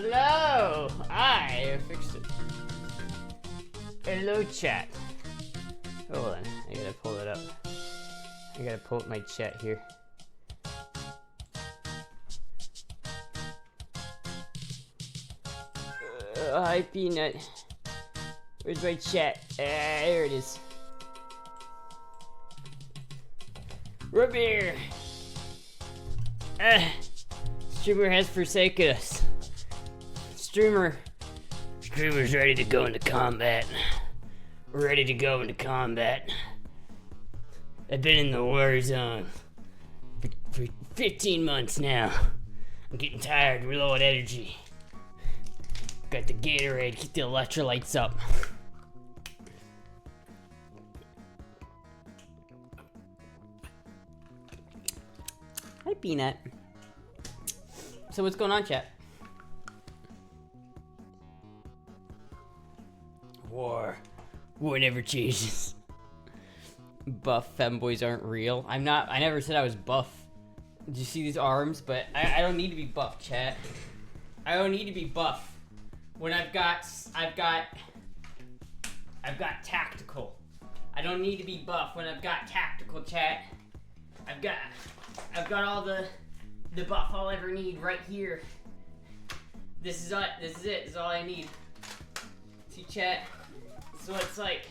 Hello! I fixed it. Hello, chat. Hold on, I gotta pull it up. I gotta pull up my chat here. Hi, Peanut. Where's my chat? There it is. Root beer! Streamer has forsaken us. Streamer's ready to go into combat. We're ready to go into combat. I've been in the war zone for 15 months now. I'm getting tired, we're low on energy. Got the Gatorade, keep the electrolytes up. Hi, Peanut. So what's going on, chat? War never changes. Buff femboys aren't real. I never said I was buff. Did you see these arms? But I don't need to be buff, chat. I don't need to be buff. When I've got tactical. I don't need to be buff when I've got tactical, chat. I've got all the buff I'll ever need right here. This is it. This is all I need. See, chat. This is what it's like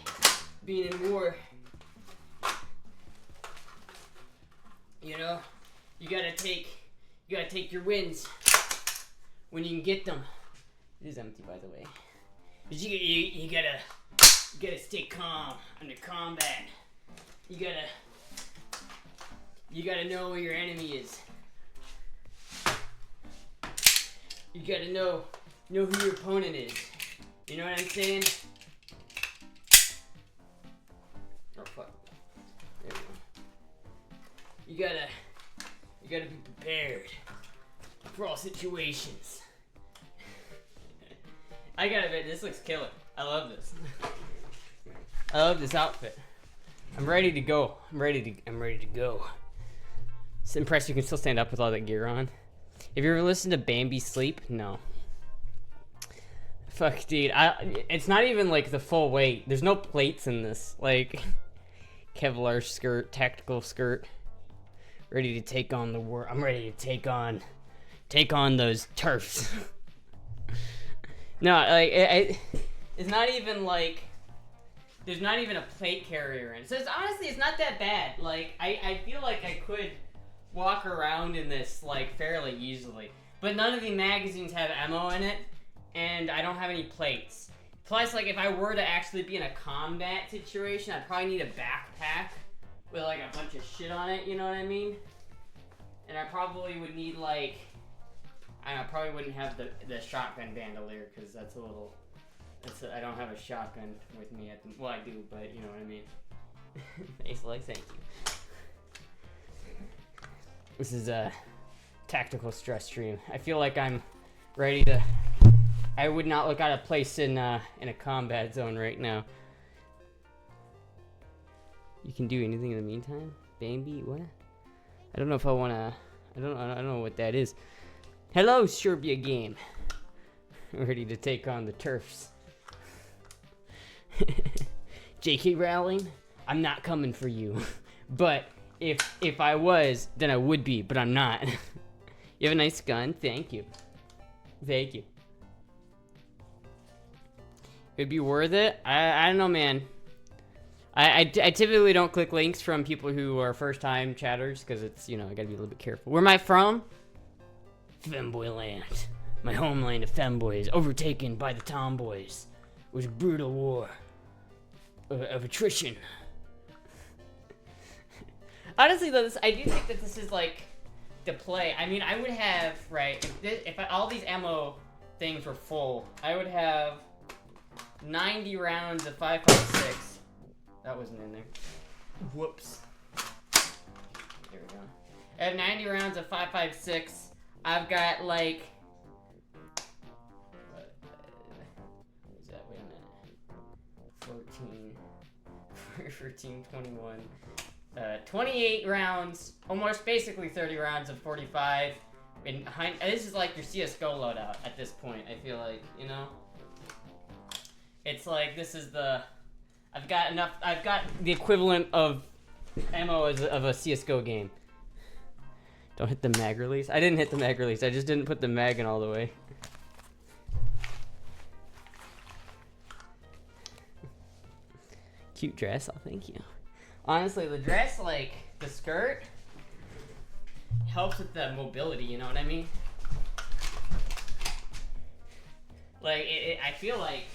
being in war. You know, you gotta take your wins when you can get them. It is empty, by the way. But you gotta stay calm under combat. You gotta know where your enemy is. You gotta know who your opponent is. You know what I'm saying? Oh fuck. There we go. You gotta be prepared for all situations. I gotta admit, this looks killer. I love this. I love this outfit. I'm ready to go. I'm ready to go. It's impressive you can still stand up with all that gear on. Have you ever listened to Bambi Sleep? No. Fuck, dude. It's not even like the full weight. There's no plates in this. Like, Kevlar skirt, tactical skirt. Ready to take on the war. I'm ready to take on those turfs. No, like it's not even like there's not even a plate carrier in. So honestly, it's not that bad. Like I feel like I could walk around in this like fairly easily. But none of the magazines have ammo in it, and I don't have any plates. Plus, like if I were to actually be in a combat situation, I'd probably need a backpack with like a bunch of shit on it. You know what I mean? And I probably would need like. I probably wouldn't have the shotgun bandolier because that's a little. I don't have a shotgun with me at the. Well, I do, but you know what I mean. Thanks, Lex. Thank you. This is a tactical stress stream. I feel like I'm ready to. I would not look out of place in a combat zone right now. You can do anything in the meantime, Bambi. What? I don't know if I wanna. I don't know what that is. Hello, Serbia game. Ready to take on the turfs. JK Rowling, I'm not coming for you. But if I was, then I would be, but I'm not. You have a nice gun. Thank you. Thank you. It'd be worth it? I don't know, man. I typically don't click links from people who are first-time chatters because it's, you know, I gotta be a little bit careful. Where am I from? Femboy land. My homeland of femboys, overtaken by the tomboys. It was a brutal war of attrition. Honestly, though, I do think that this is like the play. I mean, I would have, right, if all these ammo things were full, I would have 90 rounds of 5.56. That wasn't in there. Whoops. There we go. I have 90 rounds of 5.56. I've got like. What is that? Wait a minute. 14, 21. 28 rounds, almost basically 30 rounds of 45. And this is like your CS:GO loadout at this point. I feel like, you know, it's like this is the. I've got enough. I've got the equivalent of ammo of a CS:GO game. Don't hit the mag release. I didn't hit the mag release. I just didn't put the mag in all the way. Cute dress. Oh, thank you. Honestly, the dress, like the skirt, helps with the mobility. You know what I mean? Like I feel like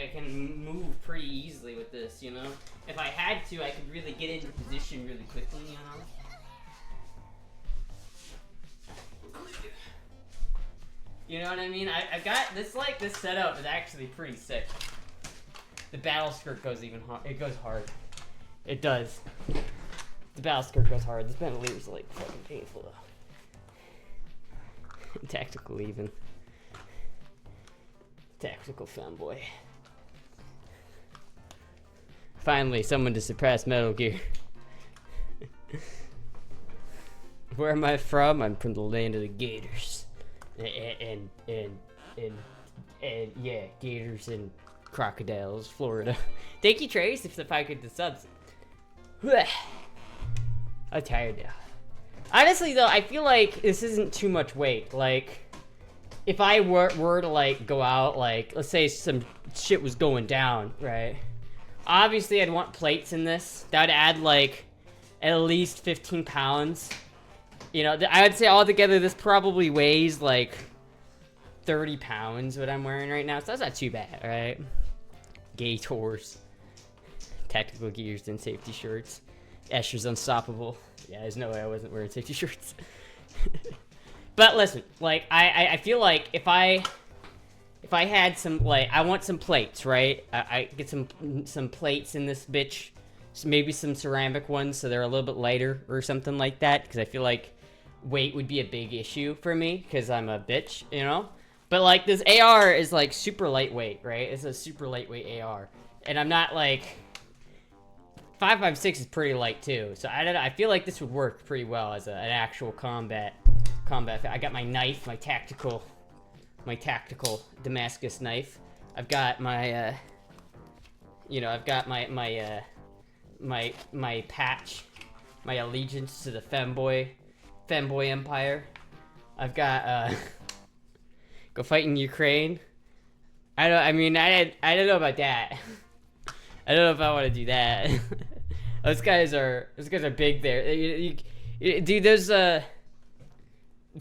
I can move pretty easily with this, you know? If I had to, I could really get into position really quickly, you know? You know what I mean? I've got this, like, this setup is actually pretty sick. The battle skirt goes even hard. It goes hard. It does. The battle skirt goes hard. This bandolier is, like, fucking painful, though. Tactical even. Tactical Femboy. Finally, someone to surpass Metal Gear. Where am I from? I'm from the land of the Gators. And yeah, Gators and crocodiles, Florida. Thank you, Trace, if I could the subs. I'm tired now. Honestly, though, I feel like this isn't too much weight. Like, if I were to, like, go out, like, let's say some shit was going down, right? Obviously, I'd want plates in this. That would add, like, at least 15 pounds. You know, I would say altogether this probably weighs, like, 30 pounds, what I'm wearing right now. So that's not too bad, right? Gators. Tactical gears and safety shirts. Escher's unstoppable. Yeah, there's no way I wasn't wearing safety shirts. But listen, like, I feel like if I had some, like, I want some plates, right? I get some plates in this bitch. So maybe some ceramic ones so they're a little bit lighter or something like that. Because I feel like weight would be a big issue for me because I'm a bitch, you know? But, like, this AR is, like, super lightweight, right? It's a super lightweight AR. And I'm not, like... 5.56 is pretty light, too. So, I don't know. I feel like this would work pretty well as an actual combat. I got my knife, my tactical Damascus knife. I've got my, you know, I've got my patch, my allegiance to the Femboy Empire. I've got, go fight in Ukraine. I don't know about that. I don't know if I want to do that. Those guys are big there. Dude, those,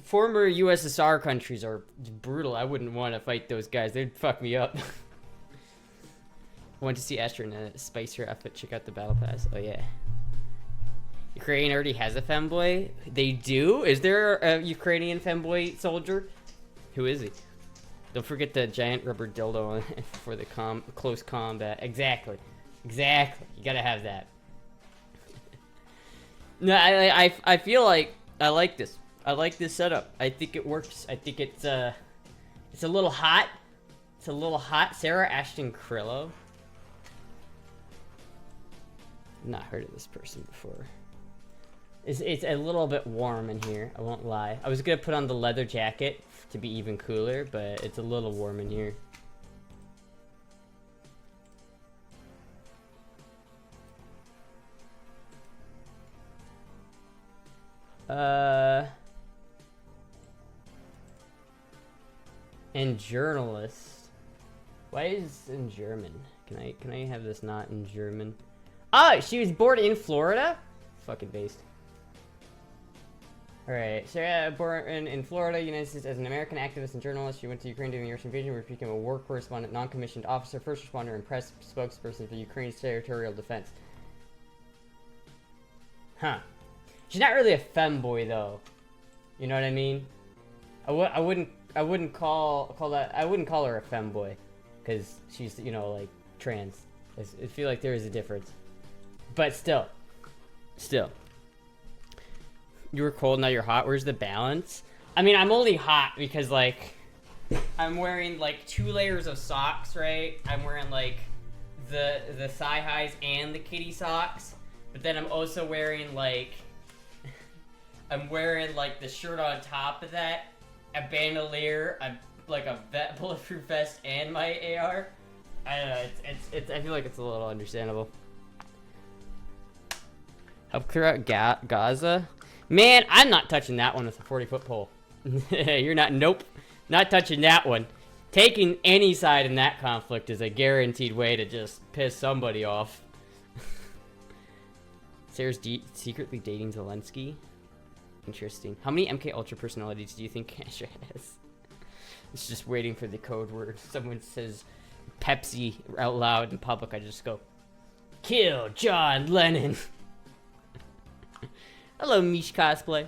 former USSR countries are brutal. I wouldn't want to fight those guys. They'd fuck me up. I want to see Astra in a spicer outfit. Check out the battle pass. Oh, yeah. Ukraine already has a Femboy. They do? Is there a Ukrainian Femboy soldier? Who is he? Don't forget the giant rubber dildo for the close combat. Exactly. You gotta have that. No, I feel like I like this. I like this setup. I think it works. I think it's a little hot. It's a little hot. Sarah Ashton Krillo. Not heard of this person before. It's a little bit warm in here. I won't lie. I was gonna put on the leather jacket to be even cooler, but it's a little warm in here. And journalist. Why is it in German? Can I have this not in German? Oh, she was born in Florida? Fucking based. Alright, Sarah, born in Florida, United States, as an American activist and journalist. She went to Ukraine during the Russian invasion, where she became a war correspondent, non-commissioned officer, first responder, and press spokesperson for Ukraine's territorial defense. Huh. She's not really a femboy, though. You know what I mean? I wouldn't call her a femboy, because she's, you know, like, trans. I feel like there is a difference. But still. You were cold, now you're hot. Where's the balance? I mean, I'm only hot because, like, I'm wearing, like, 2 layers of socks, right? I'm wearing, like, the thigh highs and the kitty socks. But then I'm also wearing, like, I'm wearing like the shirt on top of that, a bandolier, like a bulletproof vest, and my AR. I don't know. It's. I feel like it's a little understandable. Help clear out Gaza. Man, I'm not touching that one with a 40-foot pole. You're not. Nope. Not touching that one. Taking any side in that conflict is a guaranteed way to just piss somebody off. Sarah's secretly dating Zelensky. Interesting. How many MK Ultra personalities do you think Astra has? It's just waiting for the code word. Someone says Pepsi out loud in public. I just go, kill John Lennon. Hello, Mish Cosplay.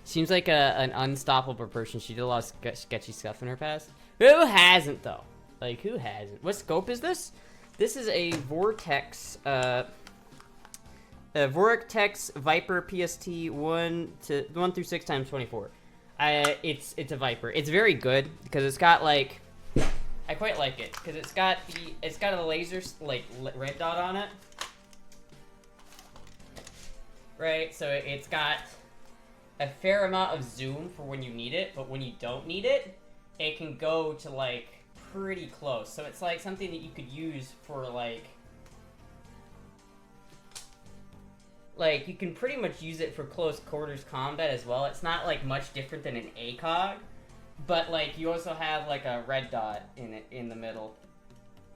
Seems like an unstoppable person. She did a lot of sketchy stuff in her past. Who hasn't, though? Like, who hasn't? What scope is this? This is a Vortex, Vortex Viper PST 1 through 6 times 24. It's a Viper. It's very good because it's got like, I quite like it because it's got a laser like red dot on it, right? So it's got a fair amount of zoom for when you need it, but when you don't need it, it can go to like pretty close. So it's like something that you could use for like you can pretty much use it for close quarters combat as well. It's not like much different than an ACOG, but like you also have like a red dot in it in the middle,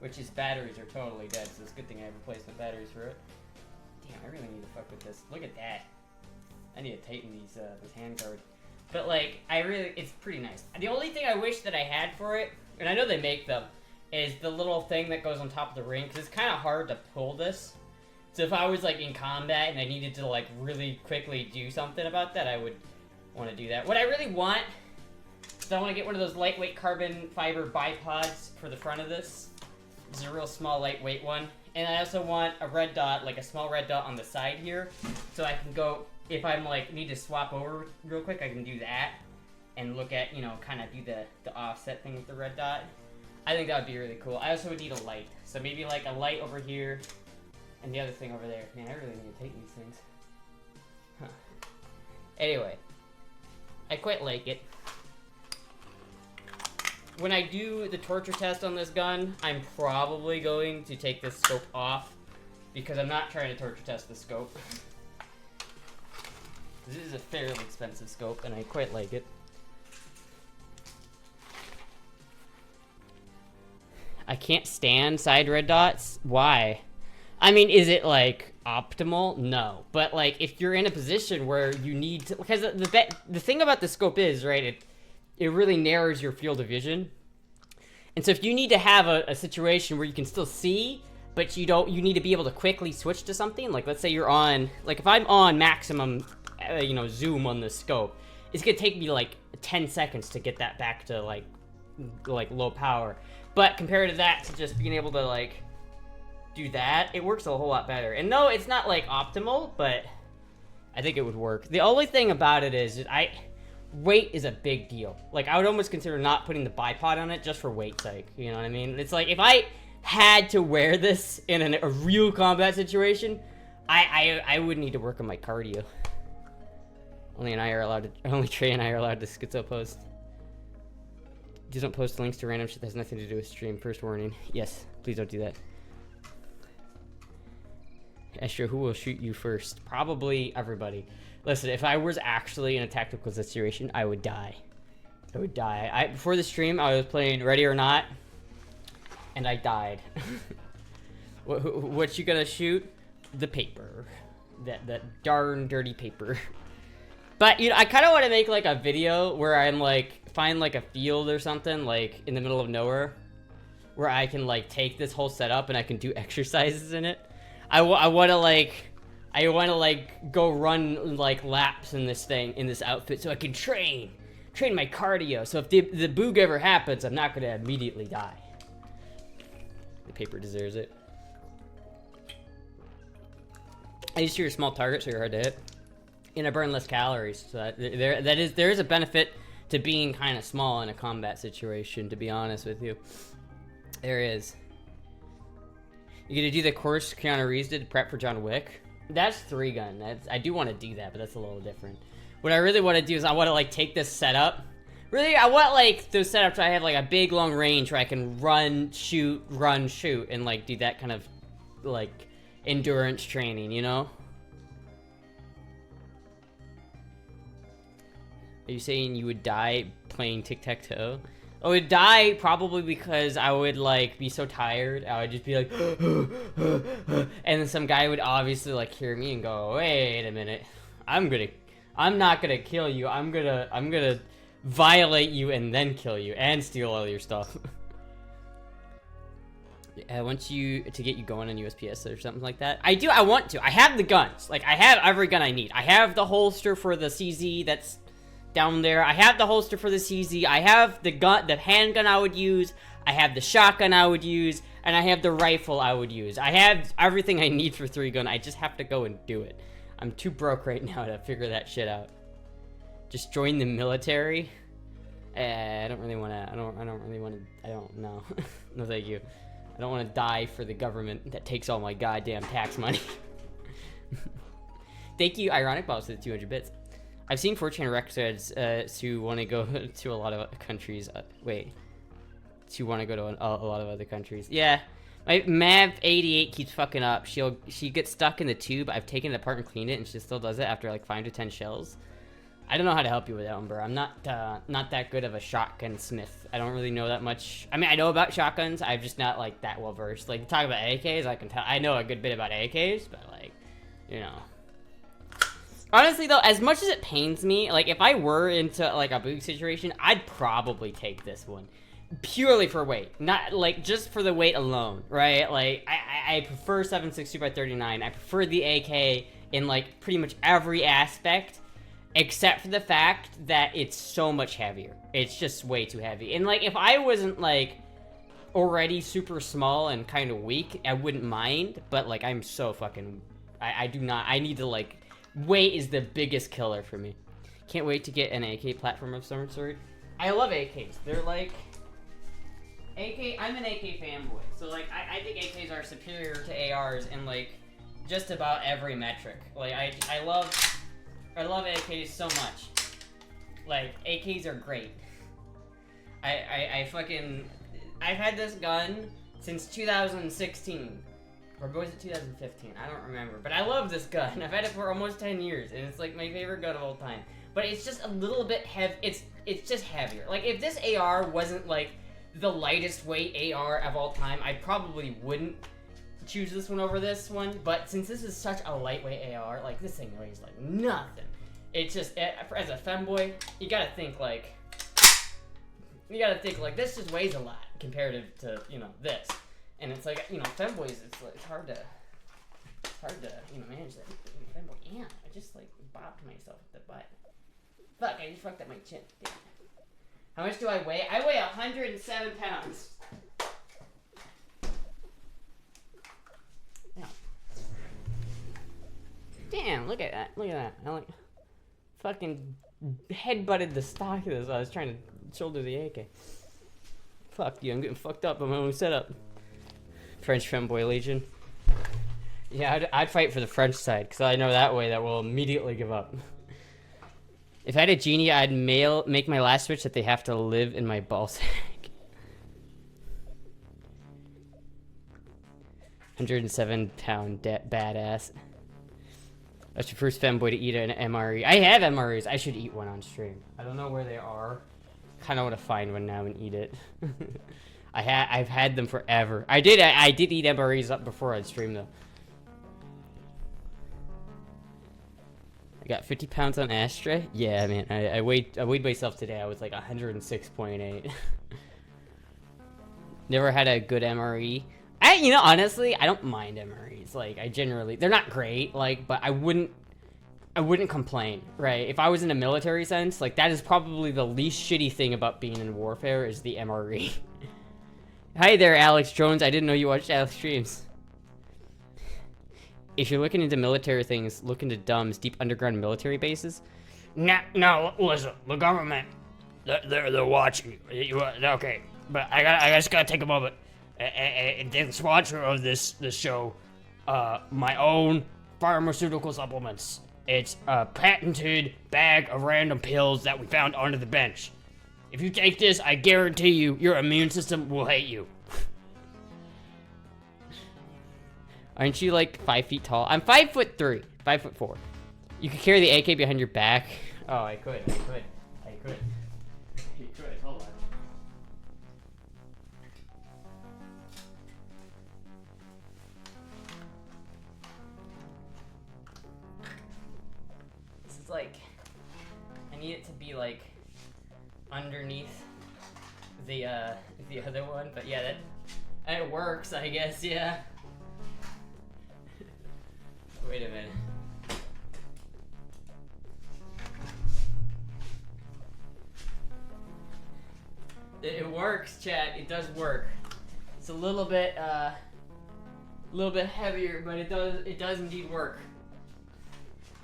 which is batteries are totally dead. So it's a good thing I have replacement batteries for it. Damn, I really need to fuck with this. Look at that. I need to tighten these this handguard. But like, it's pretty nice. The only thing I wish that I had for it, and I know they make them, is the little thing that goes on top of the ring, because it's kind of hard to pull this. So if I was like in combat and I needed to like really quickly do something about that, I would want to do that. What I really want is I want to get one of those lightweight carbon fiber bipods for the front of this. It's a real small lightweight one. And I also want a red dot, like a small red dot on the side here, so I can go, if I'm like need to swap over real quick, I can do that and look at, you know, kind of do the offset thing with the red dot. I think that would be really cool. I also would need a light, so maybe like a light over here and the other thing over there. Man, I really need to take these things. Huh. Anyway, I quite like it. When I do the torture test on this gun, I'm probably going to take this scope off because I'm not trying to torture test the scope. This is a fairly expensive scope, and I quite like it. I can't stand side red dots. Why? I mean, is it, like, optimal? No. But, like, if you're in a position where you need to... Because the thing about the scope is, right, it really narrows your field of vision. And so if you need to have a situation where you can still see, but you need to be able to quickly switch to something, like, let's say you're on... Like, if I'm on maximum... you know, zoom on the scope, it's gonna take me like 10 seconds to get that back to like low power. But compared to that, to just being able to like do that, it works a whole lot better. And no, it's not like optimal, but I think it would work. The only thing about it is weight is a big deal. Like, I would almost consider not putting the bipod on it just for weight's sake. You know what I mean? It's like if I had to wear this in a real combat situation, I would need to work on my cardio. Only Trey and I are allowed to schizo post. Just don't post links to random shit that has nothing to do with stream. First warning. Yes, please don't do that. Astra, who will shoot you first? Probably everybody. Listen, if I was actually in a tactical situation, I would die. I would die. Before the stream, I was playing Ready or Not, and I died. What you gonna shoot? The paper. That darn dirty paper. But, you know, I kind of want to make, like, a video where I'm, like, find, like, a field or something, like, in the middle of nowhere, where I can, like, take this whole setup and I can do exercises in it. I want to, like, go run, like, laps in this thing, in this outfit, so I can train my cardio, so if the boog ever happens, I'm not going to immediately die. The paper deserves it. I just shoot a small target, so you're hard to hit. And I burn less calories, so there is a benefit to being kind of small in a combat situation, to be honest with you. There is. You gonna do the course Keanu Reeves did to prep for John Wick? That's 3-gun. I do want to do that, but that's a little different. What I really want to do is I want to like take this setup. Really, I want like those setups where I have like a big long range where I can run, shoot, and like do that kind of like endurance training, you know? Are you saying you would die playing tic-tac-toe? I would die probably because I would like be so tired. I would just be like, and then some guy would obviously like hear me and go, wait a minute, I'm not gonna kill you. I'm gonna violate you and then kill you and steal all your stuff. I want you to get you going on USPS or something like that. I want to. I have the guns. Like, I have every gun I need. I have the holster for the CZ that's down there. I have the holster for the CZ. I have the gun, the handgun I would use. I have the shotgun I would use. And I have the rifle I would use. I have everything I need for 3-gun. I just have to go and do it. I'm too broke right now to figure that shit out. Just join the military. I don't really want to. I don't really want to. I don't know. No, thank you. I don't want to die for the government that takes all my goddamn tax money. Thank you, Ironic Boss, for the 200 bits. I've seen 4chan rec threads to want to go to a lot of countries. To want to go to a lot of other countries. Yeah, my Mav88 keeps fucking up. She gets stuck in the tube. I've taken it apart and cleaned it, and she still does it after like 5 to 10 shells. I don't know how to help you with that one, bro. I'm not that good of a shotgun smith. I don't really know that much. I mean, I know about shotguns. I'm just not like that well versed. Like, talk about AKs, I can tell. I know a good bit about AKs, but like, you know. Honestly, though, as much as it pains me, like if I were into like a boot situation, I'd probably take this one, purely for weight, not like just for the weight alone, right? Like I prefer 7.62x39. I prefer the AK in like pretty much every aspect. Except for the fact that it's so much heavier. It's just way too heavy. And, like, if I wasn't, like, already super small and kind of weak, I wouldn't mind. But, like, I'm so fucking... I do not... I need to, like... Weight is the biggest killer for me. Can't wait to get an AK platform of some sort. I love AKs. They're, like... I'm an AK fanboy. So, like, I think AKs are superior to ARs in, like, just about every metric. Like, I love AKs so much. Like, AKs are great. I've had this gun since 2016. Or was it 2015? I don't remember. But I love this gun. I've had it for almost 10 years, and it's like my favorite gun of all time. But it's just a little bit heavy. It's just heavier. Like, if this AR wasn't like the lightest weight AR of all time, I probably wouldn't choose this one over this one. But since this is such a lightweight AR, like, this thing weighs like nothing. It's just, as a femboy, you gotta think like this just weighs a lot comparative to, you know, this. And it's like, you know, femboys, it's hard to, you know, manage that. Femboy, yeah, I just like bopped myself with the butt. Fuck, I just fucked up my chin. Damn. How much do I weigh? I weigh 107 pounds. Yeah. Damn, look at that. Look at that. I like fucking headbutted the stock of this. I was trying to shoulder the AK. Fuck you, I'm getting fucked up on my own setup. French Femboy Legion. Yeah, I'd fight for the French side, because I know that way that will immediately give up. If I had a genie, I'd make my last switch that they have to live in my ballsack. 107-pound badass. That's your first femboy to eat an MRE. I have MREs. I should eat one on stream. I don't know where they are. Kind of want to find one now and eat it. I've had them forever. I did eat MREs up before on stream though. I got 50 pounds on Astra. Yeah, man. I weighed myself today. I was like 106.8. Never had a good MRE. You know, honestly, I don't mind MREs. Like, they're not great, like, but I wouldn't complain, right? If I was in a military sense, like, that is probably the least shitty thing about being in warfare is the MRE. Hi there, Alex Jones. I didn't know you watched Alex streams. If you're looking into military things, look into DUMB's deep underground military bases. No, listen, the government, they're watching you. Okay, but I just gotta take a moment. The sponsor of this show, my own pharmaceutical supplements. It's a patented bag of random pills that we found under the bench. If you take this, I guarantee you, your immune system will hate you. Aren't you like 5 feet tall? I'm 5'3", 5'4". You could carry the AK behind your back. Oh, I could. You could. Hold on. This is like, I need it to be like underneath the other one, but yeah, that works, I guess. Yeah. Wait a minute. It works, chat. It does work. It's a little bit heavier, but it does indeed work.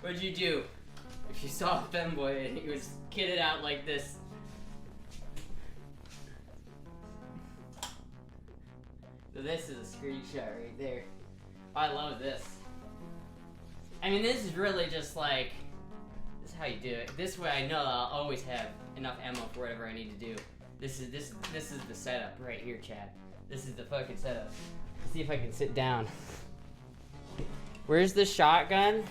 What'd you do? If you saw Femboy and he was kitted out like this. So this is a screenshot right there. I love this. I mean, this is really just like, this is how you do it. This way I know that I'll always have enough ammo for whatever I need to do. This is the setup right here, Chad. This is the fucking setup. Let's see if I can sit down. Where's the shotgun?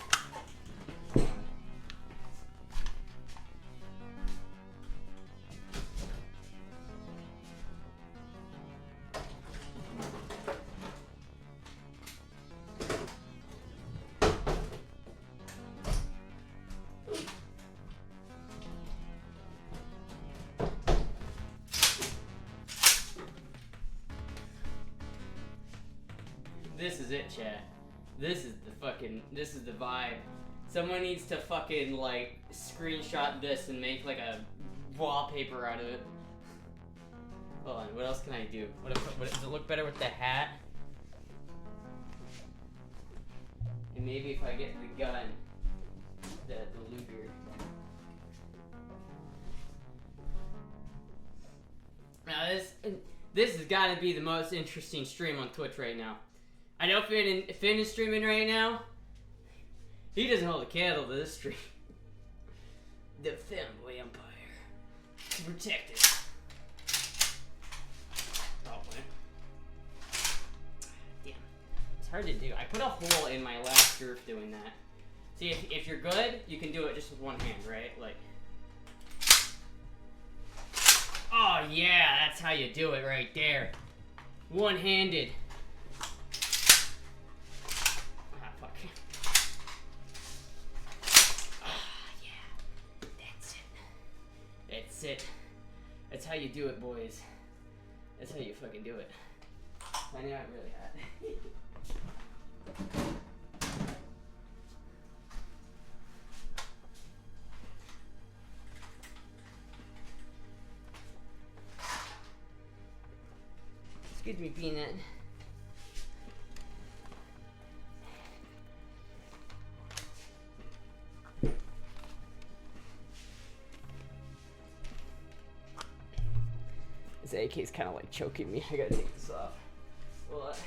This is it, chat. This is the vibe. Someone needs to fucking, like, screenshot this and make, like, a wallpaper out of it. Hold on, what else can I do? Does it look better with the hat? And maybe if I get the gun, the Luger. Now this has got to be the most interesting stream on Twitch right now. I know Finn is streaming right now. He doesn't hold a candle to this stream. The Femboy Empire. Protect it. Oh, man. Damn. It's hard to do. I put a hole in my last surf doing that. See, if you're good, you can do it just with one hand, right? Like. Oh, yeah, that's how you do it right there. One-handed. It. That's how you do it, boys. That's how you fucking do it. I know I'm really hot. Excuse me, Peanut. This AK's kind of like choking me. I gotta take this off. What?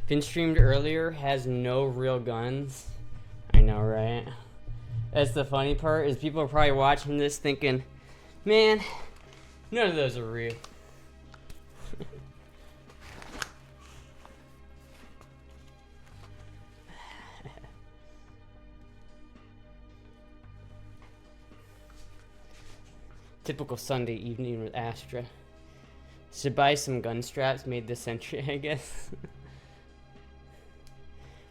Been streamed earlier, has no real guns. I know, right? That's the funny part, is people are probably watching this thinking, man, none of those are real. Typical Sunday evening with Astra. Should buy some gun straps made this century, I guess.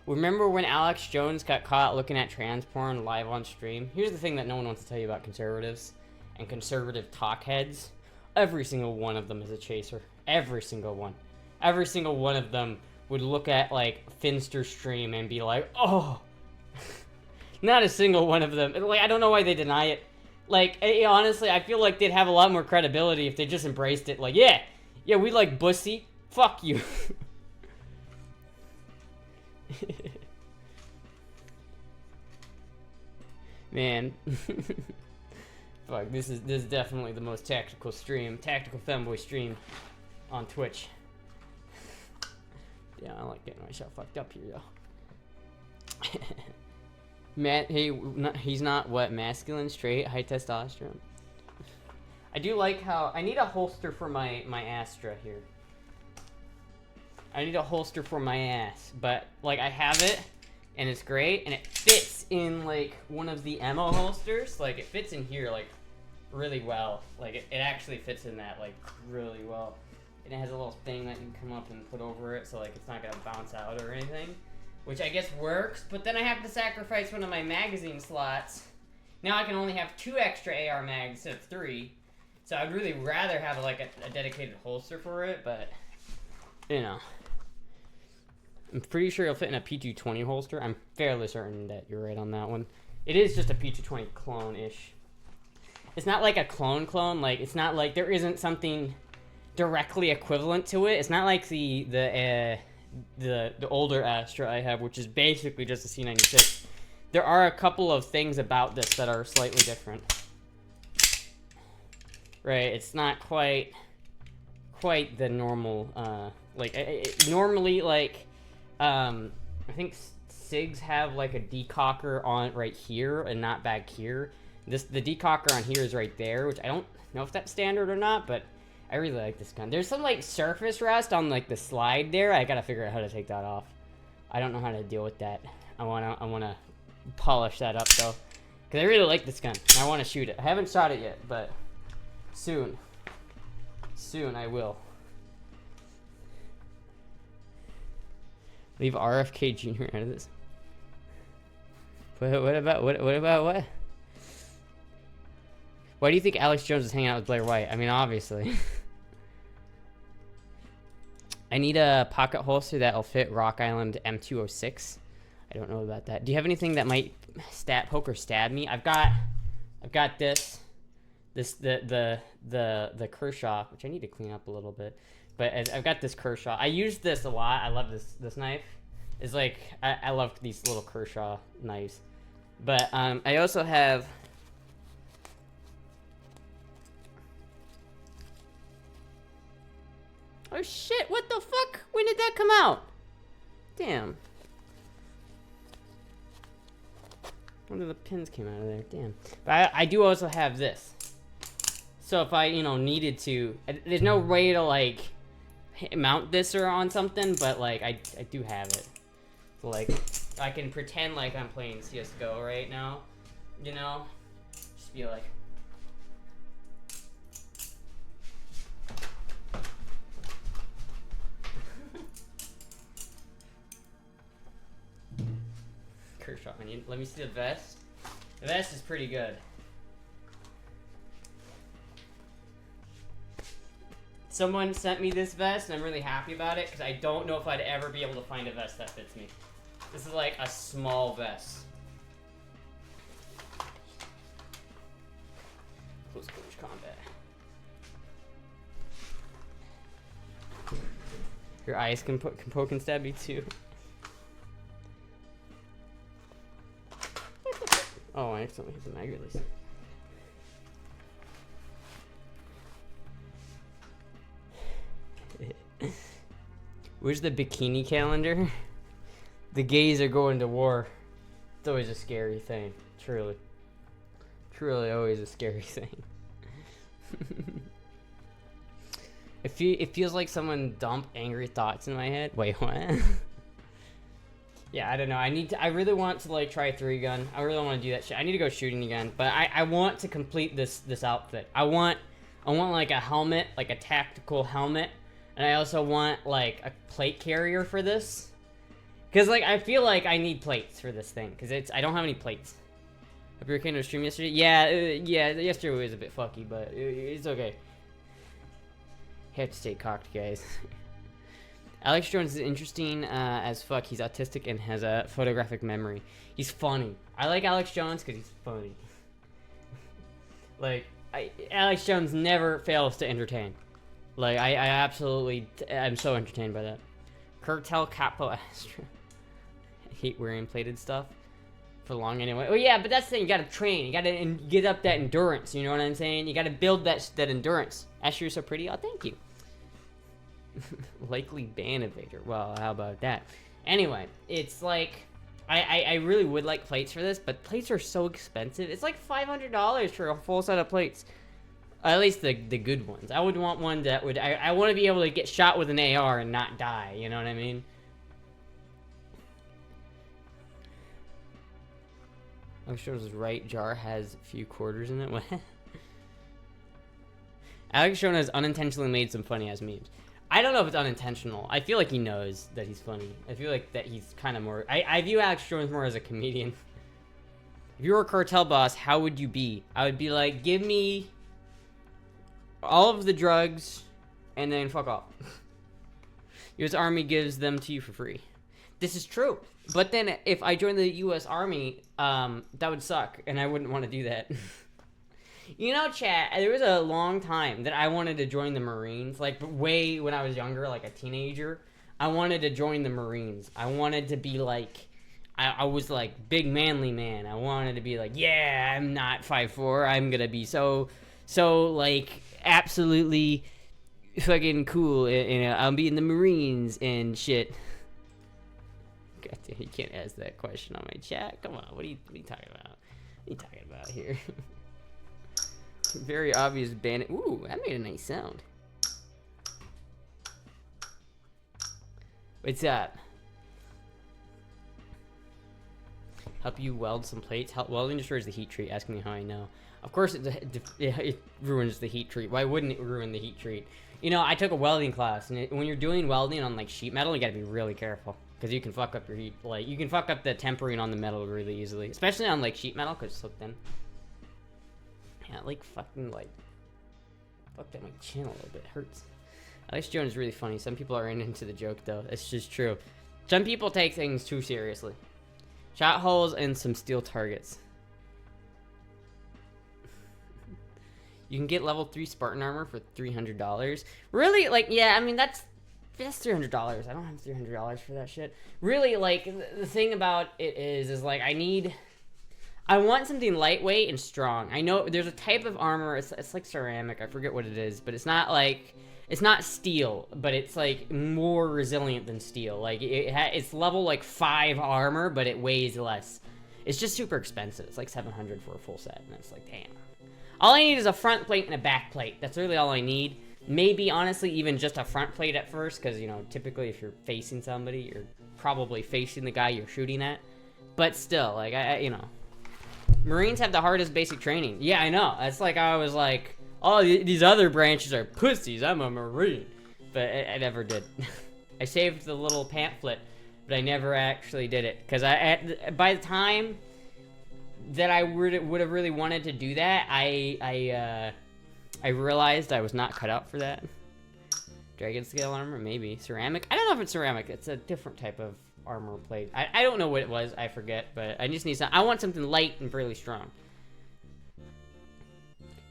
Remember when Alex Jones got caught looking at trans porn live on stream? Here's the thing that no one wants to tell you about conservatives and conservative talkheads. Every single one of them is a chaser. Every single one. Every single one of them would look at, like, Finster's stream and be like, oh! Not a single one of them. Like, I don't know why they deny it. Like, honestly, I feel like they'd have a lot more credibility if they just embraced it. Like, yeah, we like bussy. Fuck you. Man. Fuck, this is definitely the most tactical Femboy stream on Twitch. Yeah, I like getting myself fucked up here, though. Matt, hey, he's not what, masculine, straight, high testosterone. I do like how I need a holster for my Astra here. I need a holster for my ass, but like I have it, and it's great, and it fits in like one of the ammo holsters. Like it fits in here like really well. Like it actually fits in that like really well. And it has a little thing that you can come up and put over it, so like it's not gonna bounce out or anything, which I guess works. But then I have to sacrifice one of my magazine slots. Now I can only have 2 extra AR mags instead of 3. So I'd really rather have like a dedicated holster for it, but you know, I'm pretty sure it'll fit in a P220 holster. I'm fairly certain that you're right on that one. It is just a P220 clone-ish. It's not like a clone, like it's not like there isn't something directly equivalent to it. It's not like the older Astra I have, which is basically just a C96. There are a couple of things about this that are slightly different. Right, it's not quite the normal, normally, like, I think SIGs have, like, a decocker on right here and not back here. The decocker on here is right there, which I don't know if that's standard or not, but I really like this gun. There's some, like, surface rust on, like, the slide there. I gotta figure out how to take that off. I don't know how to deal with that. I wanna polish that up, though, because I really like this gun. I want to shoot it. I haven't shot it yet, but soon I will. Leave RFK Jr. out of this. What about what? Why do you think Alex Jones is hanging out with Blair White? I mean, obviously. I need a pocket holster that'll fit Rock Island M206. I don't know about that. Do you have anything that might poke or stab me? I've got this the Kershaw, which I need to clean up a little bit. But I've got this Kershaw. I use this a lot. I love this knife. It's like I love these little Kershaw knives. But I also have oh shit, what the fuck? When did that come out? Damn. One of the pins came out of there. Damn. But I do also have this. So if I, needed to, there's no way to like mount this or on something, but like I do have it. So like I can pretend like I'm playing CS:GO right now, just be like. Kershaw, let me see the vest. The vest is pretty good. Someone sent me this vest, and I'm really happy about it, because I don't know if I'd ever be able to find a vest that fits me. This is like a small vest. Close quarters combat. Your eyes can poke and stab me too. Oh, I accidentally hit the mag release. Where's the bikini calendar? The gays are going to war. It's always a scary thing. Truly. Truly always a scary thing. It feels like someone dumped angry thoughts in my head. Wait, what? Yeah, I don't know. I really want to like try a 3-gun. I really want to do that shit. I need to go shooting again. But I want to complete this outfit. I want like a helmet, like a tactical helmet. And I also want like a plate carrier for this. Cause like I feel like I need plates for this thing. Cause I don't have any plates. Hope you were came to stream yesterday. Yeah, yesterday was a bit fucky, but it's okay. Have to stay cocked, guys. Alex Jones is interesting as fuck. He's autistic and has a photographic memory. He's funny. I like Alex Jones because he's funny. Like, Alex Jones never fails to entertain. Like, I absolutely, I'm so entertained by that. Curtel Capo Astra. I hate wearing plated stuff for long anyway. Oh yeah, but that's the thing, you gotta train. You gotta get up that endurance, you know what I'm saying? You gotta build that endurance. Astra, you're so pretty. Oh, thank you. Likely ban evader. Well, how about that? Anyway, it's like, I really would like plates for this, but plates are so expensive. It's like $500 for a full set of plates. At least the good ones. I would want one that would... I want to be able to get shot with an AR and not die. You know what I mean? Alex Jones' right jar has a few quarters in it. What? Alex Jones has unintentionally made some funny-ass memes. I don't know if it's unintentional. I feel like he knows that he's funny. I feel like that he's kind of more... I view Alex Jones more as a comedian. If you were a cartel boss, how would you be? I would be like, give me... all of the drugs, and then fuck off. U.S. Army gives them to you for free. This is true. But then if I joined the U.S. Army, that would suck, and I wouldn't want to do that. You know, chat, there was a long time that I wanted to join the Marines. Like, way when I was younger, like a teenager. I wanted to join the Marines. I wanted to be like... I was like, big manly man. I wanted to be like, yeah, I'm not 5'4". I'm gonna be so like... absolutely fucking cool, and I'll be in the Marines and shit. God damn, you can't ask that question on my chat. Come on, what are you talking about? What are you talking about here? Very obvious bandit. Ooh, that made a nice sound. What's up? Help you weld some plates. Welding destroys the heat treat. Ask me how I know. Of course, it ruins the heat treat. Why wouldn't it ruin the heat treat? You know, I took a welding class, and when you're doing welding on like sheet metal, you gotta be really careful because you can fuck up your heat. Like, you can fuck up the tempering on the metal really easily, especially on like sheet metal because it's so thin. Yeah, like fucking like fucked up my chin a little bit. It hurts. Alex Jones is really funny. Some people are into the joke though. It's just true. Some people take things too seriously. Shot holes and some steel targets. You can get level 3 Spartan armor for $300. Really? Like, yeah, I mean, that's $300. I don't have $300 for that shit. Really, like, the thing about it is like, I want something lightweight and strong. I know there's a type of armor, it's like ceramic, I forget what it is, but it's not like, it's not steel, but it's like more resilient than steel. Like, it's level like 5 armor, but it weighs less. It's just super expensive. It's like $700 for a full set, and it's like, damn. All I need is a front plate and a back plate. That's really all I need. Maybe, honestly, even just a front plate at first, because, you know, typically if you're facing somebody, you're probably facing the guy you're shooting at. But still, like, you know. Marines have the hardest basic training. Yeah, I know. It's like I was like, oh, these other branches are pussies. I'm a Marine. But I never did. I saved the little pamphlet, but I never actually did it. Because by the time that I would have really wanted to do that, I realized I was not cut out for that. Dragon scale armor, maybe. Ceramic? I don't know if it's ceramic. It's a different type of armor plate. I don't know what it was. I forget, but I just need some. I want something light and fairly strong.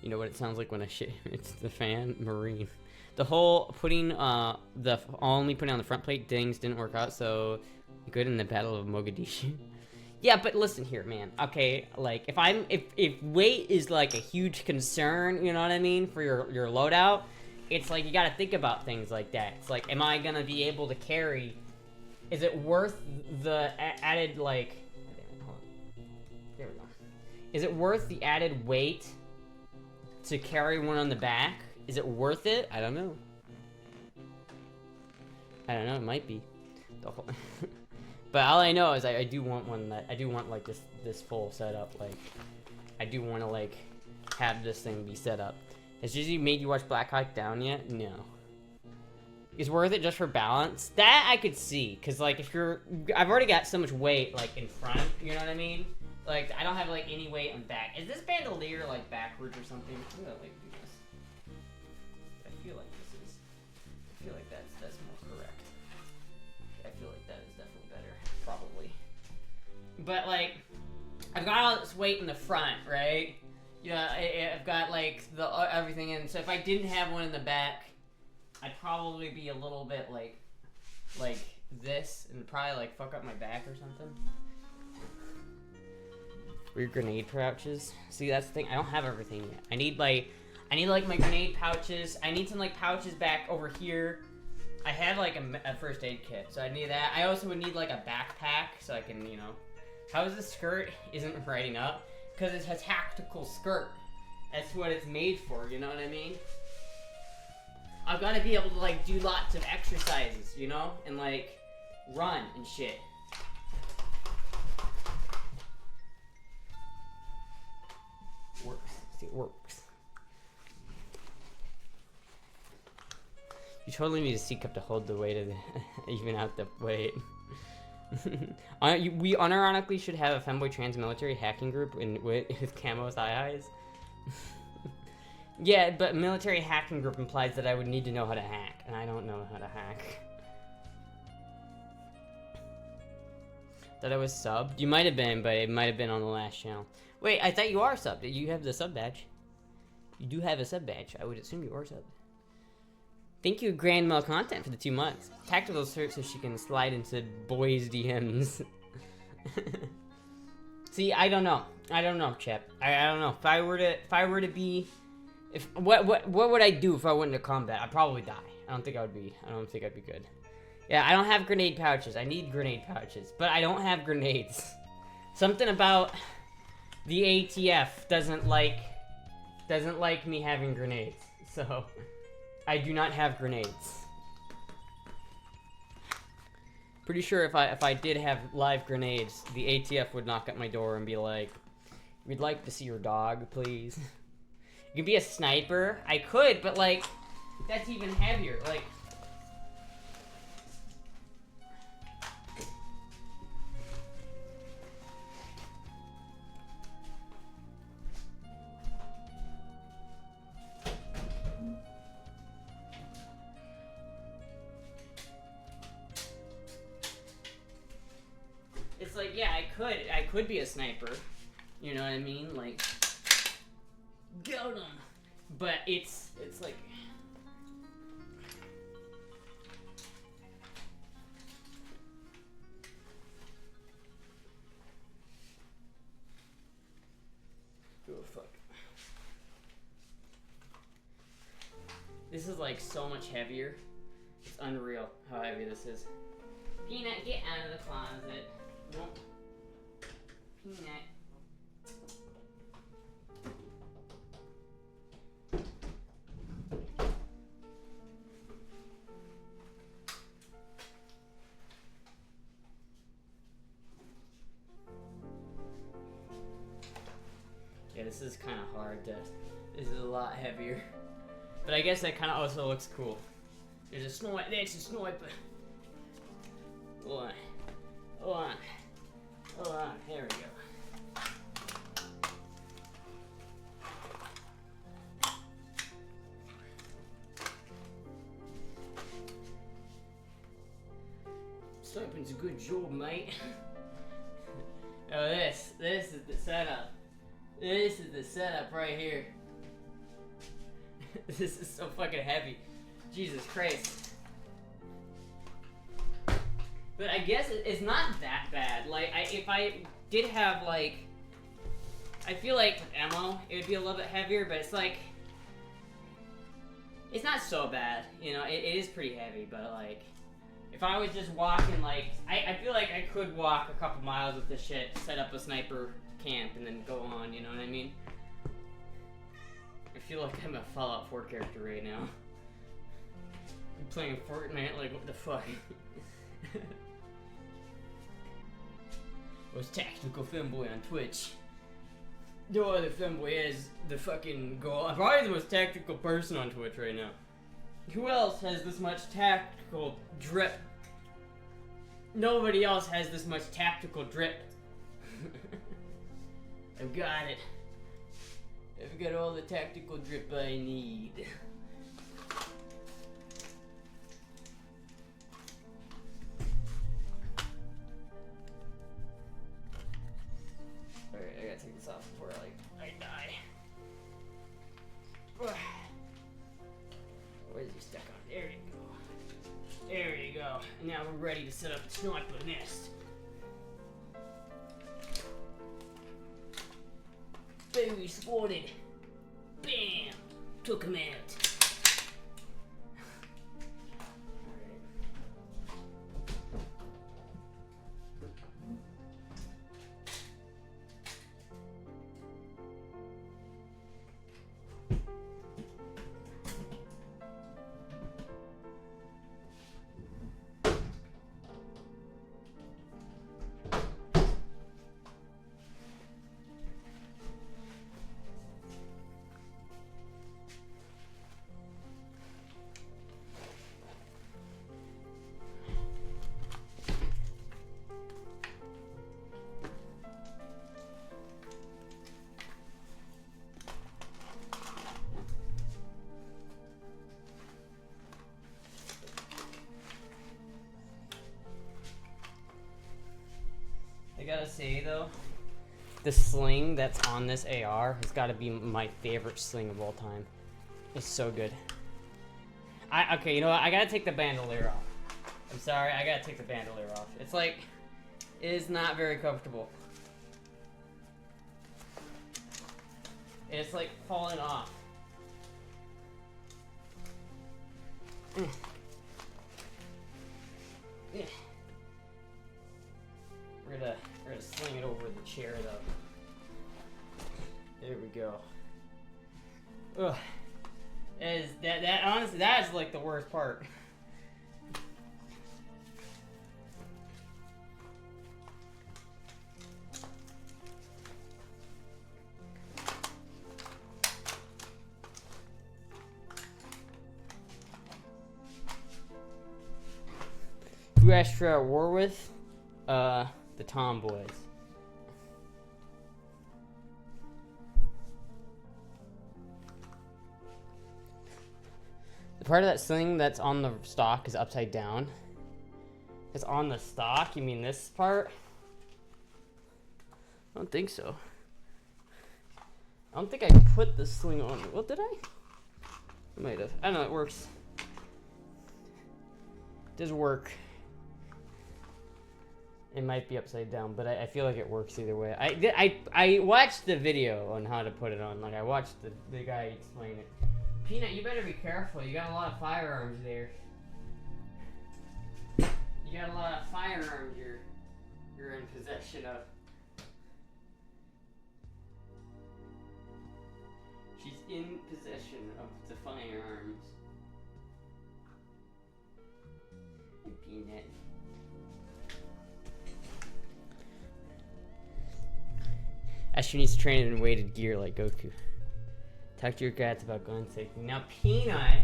You know what it sounds like when I shit? It's the fan. Marine. The whole only putting on the front plate things didn't work out so good in the Battle of Mogadishu. Yeah, but listen here, man. Okay, like if weight is like a huge concern, you know what I mean, for your loadout, it's like you got to think about things like that. It's like, am I gonna be able to carry? Is it worth the added like? Hold on. There we go. Is it worth the added weight to carry one on the back? Is it worth it? I don't know. I don't know. It might be. The whole But all I know is I do want one that I do want like this full setup. Like I do want to like have this thing be set up. Has Jizzy made you watch Black Hawk Down yet? No. Is worth it just for balance? That I could see, cause like if I've already got so much weight like in front. You know what I mean? Like I don't have like any weight on back. Is this bandolier like backwards or something? I'm gonna like do this. I feel like this is. I feel like that's more correct. weight in the front, right? You know, I've got like the everything in. So if I didn't have one in the back, I'd probably be a little bit like this, and probably like fuck up my back or something. Weird grenade pouches. See, that's the thing. I don't have everything yet. I need like my grenade pouches. I need some like pouches back over here. I have like a first aid kit, so I need that. I also would need like a backpack so I can, you know. How is the skirt isn't writing up? Because it's a tactical skirt. That's what it's made for, you know what I mean? I've got to be able to like do lots of exercises, you know? And like run and shit. Works. See, it works. You totally need a C cup to hold the weight of the even out the weight. We unironically should have a Femboy trans military hacking group with camos eyes. Yeah, but military hacking group implies that I would need to know how to hack, and I don't know how to hack. Thought I was subbed? You might have been, but it might have been on the last channel. Wait, I thought you are subbed. You have the sub badge. You do have a sub badge. I would assume you are subbed. Thank you, Grandma Content, for the 2 months. Tactical search so she can slide into boys' DMs. See, I don't know. I don't know, Chip. I don't know. If I were to be, what would I do if I went into combat? I'd probably die. I don't think I'd be good. Yeah, I don't have grenade pouches. I need grenade pouches, but I don't have grenades. Something about the ATF doesn't like me having grenades. So I do not have grenades. Pretty sure if I did have live grenades, the ATF would knock at my door and be like, "We'd like to see your dog, please." You can be a sniper. I could, but like, that's even heavier. Like, it's like, yeah, I could be a sniper. You know what I mean? Like, got him. But it's like, oh fuck. This is like so much heavier. It's unreal how heavy this is. Peanut, get out of the closet. No. Peanut. Yeah, this is kind of hard to. This is a lot heavier. But I guess that kind of also looks cool. There's a sniper. There's a sniper. Hold on. Hold on. Hold on. There we go. Sniping's a good job, mate. Oh, this is the setup. This is the setup right here. This is so fucking heavy. Jesus Christ. But I guess it's not that bad. Like, if I did have, like, I feel like with ammo, it would be a little bit heavier, but it's like, it's not so bad. You know, it is pretty heavy, but like, if I was just walking, like, I feel like I could walk a couple miles with this shit, set up a sniper camp, and then go on, you know what I mean? I feel like I'm a Fallout 4 character right now. I'm playing Fortnite, like, what the fuck? I was Tactical Femboy on Twitch. No other Femboy has the fucking goal. I'm probably the most tactical person on Twitch right now. Who else has this much tactical drip? Nobody else has this much tactical drip. I've got it. I've got all the tactical drip I need. Alright, I gotta take this off. you're stuck on. There you go. There you go. And now we're ready to set up the sniper nest. Very spotted. Bam! Took him out. I gotta say though, the sling that's on this AR has got to be my favorite sling of all time. It's so good. Okay, you know what? I gotta take the bandolier off. I'm sorry, I gotta take the bandolier off. It's like, it is not very comfortable. It's like falling off. Yeah. We're gonna sling it over the chair though. There we go. Ugh. That honestly, that is like the worst part. Who Astra at war with? The tomboys. The part of that sling that's on the stock is upside down. It's on the stock? You mean this part? I don't think so. I don't think I put the sling on. What did I? I might have. I don't know, it works. It does work. It might be upside down, but I feel like it works either way. I watched the video on how to put it on. Like, I watched the guy explain it. Peanut, you better be careful. You got a lot of firearms there. You got a lot of firearms you're in possession of. She's in possession of the firearms. Peanut. Astra needs to train in weighted gear like Goku. Talk to your cats about gun safety. Now, Peanut,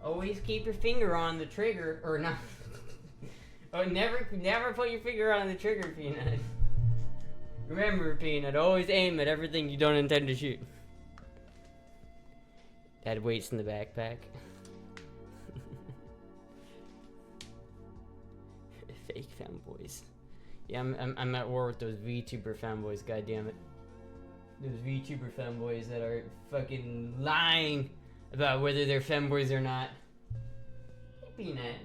always keep your finger on the trigger, or not. Oh, never put your finger on the trigger, Peanut. Remember, Peanut, always aim at everything you don't intend to shoot. Add weights in the backpack. Fake femboys. Yeah, I'm at war with those VTuber femboys. God damn it. Those VTuber femboys that are fucking lying about whether they're femboys or not. Hey, Peanut.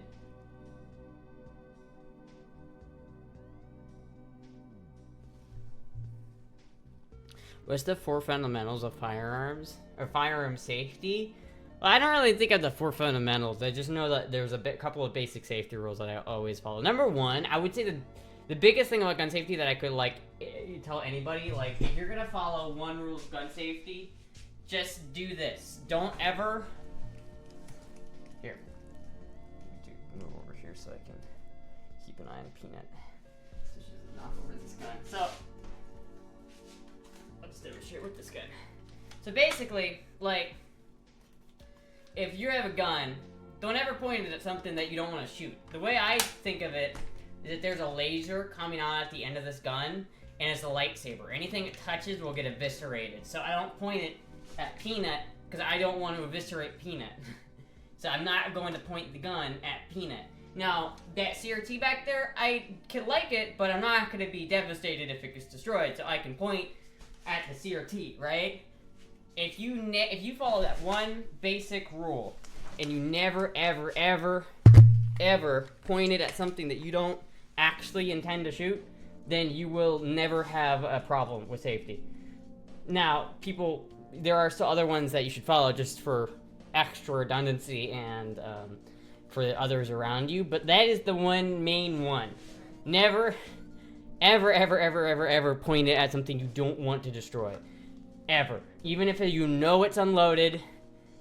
What's the 4 fundamentals of firearms? Or firearm safety? Well, I don't really think of the 4 fundamentals. I just know that there's a couple of basic safety rules that I always follow. Number 1, I would say the biggest thing about gun safety that I could, like, tell anybody, like, if you're gonna follow one rule of gun safety, just do this. Don't ever... Here. Move over here so I can keep an eye on Peanut. So she doesn't knock over this gun. So, let's demonstrate with this gun. So basically, like, if you have a gun, don't ever point it at something that you don't want to shoot. The way I think of it is that there's a laser coming out at the end of this gun, and it's a lightsaber. Anything it touches will get eviscerated. So I don't point it at Peanut, because I don't want to eviscerate Peanut. So I'm not going to point the gun at Peanut. Now, that CRT back there, I can like it, but I'm not going to be devastated if it gets destroyed, so I can point at the CRT, right? If you follow that one basic rule, and you never, ever, ever, ever point it at something that you don't actually intend to shoot, then you will never have a problem with safety. Now, there are still other ones that you should follow just for extra redundancy and for the others around you, but that is the main one. Never, ever, ever, ever, ever, ever point it at something you don't want to destroy. Ever. Even if you know it's unloaded.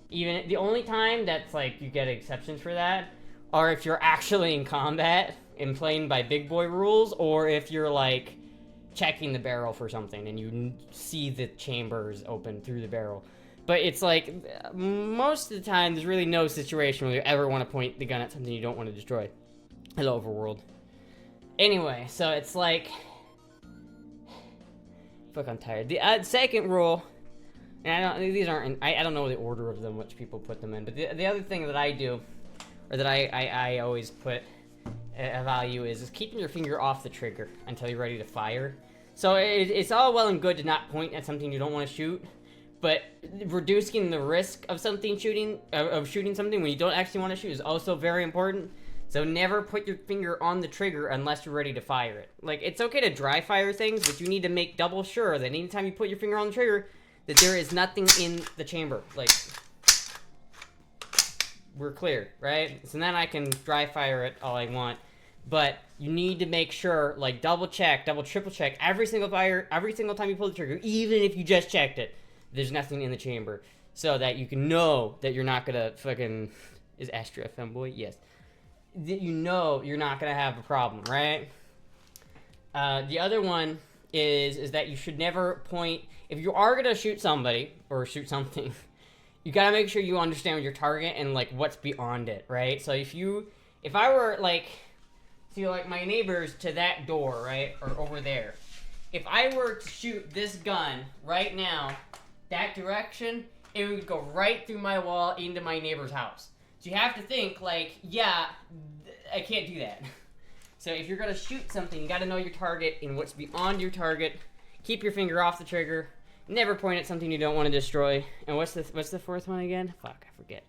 Even the only time that's like you get exceptions for that are if you're actually in combat and playing by big boy rules, or if you're like checking the barrel for something and you see the chambers open through the barrel. But it's like most of the time there's really no situation where you ever want to point the gun at something you don't want to destroy. Hello, overworld. Anyway, so it's like, fuck, I'm tired. The second rule, and I don't know the order of them, which people put them in, but the other thing that I do, or that I always put a value is keeping your finger off the trigger until you're ready to fire. So it's all well and good to not point at something you don't want to shoot, but reducing the risk of shooting something when you don't actually want to shoot is also very important. So never put your finger on the trigger unless you're ready to fire it. Like, it's okay to dry fire things, but you need to make double sure that anytime you put your finger on the trigger, that there is nothing in the chamber. Like, we're clear, right? So then I can dry fire it all I want. But you need to make sure, like, double triple check every single time you pull the trigger, even if you just checked it, there's nothing in the chamber. So that you can know that you're not gonna fucking... Is Astra a femboy? Yes. That you know you're not gonna have a problem, right? The other one is that you should never point... If you are gonna shoot somebody, or shoot something, you gotta make sure you understand your target and, like, what's beyond it, right? So if I were, like... See, like, my neighbors to that door, right? Or over there. If I were to shoot this gun right now, that direction, it would go right through my wall into my neighbor's house. So you have to think, like, yeah, I can't do that. So if you're going to shoot something, you got to know your target and what's beyond your target. Keep your finger off the trigger. Never point at something you don't want to destroy. And what's the fourth one again? Fuck, I forget.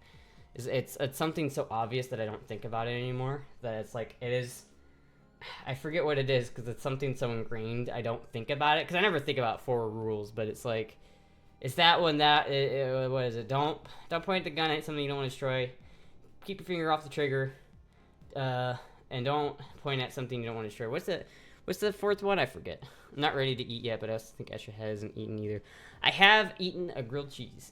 It's something so obvious that I don't think about it anymore. That it's like, it is... I forget what it is because it's something so ingrained I don't think about it, because I never think about 4 rules, but it's like, it's that one what is it? Don't point the gun at something you don't want to destroy. Keep your finger off the trigger, and don't point at something you don't want to destroy. What's the fourth one? I forget. I'm not ready to eat yet, but I also think Astra hasn't eaten either. I have eaten a grilled cheese.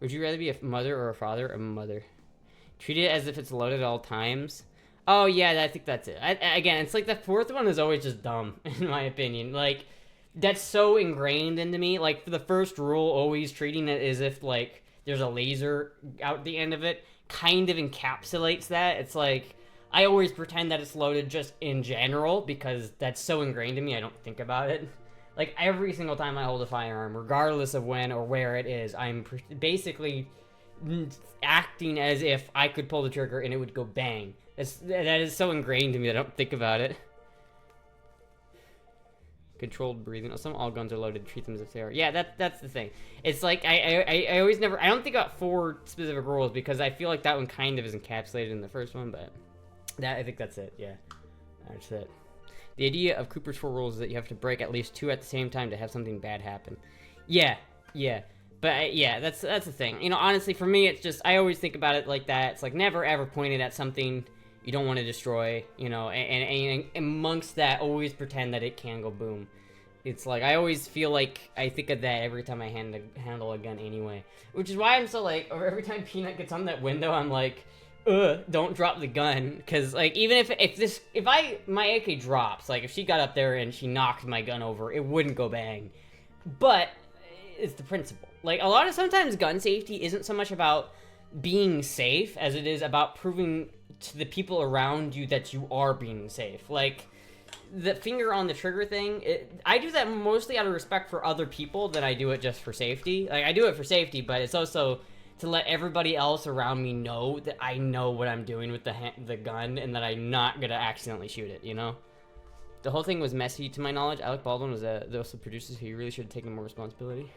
Would you rather be a mother or a father? A mother. Treat it as if it's loaded at all times. Oh, yeah, I think that's it. Again, it's like the fourth one is always just dumb, in my opinion. Like, that's so ingrained into me. Like, for the first rule, always treating it as if, like, there's a laser out the end of it, kind of encapsulates that. It's like, I always pretend that it's loaded just in general, because that's so ingrained in me, I don't think about it. Like, every single time I hold a firearm, regardless of when or where it is, I'm basically acting as if I could pull the trigger and it would go bang. That is so ingrained in me that I don't think about it. Controlled breathing. Some all guns are loaded. Treat them as if they are. Yeah, that's the thing. It's like I always never. I don't think about 4 specific rules because I feel like that one kind of is encapsulated in the first one, but I think that's it. Yeah, that's it. The idea of Cooper's 4 rules is that you have to break at least 2 at the same time to have something bad happen. Yeah. But yeah, that's the thing. You know, honestly, for me, it's just I always think about it like that. It's like never ever point it at something you don't want to destroy. You know, and amongst that, always pretend that it can go boom. It's like I always feel like I think of that every time I handle a gun anyway. Which is why I'm so like, or every time Peanut gets on that window, I'm like, don't drop the gun. Because like even if my AK drops, like if she got up there and she knocked my gun over, it wouldn't go bang. But it's the principle. Like, sometimes gun safety isn't so much about being safe as it is about proving to the people around you that you are being safe. Like, the finger on the trigger thing, I do that mostly out of respect for other people than I do it just for safety. Like, I do it for safety, but it's also to let everybody else around me know that I know what I'm doing with the gun and that I'm not gonna accidentally shoot it, you know? The whole thing was messy, to my knowledge. Alec Baldwin was those producers who really should have taken more responsibility.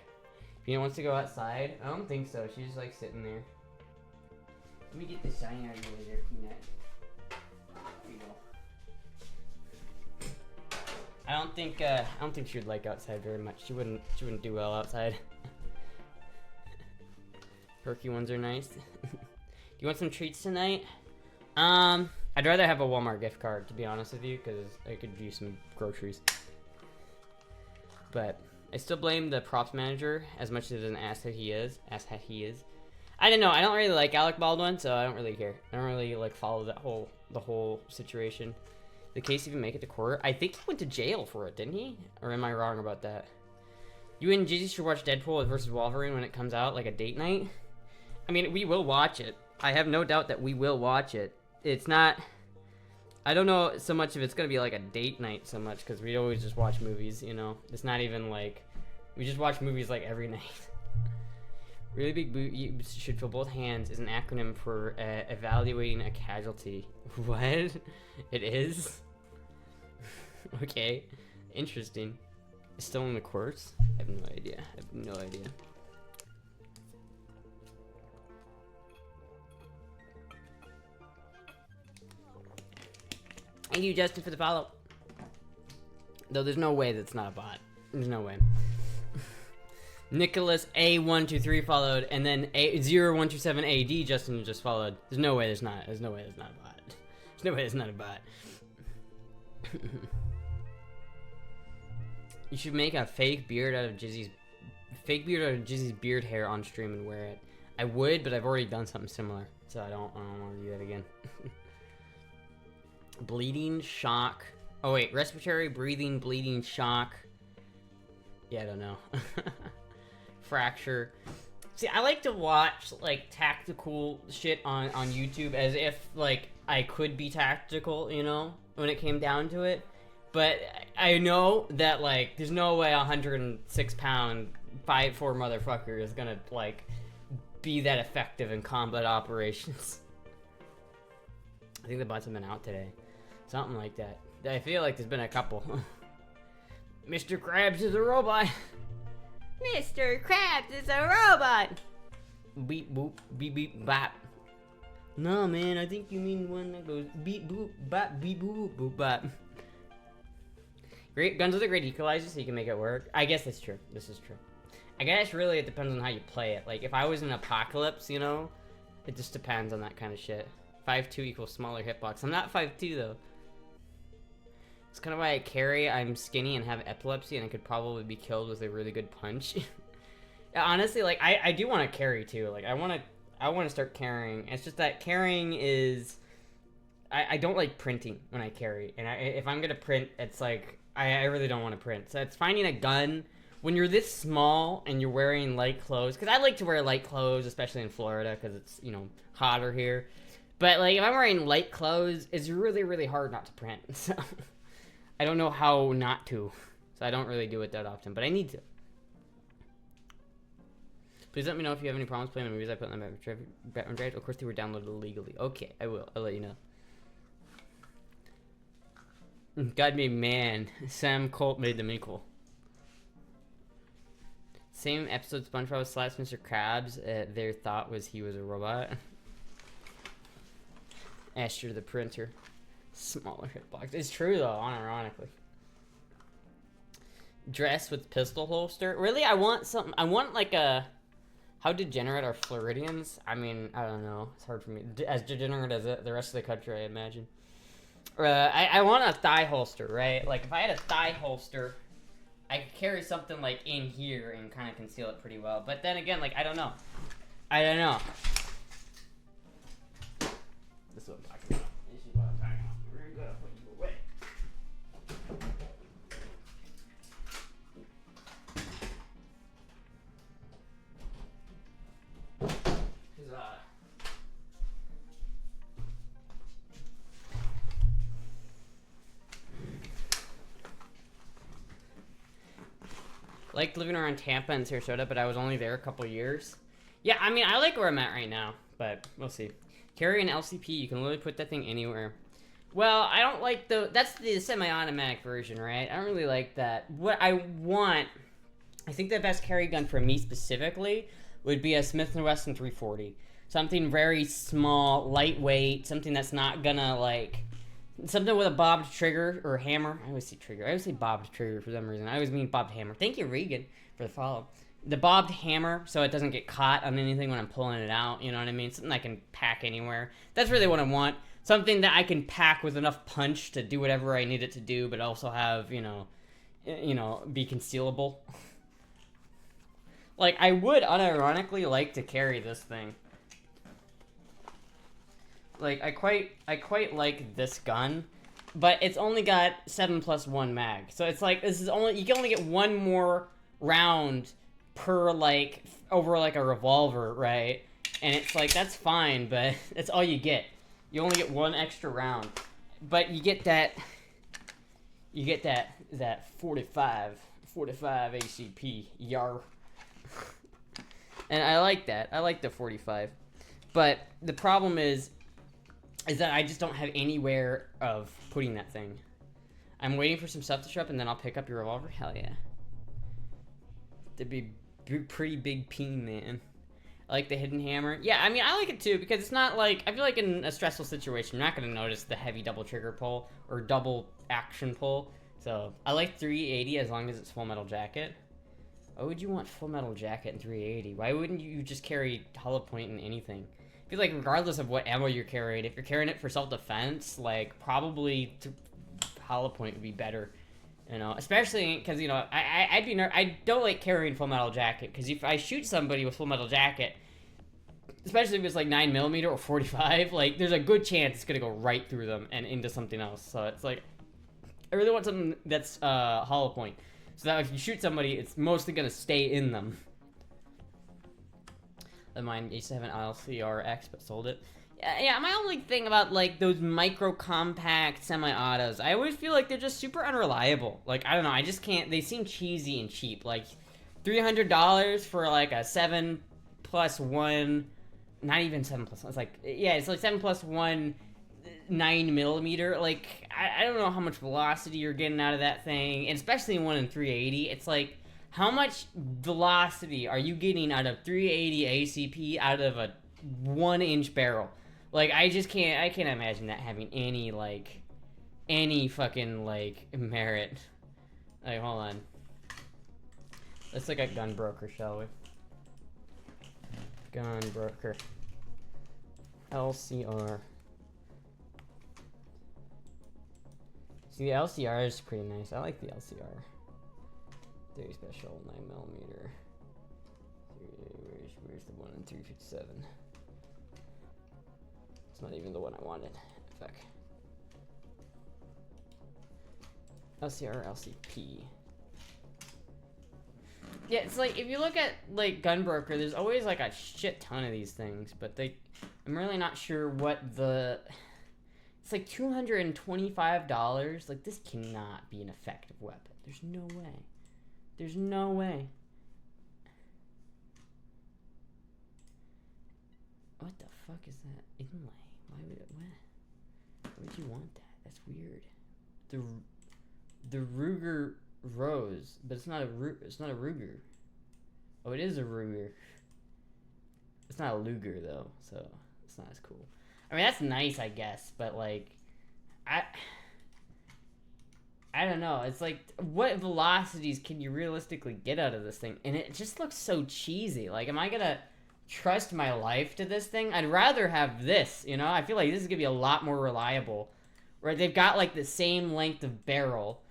Peanut wants to go outside? I don't think so. She's just like sitting there. Let me get the shine out of your way there, Peanut. There you go. I don't think she would like outside very much. She wouldn't do well outside. Perky ones are nice. Do you want some treats tonight? I'd rather have a Walmart gift card, to be honest with you, because I could use some groceries. But I still blame the props manager as much as an ass that he is. I don't know. I don't really like Alec Baldwin, so I don't really care. I don't really like follow the whole situation. Did the case even make it to court? I think he went to jail for it, didn't he? Or am I wrong about that? You and Jizzy should watch Deadpool vs. Wolverine when it comes out, like a date night. I mean, we will watch it. I have no doubt that we will watch it. It's not... I don't know so much if it's going to be like a date night so much, because we always just watch movies, you know? It's not even like... We just watch movies like every night. Really big boobs should fill both hands is an acronym for evaluating a casualty. What? It is? Okay. Interesting. It's still in the courts? I have no idea. I have no idea. Thank you, Justin, for the follow. Though there's no way that's not a bot. There's no way. Nicholas A123 followed, and then A0127AD Justin just followed. There's no way there's not. There's no way there's not a bot. There's no way there's not a bot. You should make a fake beard out of Jizzy's beard hair on stream and wear it. I would, but I've already done something similar, so I don't want to do that again. Bleeding, shock. Oh wait, respiratory, breathing, bleeding, shock. Yeah, I don't know. Fracture. See, I like to watch like tactical shit on YouTube as if like I could be tactical, you know, when it came down to it. But I know that like there's no way a 106-pound 5'4" motherfucker is gonna like be that effective in combat operations. I think the bots have been out today. Something like that. I feel like there's been a couple. Mr. Krabs is a robot. Mr. Krabs is a robot. Beep boop, beep beep bop. No man, I think you mean one that goes beep boop bop beep boop boop bop. Great guns with a great equalizer, so you can make it work. I guess that's true. This is true. I guess really it depends on how you play it. Like if I was in Apocalypse, you know, it just depends on that kind of shit. 5'2" equals smaller hitbox. I'm not 5'2" though. It's kind of why I carry. I'm skinny and have epilepsy, and I could probably be killed with a really good punch. Honestly, like I do want to carry too. Like I want to start carrying. It's just that carrying is I don't like printing when I carry, and if I'm gonna print, it's like I really don't want to print. So it's finding a gun when you're this small and you're wearing light clothes. Because I like to wear light clothes, especially in Florida, because it's, you know, hotter here. But like if I'm wearing light clothes, it's really, really hard not to print. So I don't know how not to. So I don't really do it that often, but I need to. Please let me know if you have any problems playing the movies I put in the background drive. Of course, they were downloaded illegally. Okay, I will. I'll let you know. God made man. Sam Colt made them equal. Same episode SpongeBob slaps Mr. Krabs. Their thought was he was a robot. Astra the printer. Smaller hitbox. It's true though, unironically. Dress with pistol holster. Really? I want something. I want like a... How degenerate are Floridians? I mean, I don't know. It's hard for me. As degenerate as the rest of the country, I imagine. I want a thigh holster, right? Like if I had a thigh holster, I could carry something like in here and kind of conceal it pretty well. But then again, like I don't know. I don't know. This is what I'm talking about. This is what I'm talking about. We're gonna put you away. Liked living around Tampa and Sarasota, but I was only there a couple years. Yeah, I mean, I like where I'm at right now, but we'll see. Carry an LCP, you can literally put that thing anywhere. Well, I don't like that's the semi-automatic version, right? I don't really like that. What I want I think the best carry gun for me specifically would be a Smith & Wesson 340. Something very small, lightweight, something that's not gonna, like... Something with a bobbed trigger or hammer. I always say trigger. I always say bobbed trigger for some reason. I always mean bobbed hammer. Thank you, Regan, for the follow. The bobbed hammer, so it doesn't get caught on anything when I'm pulling it out. You know what I mean? Something I can pack anywhere. That's really what I want. Something that I can pack with enough punch to do whatever I need it to do, but also have, you know, be concealable. Like, I would unironically like to carry this thing. Like, I quite like this gun, but it's only got 7+1 mag. So it's like, you can only get one more round per, like, over, like, a revolver, right? And it's like, that's fine, but that's all you get. You only get one extra round. But you get that 45 ACP, yar. And I like that. I like the 45. But the problem is that I just don't have anywhere of putting that thing. I'm waiting for some stuff to show up, and then I'll pick up your revolver. Hell yeah. That'd be pretty big peen, man. I like the hidden hammer. Yeah, I mean, I like it too, because it's not like... I feel like in a stressful situation, you're not going to notice the heavy double trigger pull, or double action pull. So, I like 380 as long as it's full metal jacket. Why would you want full metal jacket in 380? Why wouldn't you just carry hollow point in anything? I feel like regardless of what ammo you're carrying, if you're carrying it for self-defense, like, probably hollow point would be better, you know, especially because, you know, I don't like carrying full metal jacket, because if I shoot somebody with full metal jacket, especially if it's like 9mm or 45, like, there's a good chance it's gonna go right through them and into something else. So it's like, I really want something that's hollow point, so that if you shoot somebody, it's mostly gonna stay in them. Mine used to have an LCRX, but sold it. Yeah, my only thing about, like, those micro-compact semi-autos, I always feel like they're just super unreliable. Like, I don't know, I just can't... They seem cheesy and cheap. Like, $300 for, like, a 7+1... Not even 7+1. It's like... Yeah, it's like 7+1 9mm. Like, I don't know how much velocity you're getting out of that thing. And especially one in 380. It's like... How much velocity are you getting out of 380 ACP out of a 1-inch barrel? Like, I can't imagine that having any, like, any fucking, like, merit. Like, hold on. Let's look at Gunbroker, shall we? Gunbroker. LCR. See, the LCR is pretty nice. I like the LCR. Very special, 9mm. Where's the one in 357? It's not even the one I wanted. Fuck. LCR, LCP. Yeah, it's like, if you look at, like, Gunbroker, there's always, like, a shit ton of these things, but I'm really not sure what the... It's like $225. Like, this cannot be an effective weapon. There's no way. There's no way. What the fuck is that inlay? Why would you want that? That's weird. The Ruger Rose, but it's not a Ruger. Oh, it is a Ruger. It's not a Luger though, so it's not as cool. I mean, that's nice, I guess, but like, I don't know. It's like, what velocities can you realistically get out of this thing? And it just looks so cheesy. Like, am I gonna trust my life to this thing? I'd rather have this, you know? I feel like this is gonna be a lot more reliable. Where they've got, like, the same length of barrel.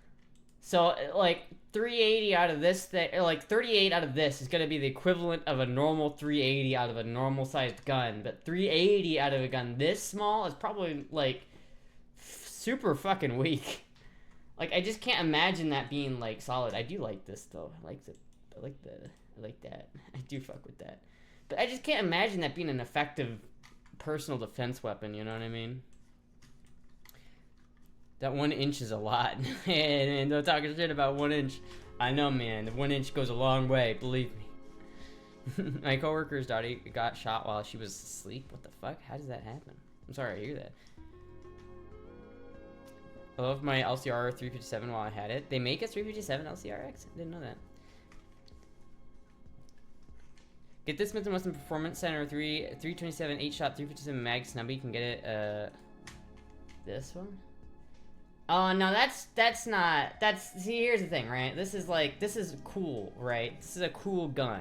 So, like, 380 out of this thing, or like 38 out of this is gonna be the equivalent of a normal 380 out of a normal-sized gun. But 380 out of a gun this small is probably, like, super fucking weak. Like, I just can't imagine that being, like, solid. I do like this, though. I like that. I do fuck with that. But I just can't imagine that being an effective personal defense weapon, you know what I mean? That 1 inch is a lot. And don't talk shit about 1 inch. I know, man. The 1 inch goes a long way, believe me. My coworker's daughter got shot while she was asleep. What the fuck? How does that happen? I'm sorry to hear that. I love my LCR 357 while I had it. They make a 357 LCRX? I didn't know that. Get this Smith & Wesson Performance Center 327 8-shot 357 mag snubby. You can get it. This one. Oh no, that's not. See, here's the thing, right? This is cool, right? This is a cool gun.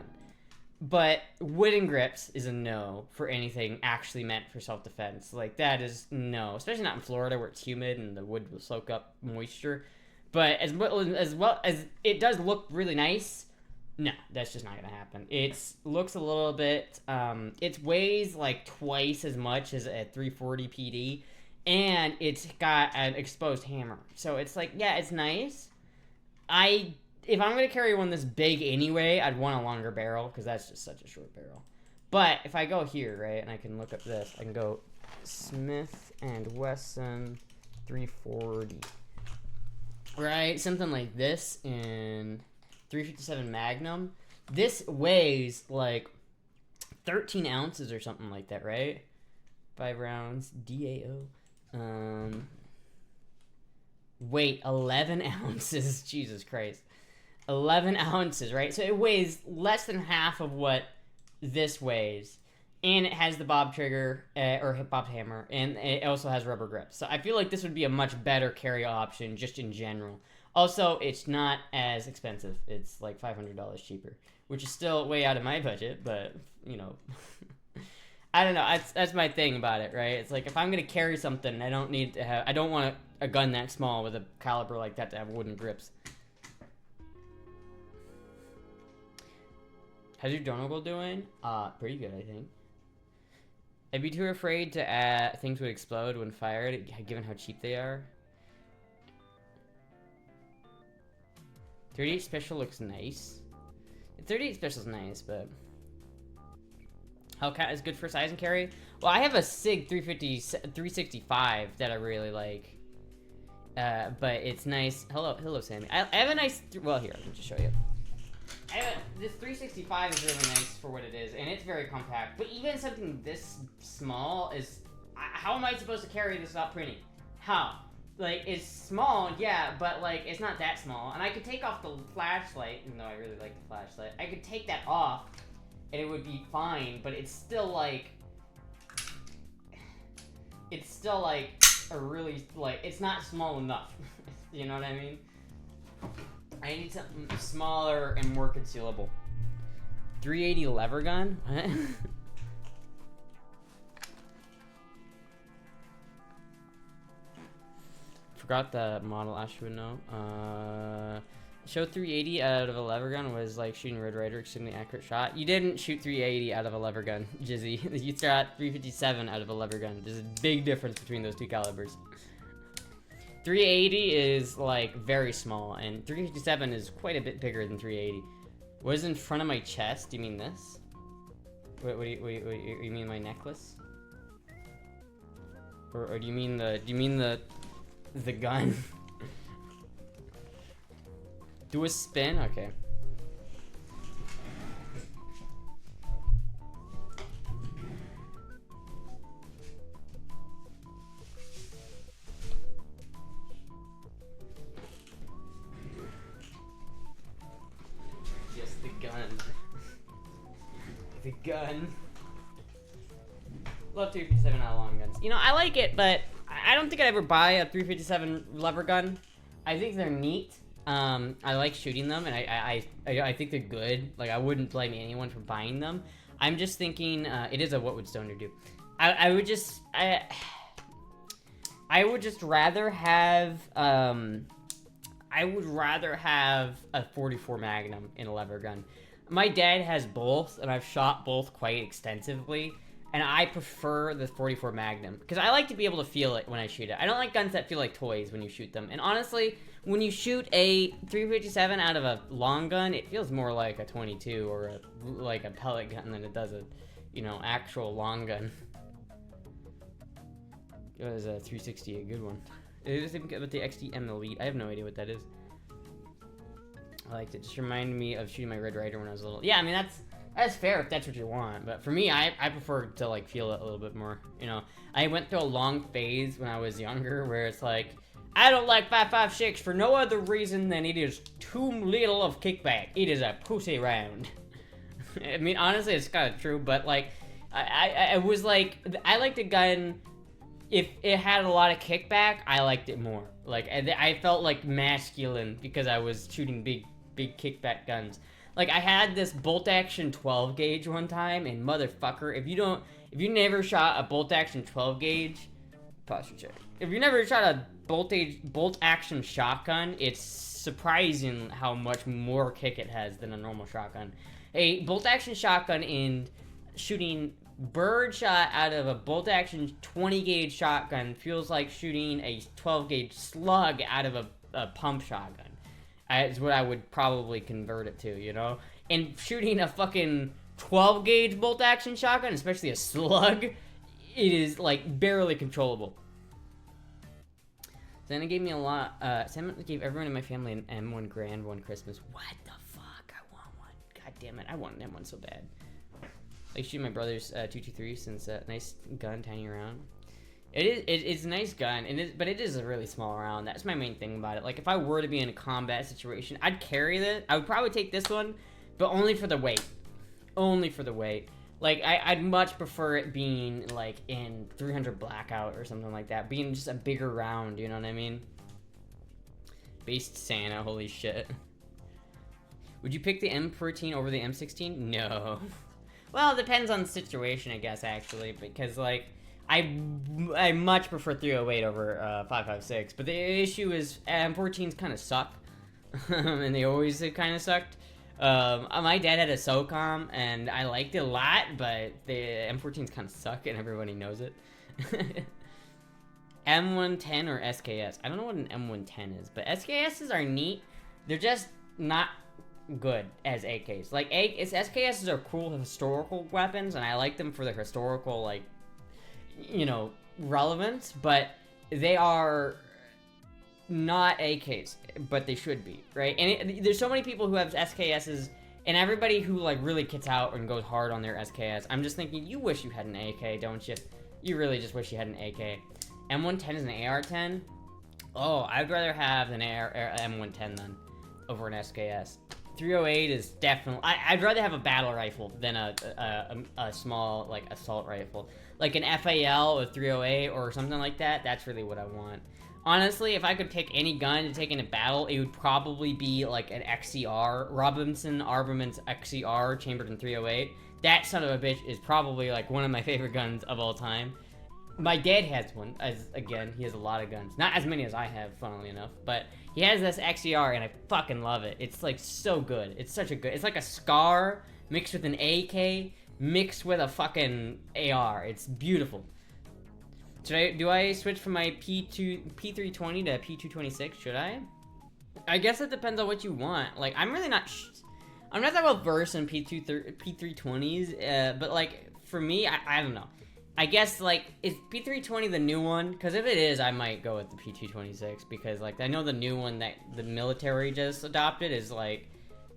But wooden grips is a no for anything actually meant for self-defense. Like, that is no. Especially not in Florida where it's humid and the wood will soak up moisture. But as well as it does look really nice, no, that's just not gonna happen. It looks a little bit, it weighs like twice as much as a 340 PD, and it's got an exposed hammer. So it's like, yeah, it's nice. If I'm going to carry one this big anyway, I'd want a longer barrel, because that's just such a short barrel. But if I go here, right, and I can look up this, I can go Smith & Wesson 340. Right, something like this in 357 Magnum. This weighs like 13 ounces or something like that, right? 5 rounds, DAO. Weight 11 ounces, Jesus Christ. 11 ounces, right? So it weighs less than half of what this weighs, and it has the bob trigger, or bob hammer, and it also has rubber grips. So I feel like this would be a much better carry option just in general. Also, it's not as expensive. It's like $500 cheaper, which is still way out of my budget, but, you know, I don't know. That's my thing about it, right? It's like, if I'm going to carry something, I don't want a gun that small with a caliber like that to have wooden grips. How's your Donegal doing? Pretty good, I think. I'd be too afraid to things would explode when fired, given how cheap they are. 38 Special looks nice. 38 Special's nice, but Hellcat is good for size and carry. Well, I have a SIG 365 that I really like. But it's nice. Hello, Sammy. I have a nice. Well, here, let me just show you. This 365 is really nice for what it is, and it's very compact. But even something this small is... How am I supposed to carry this without printing? How? Like, it's small, yeah, but, like, it's not that small. And I could take off the flashlight, even though I really like the flashlight. I could take that off, and it would be fine, but it's still, like... It's still, like, a really, like... It's not small enough. You know what I mean? I need something smaller and more concealable. 380 lever gun? What? Forgot the model. I should know. Show 380 out of a lever gun was like shooting Red Ryder, extremely accurate shot. You didn't shoot 380 out of a lever gun, Jizzy. You shot 357 out of a lever gun. There's a big difference between those two calibers. 380 is like very small, and 357 is quite a bit bigger than 380. What is in front of my chest? Do you mean this? What do you mean my necklace? Or do you mean the gun? Do a spin? Okay. Yes, the gun. The gun. Love 357 out of long guns. You know, I like it, but I don't think I'd ever buy a 357 lever gun. I think they're neat. I like shooting them, and I think they're good. Like, I wouldn't blame anyone for buying them. I'm just thinking, it is a what would Stoner do? I would just rather have, I would rather have a 44 Magnum in a lever gun. My dad has both, and I've shot both quite extensively. And I prefer the 44 Magnum, because I like to be able to feel it when I shoot it. I don't like guns that feel like toys when you shoot them. And honestly, when you shoot a 357 out of a long gun, it feels more like a 22 or like a pellet gun than it does a, you know, actual long gun. It was a 360, a good one. It was about the XDM Elite. I have no idea what that is. I liked it. Just reminded me of shooting my Red Ryder when I was little. Yeah, I mean, that's fair if that's what you want, but for me, I prefer to, like, feel it a little bit more, you know? I went through a long phase when I was younger where it's like, I don't like 5.56 for no other reason than it is too little of kickback. It is a pussy round. I mean, honestly, it's kind of true, but like, I was like, I liked a gun if it had a lot of kickback. I liked it more. Like, I felt like masculine because I was shooting big kickback guns. Like, I had this bolt action 12 gauge one time, and motherfucker, if you never shot a bolt action 12 gauge, posture check. If you never shot a bolt action shotgun, it's surprising how much more kick it has than a normal shotgun. A bolt action shotgun in shooting bird shot out of a bolt action 20 gauge shotgun feels like shooting a 12 gauge slug out of a pump shotgun. Is what I would probably convert it to, you know? And shooting a fucking 12 gauge bolt action shotgun, especially a slug, it is like barely controllable. Santa gave me a lot. Santa gave everyone in my family an M1 Grand one Christmas. What the fuck? I want one. God damn it. I want an M1 so bad. I shoot my brother's 223 since nice gun, tiny round. It's a nice gun, but it is a really small round. That's my main thing about it. Like, if I were to be in a combat situation, I'd carry this. I would probably take this one, but only for the weight. Only for the weight. Like, I'd much prefer it being, like, in 300 Blackout or something like that. Being just a bigger round, you know what I mean? Based Santa, holy shit. Would you pick the M14 over the M16? No. Well, it depends on the situation, I guess, actually. Because, like, I much prefer 308 over 556. But the issue is M14s kind of suck. And they always kind of sucked. My dad had a SOCOM, and I liked it a lot, but the M14s kind of suck, and everybody knows it. M110 or SKS? I don't know what an M110 is, but SKSs are neat. They're just not good as AKs. Like, SKSs are cool historical weapons, and I like them for their historical, like, you know, relevance, but they are not AKs, but they should be, right? And there's so many people who have SKSs, and everybody who, like, really kits out and goes hard on their SKS, I'm just thinking, you wish you had an AK, don't you? You really just wish you had an AK. M110 is an AR-10? Oh, I'd rather have an M110 then, over an SKS. 308 is definitely... I'd rather have a battle rifle than a small, like, assault rifle. Like an FAL or 308 or something like that, that's really what I want. Honestly, if I could pick any gun to take in a battle, it would probably be like an XCR, Robinson Armaments XCR, chambered in 308. That son of a bitch is probably like one of my favorite guns of all time. My dad has one, again, he has a lot of guns. Not as many as I have, funnily enough, but he has this XCR and I fucking love it. It's like so good. It's such a good, it's like a SCAR mixed with an AK, mixed with a fucking AR. It's beautiful. Do I switch from my P320 to P226? Should I? I guess it depends on what you want. Like, I'm really not... I'm not that well versed in P320s, but, like, for me, I don't know. I guess, like, is P320 the new one? Because if it is, I might go with the P226, because, like, I know the new one that the military just adopted is, like,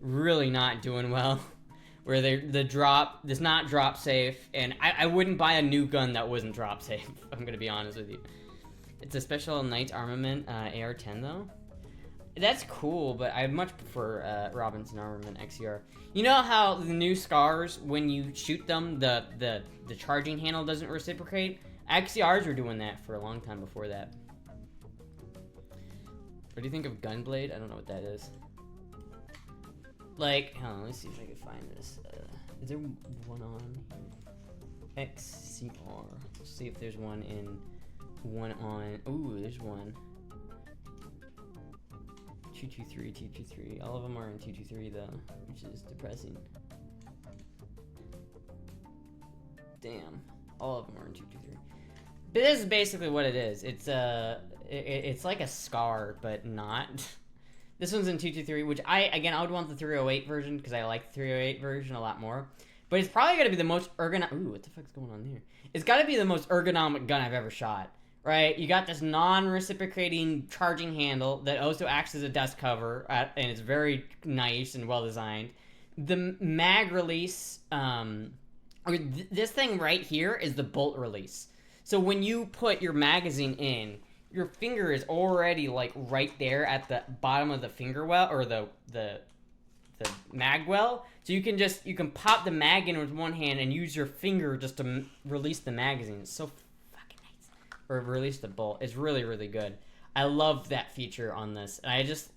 really not doing well. Where the drop does not drop safe, and I wouldn't buy a new gun that wasn't drop safe. I'm gonna be honest with you. It's a special Knights Armament AR-10 though. That's cool, but I much prefer Robinson Armament XCR. You know how the new SCARs, when you shoot them, the charging handle doesn't reciprocate? XCRs were doing that for a long time before that. What do you think of Gunblade? I don't know what that is. Like, hold on, let's see if I can find this. Is there one on XCR? Let's see if there's one on. Ooh, there's one. 223, 223. All of them are in 223 though, which is depressing. Damn, all of them are in 223. But this is basically what it is. It's like a SCAR, but not. This one's in 223, which I would want the 308 version because I like the 308 version a lot more. But it's probably going to be the most ergonomic... Ooh, what the fuck's going on there? It's got to be the most ergonomic gun I've ever shot, right? You got this non-reciprocating charging handle that also acts as a dust cover, and it's very nice and well-designed. The mag release... this thing right here is the bolt release. So when you put your magazine in... your finger is already like right there at the bottom of the finger well, or the mag well. So you can pop the mag in with one hand and use your finger just to release the magazine. It's so fucking nice. Or release the bolt. It's really, really good. I love that feature on this. And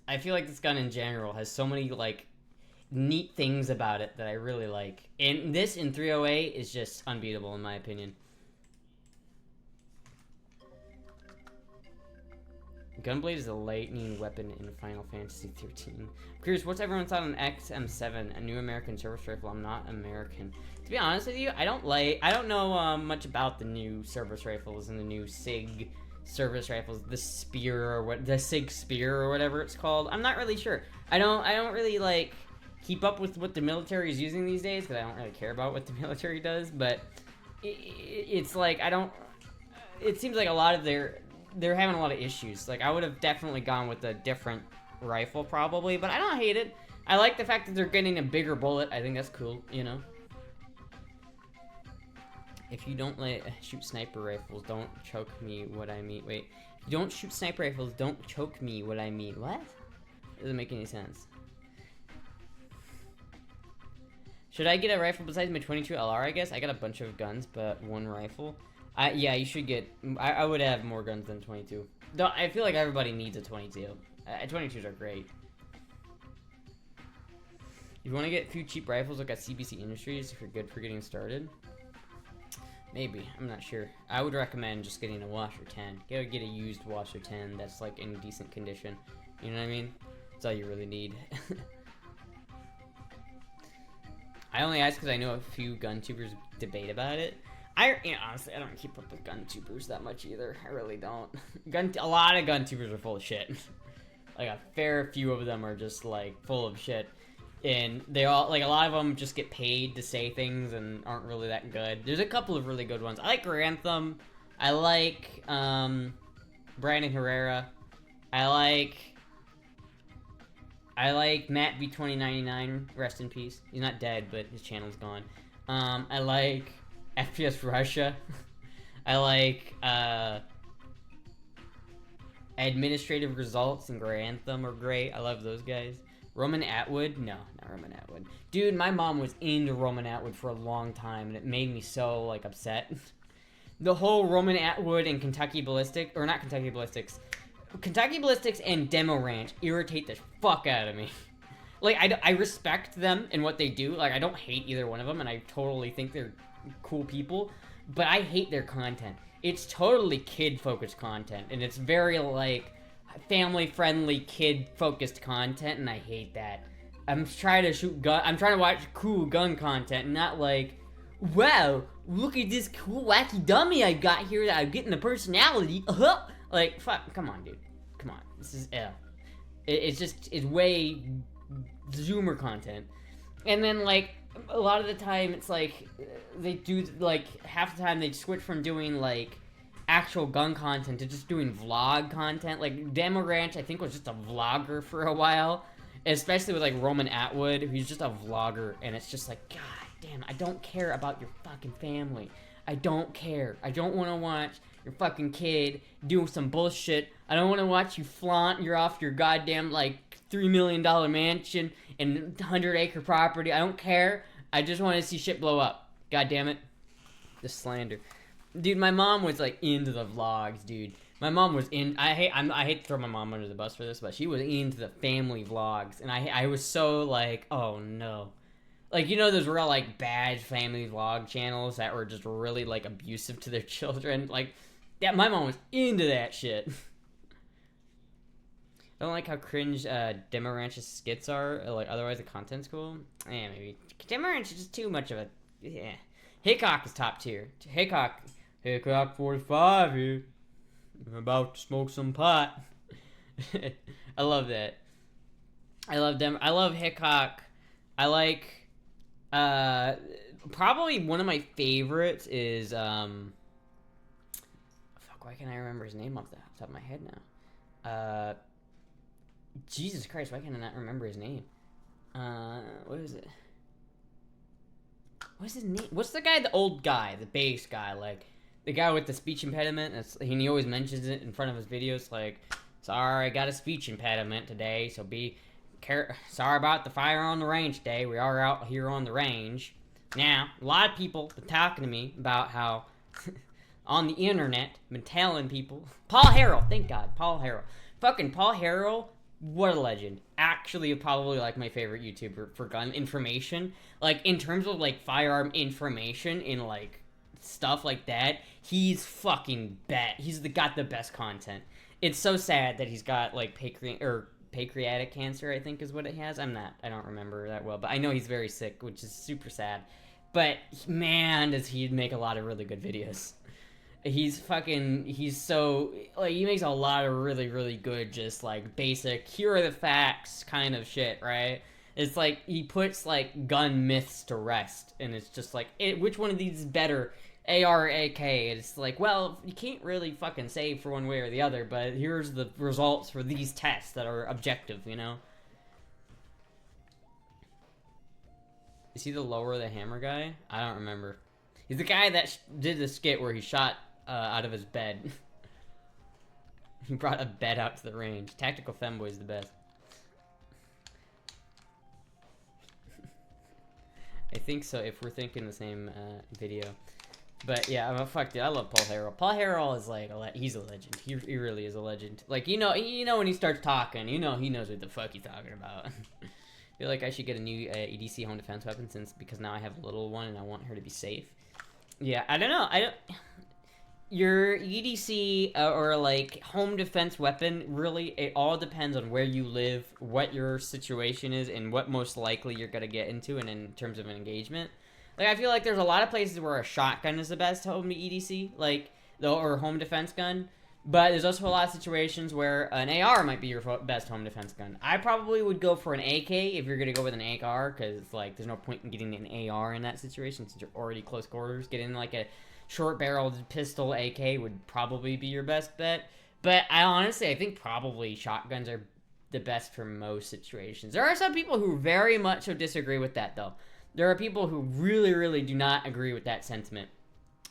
I feel like this gun in general has so many, like, neat things about it that I really like. And this in 308 is just unbeatable in my opinion. Gunblade is a lightning weapon in Final Fantasy 13. I'm curious, what's everyone's thought on XM7, a new American service rifle? I'm not American. To be honest with you, I don't know much about the new service rifles and the new SIG service rifles, the Spear or what, the SIG Spear or whatever it's called. I'm not really sure. I don't really like keep up with what the military is using these days because I don't really care about what the military does. But it's like it seems like a lot of they're having a lot of issues. Like, I would have definitely gone with a different rifle, probably, but I don't hate it. I like the fact that they're getting a bigger bullet. I think that's cool, you know? If you don't shoot sniper rifles, don't choke me, what I mean. Wait. If you don't shoot sniper rifles, don't choke me, what I mean. What? Doesn't make any sense. Should I get a rifle besides my 22 LR, I guess? I got a bunch of guns, but one rifle. Yeah, you should get... I would have more guns than 22. Though I feel like everybody needs a 22. 22s are great. You want to get a few cheap rifles, look at CBC Industries if you're good for getting started. Maybe. I'm not sure. I would recommend just getting a Washer 10. Get a used Washer 10 that's like in decent condition. You know what I mean? That's all you really need. I only ask because I know a few gun tubers debate about it. Honestly, I don't keep up with gun tubers that much either. I really don't. A lot of gun tubers are full of shit. Like, a fair few of them are just, like, full of shit. And they all, like, a lot of them just get paid to say things and aren't really that good. There's a couple of really good ones. I like Grantham. I like, Brandon Herrera. I like Matt B2099. Rest in peace. He's not dead, but his channel's gone. I like FPS Russia. I like Administrative Results and Grantham are great. I love those guys. Roman Atwood? No, not Roman Atwood. Dude, my mom was into Roman Atwood for a long time, and it made me so, like, upset. The whole Roman Atwood and Kentucky Ballistics, or not Kentucky Ballistics, Kentucky Ballistics and Demo Ranch irritate the fuck out of me. Like, I respect them and what they do. Like, I don't hate either one of them, and I totally think they're cool people, but I hate their content. It's totally kid-focused content, and it's very, like, family-friendly, kid-focused content, and I hate that. I'm trying to watch cool gun content, not like, wow, look at this cool wacky dummy I got here that I'm getting a personality. Like, fuck, come on, dude. Come on. This is, it's way zoomer content. And then, like, a lot of the time, it's like, they do, like, half the time they switch from doing, like, actual gun content to just doing vlog content. Like, Demo Ranch, I think, was just a vlogger for a while. Especially with, like, Roman Atwood, who's just a vlogger. And it's just like, God damn, I don't care about your fucking family. I don't care. I don't want to watch your fucking kid do some bullshit. I don't want to watch you flaunt you're off your goddamn, like, $3 million mansion and 100-acre property. I don't care. I just want to see shit blow up. God damn it. The slander. Dude, my mom was, like, into the vlogs, dude. My mom was in... I hate to throw my mom under the bus for this, but she was into the family vlogs. And I was so, like, oh, no. Like, you know those real, like, bad family vlog channels that were just really, like, abusive to their children? Like, yeah, my mom was into that shit. I don't like how cringe Demo Ranch's skits are. Like, otherwise the content's cool. Yeah, maybe. Demo Ranch is just too much of a... Yeah. Hickok is top tier. Hickok 45 here. I'm about to smoke some pot. I love that. I love them. I love Hickok. I like... probably one of my favorites is... Fuck, why can't I remember his name off the top of my head now? Jesus Christ, why can I not remember his name? What is it? What's his name? What's the guy, the old guy, the bass guy, like, the guy with the speech impediment, and he always mentions it in front of his videos, like, sorry, I got a speech impediment today, so sorry about the fire on the range day. We are out here on the range. Now, a lot of people been talking to me about how on the internet, been telling people, Paul Harrell, thank God, Paul Harrell. Fucking Paul Harrell, what a legend. Actually, probably like my favorite YouTuber for gun information. Like, in terms of like firearm information in like stuff like that, he's fucking he's got the best content. It's so sad that he's got like pancreatic cancer, I think is what it has. I don't remember that well, but I know he's very sick, which is super sad. But man, does he make a lot of really good videos. He's so, like, he makes a lot of really, really good, just, like, basic, here are the facts kind of shit, right? It's like, he puts, like, gun myths to rest, and it's just like, which one of these is better, AR or AK? It's like, well, you can't really fucking say for one way or the other, but here's the results for these tests that are objective, you know? Is he the lower the hammer guy? I don't remember. He's the guy that did the skit where he shot out of his bed. He brought a bed out to the range. Tactical Femboy is the best. I think so, if we're thinking the same video. But yeah, fuck, dude, I love Paul Harrell. Paul Harrell is like, he's a legend. He really is a legend. Like, you know when he starts talking, he knows what the fuck he's talking about. I feel like I should get a new EDC home defense weapon because now I have a little one and I want her to be safe. Yeah, I don't know. Your EDC or like home defense weapon, really, it all depends on where you live, what your situation is, and what most likely you're gonna get into, and in terms of an engagement. Like, I feel like there's a lot of places where a shotgun is the best home EDC, like, or home defense gun. But there's also a lot of situations where an AR might be your best home defense gun. I probably would go for an AK if you're going to go with an AR, because, like, there's no point in getting an AR in that situation since you're already close quarters. Getting, like, a short-barreled pistol AK would probably be your best bet. But I think probably shotguns are the best for most situations. There are some people who very much so disagree with that, though. There are people who really, really do not agree with that sentiment.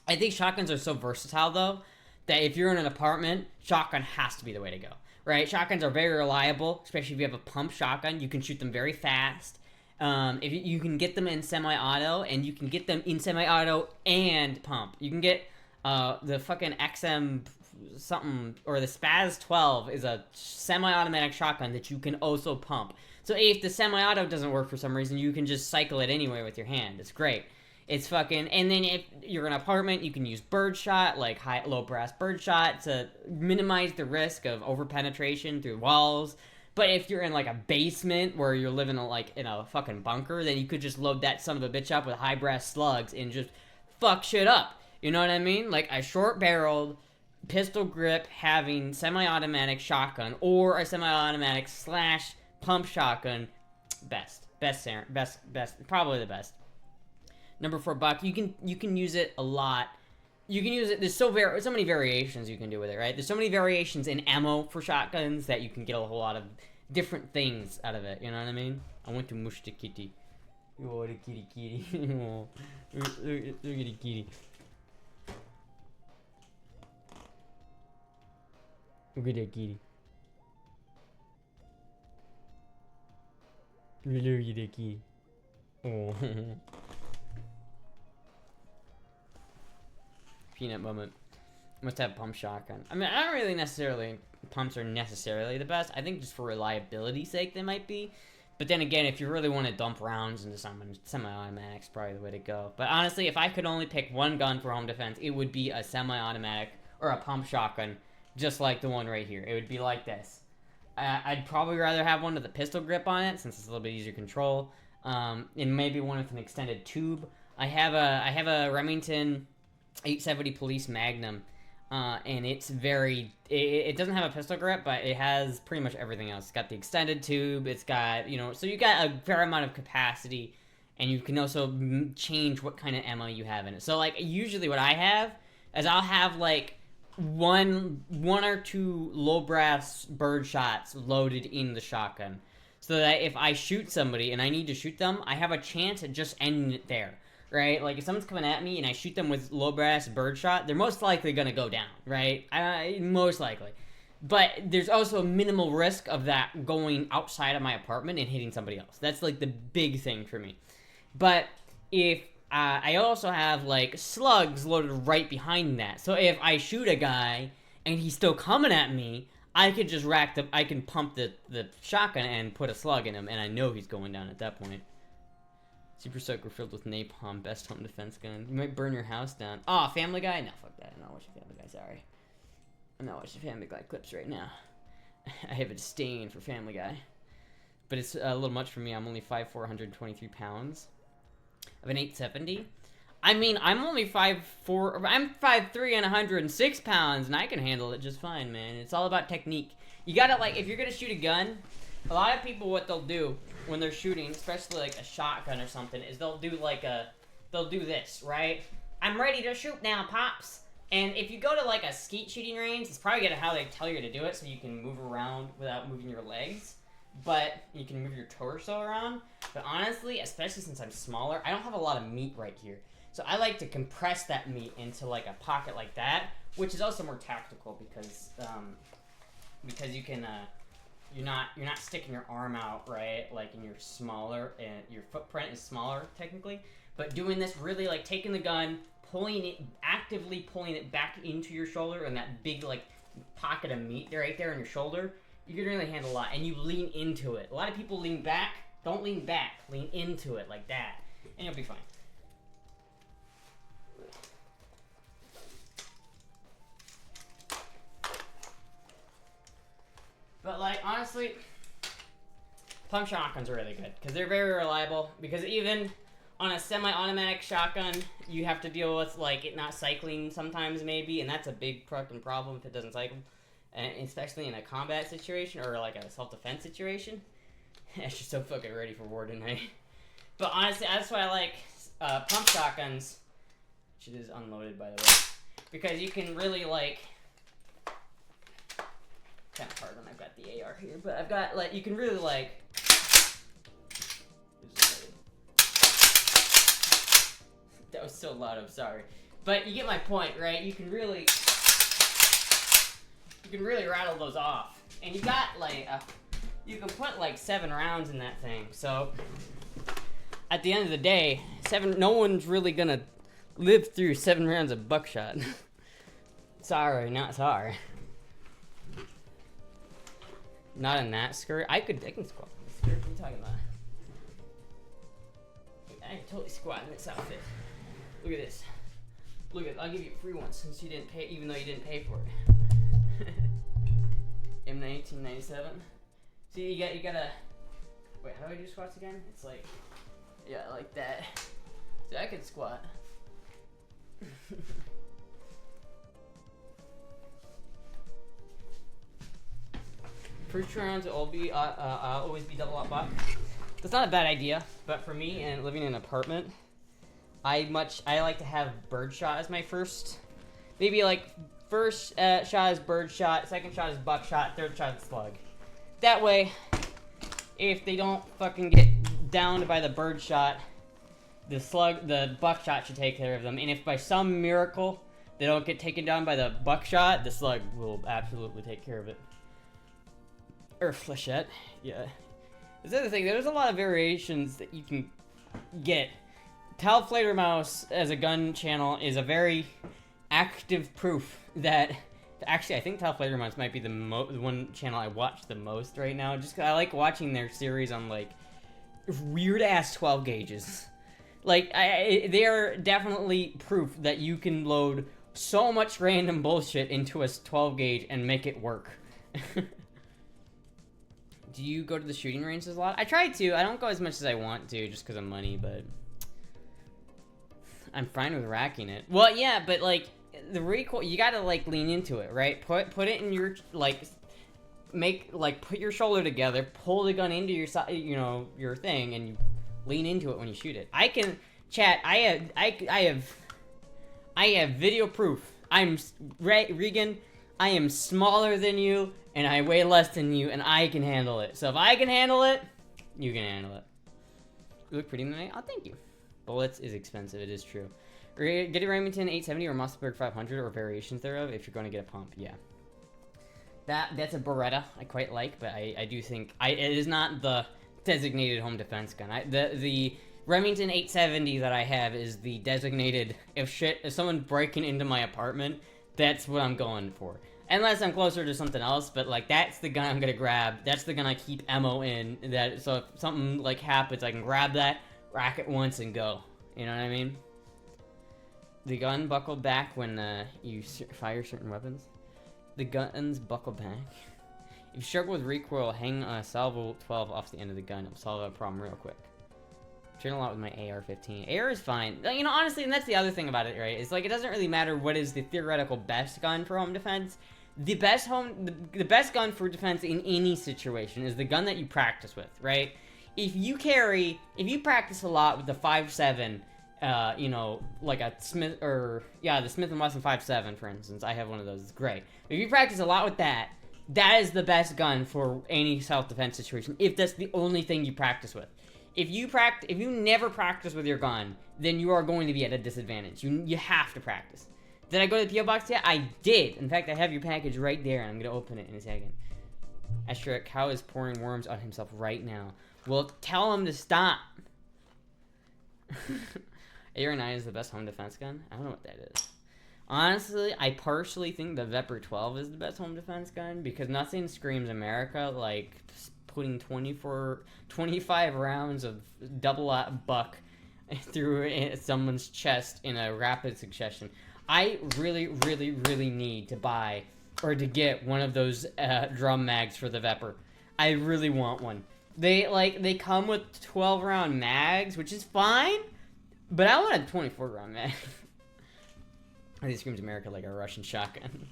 I think shotguns are so versatile, though, that if you're in an apartment, shotgun has to be the way to go, right? Shotguns are very reliable, especially if you have a pump shotgun. You can shoot them very fast. If you can get them in semi-auto, and you can get them in semi-auto and pump. You can get the fucking XM something, or the Spaz 12 is a semi-automatic shotgun that you can also pump. So if the semi-auto doesn't work for some reason, you can just cycle it anyway with your hand. It's great. It's fucking, and then if you're in an apartment, you can use birdshot, like low brass birdshot, to minimize the risk of over-penetration through walls. But if you're in like a basement where you're living in a fucking bunker, then you could just load that son of a bitch up with high brass slugs and just fuck shit up. You know what I mean? Like a short-barreled pistol grip having semi-automatic shotgun or a semi-automatic / pump shotgun, best, probably the best. Number 4 buck, you can use it a lot. You can use it, there's so many variations you can do with it, right? There's so many variations in ammo for shotguns that you can get a whole lot of different things out of it, you know what I mean? I want to mush the kitty. Oh, the kitty. Oh, look at the kitty. Look at that kitty. Look at that kitty. Oh. Peanut moment. Must have pump shotgun. I mean, I don't really necessarily, pumps are necessarily the best. I think just for reliability's sake they might be. But then again, if you really want to dump rounds into someone, semi-automatic's probably the way to go. But honestly, if I could only pick one gun for home defense, it would be a semi-automatic or a pump shotgun, just like the one right here. It would be like this. I'd probably rather have one with a pistol grip on it, since it's a little bit easier to control. And maybe one with an extended tube. I have a Remington 870 Police Magnum, and it's it doesn't have a pistol grip, but it has pretty much everything else. It's got the extended tube, it's got, so you got a fair amount of capacity, and you can also change what kind of ammo you have in it. So, like, usually what I have is I'll have, like, one or two low brass bird shots loaded in the shotgun, so that if I shoot somebody and I need to shoot them, I have a chance at just ending it there. Right? Like, if someone's coming at me and I shoot them with low brass birdshot, they're most likely gonna go down, right? Most likely. But there's also a minimal risk of that going outside of my apartment and hitting somebody else. That's like the big thing for me. But if I also have like slugs loaded right behind that, so if I shoot a guy and he's still coming at me, I could just I can pump the shotgun and put a slug in him, and I know he's going down at that point. Super Soaker filled with napalm, best home defense gun. You might burn your house down. Oh, Family Guy? No, fuck that. I'm not watching Family Guy, sorry. I'm not watching Family Guy clips right now. I have a disdain for Family Guy. But it's a little much for me. I'm only 5'4", 123 pounds. I have an 870. I mean, I'm only 5'4", I'm 5'3" and 106 pounds, and I can handle it just fine, man. It's all about technique. You gotta, like, if you're gonna shoot a gun, a lot of people, what they'll do when they're shooting, especially like a shotgun or something, is they'll do this, right? I'm ready to shoot now, pops. And if you go to like a skeet shooting range, it's probably how they tell you to do it, so you can move around without moving your legs. But you can move your torso around. But honestly, especially since I'm smaller, I don't have a lot of meat right here. So I like to compress that meat into like a pocket like that, which is also more tactical because you can you're not sticking your arm out, right? Like, and you're smaller, and your footprint is smaller technically. But doing this, really like taking the gun, actively pulling it back into your shoulder, and that big like pocket of meat right there in your shoulder, you can really handle a lot. And you lean into it. A lot of people lean back. Don't lean back. Lean into it like that, and you'll be fine. But like, honestly, pump shotguns are really good because they're very reliable. Because even on a semi-automatic shotgun, you have to deal with like it not cycling sometimes, maybe, and that's a big fucking problem if it doesn't cycle, and especially in a combat situation or like a self-defense situation. It's just so fucking ready for war tonight. But honestly, that's why I like pump shotguns, which is unloaded by the way, because you can really like. Kind of hard when I've got the AR here, but I've got like you can really like. That was so loud. I'm sorry, but you get my point, right? You can really rattle those off, and you got like you can put like 7 rounds in that thing. So at the end of the day, no one's really gonna live through 7 rounds of buckshot. Sorry, not sorry. Not in that skirt. I can squat in this skirt. What are you talking about? I can totally squat in this outfit. Look at this. Look at. I'll give you a free one since you didn't pay, even though you didn't pay for it. M1997. See, you gotta. Wait, how do I do squats again? It's like, yeah, like that. See, I can squat. First rounds will always be double up buck. That's not a bad idea, but for me and living in an apartment, I like to have birdshot as my first. Maybe like first shot is birdshot, second shot is buckshot, third shot is slug. That way, if they don't fucking get downed by the birdshot, the buckshot should take care of them. And if by some miracle they don't get taken down by the buckshot, the slug will absolutely take care of it. Or flechette, yeah. This other thing, there's a lot of variations that you can get. Tal Flater Mouse as a gun channel is a very active proof that, actually I think Tal Flater Mouse might be the one channel I watch the most right now, just 'cause I like watching their series on like weird ass 12 gauges. Like, they are definitely proof that you can load so much random bullshit into a 12 gauge and make it work. Do you go to the shooting ranges a lot? I try to. I don't go as much as I want to just because of money, but I'm fine with racking it. Well, yeah, but like the recoil, you gotta like lean into it, right? Put it in your like put your shoulder together, pull the gun into your side, your thing, and you lean into it when you shoot it. I can chat. I have video proof. Regan. I am smaller than you, and I weigh less than you, and I can handle it. So if I can handle it, you can handle it. You look pretty tonight. Oh, thank you. Bullets is expensive. It is true. Get a Remington 870 or Mossberg 500 or variations thereof if you're going to get a pump. Yeah. That's a Beretta I quite like, but I do think it is not the designated home defense gun. The Remington 870 that I have is the designated, if someone breaking into my apartment, that's what I'm going for. Unless I'm closer to something else, but like that's the gun I'm gonna grab. That's the gun I keep ammo in. So if something like happens, I can grab that, rack it once, and go. You know what I mean? The gun buckled back when you fire certain weapons. The guns buckle back. If you struggle with recoil, hang a salvo 12 off the end of the gun. It'll solve that problem real quick. I'm train a lot with my AR-15. AR is fine. You know, honestly, and that's the other thing about it, right? It's like it doesn't really matter what is the theoretical best gun for home defense. The best gun for defense in any situation is the gun that you practice with, right? If you practice a lot with the 5.7, you know, like a Smith, the Smith & Wesson 5.7, for instance. I have one of those. It's great. If you practice a lot with that, that is the best gun for any self-defense situation, if that's the only thing you practice with. If you never practice with your gun, then you are going to be at a disadvantage. You have to practice. Did I go to the P.O. box yet? I did. In fact, I have your package right there, and I'm going to open it in a second. Astra, cow is pouring worms on himself right now. Well, tell him to stop. AR-9 is the best home defense gun? I don't know what that is. Honestly, I partially think the Vepr 12 is the best home defense gun, because nothing screams America like putting 25 rounds of double-aught buck through someone's chest in a rapid succession. I really, really, really need to buy or to get one of those drum mags for the Vepr. I really want one. They come with 12-round mags, which is fine, but I want a 24-round mag. I think it screams America like a Russian shotgun.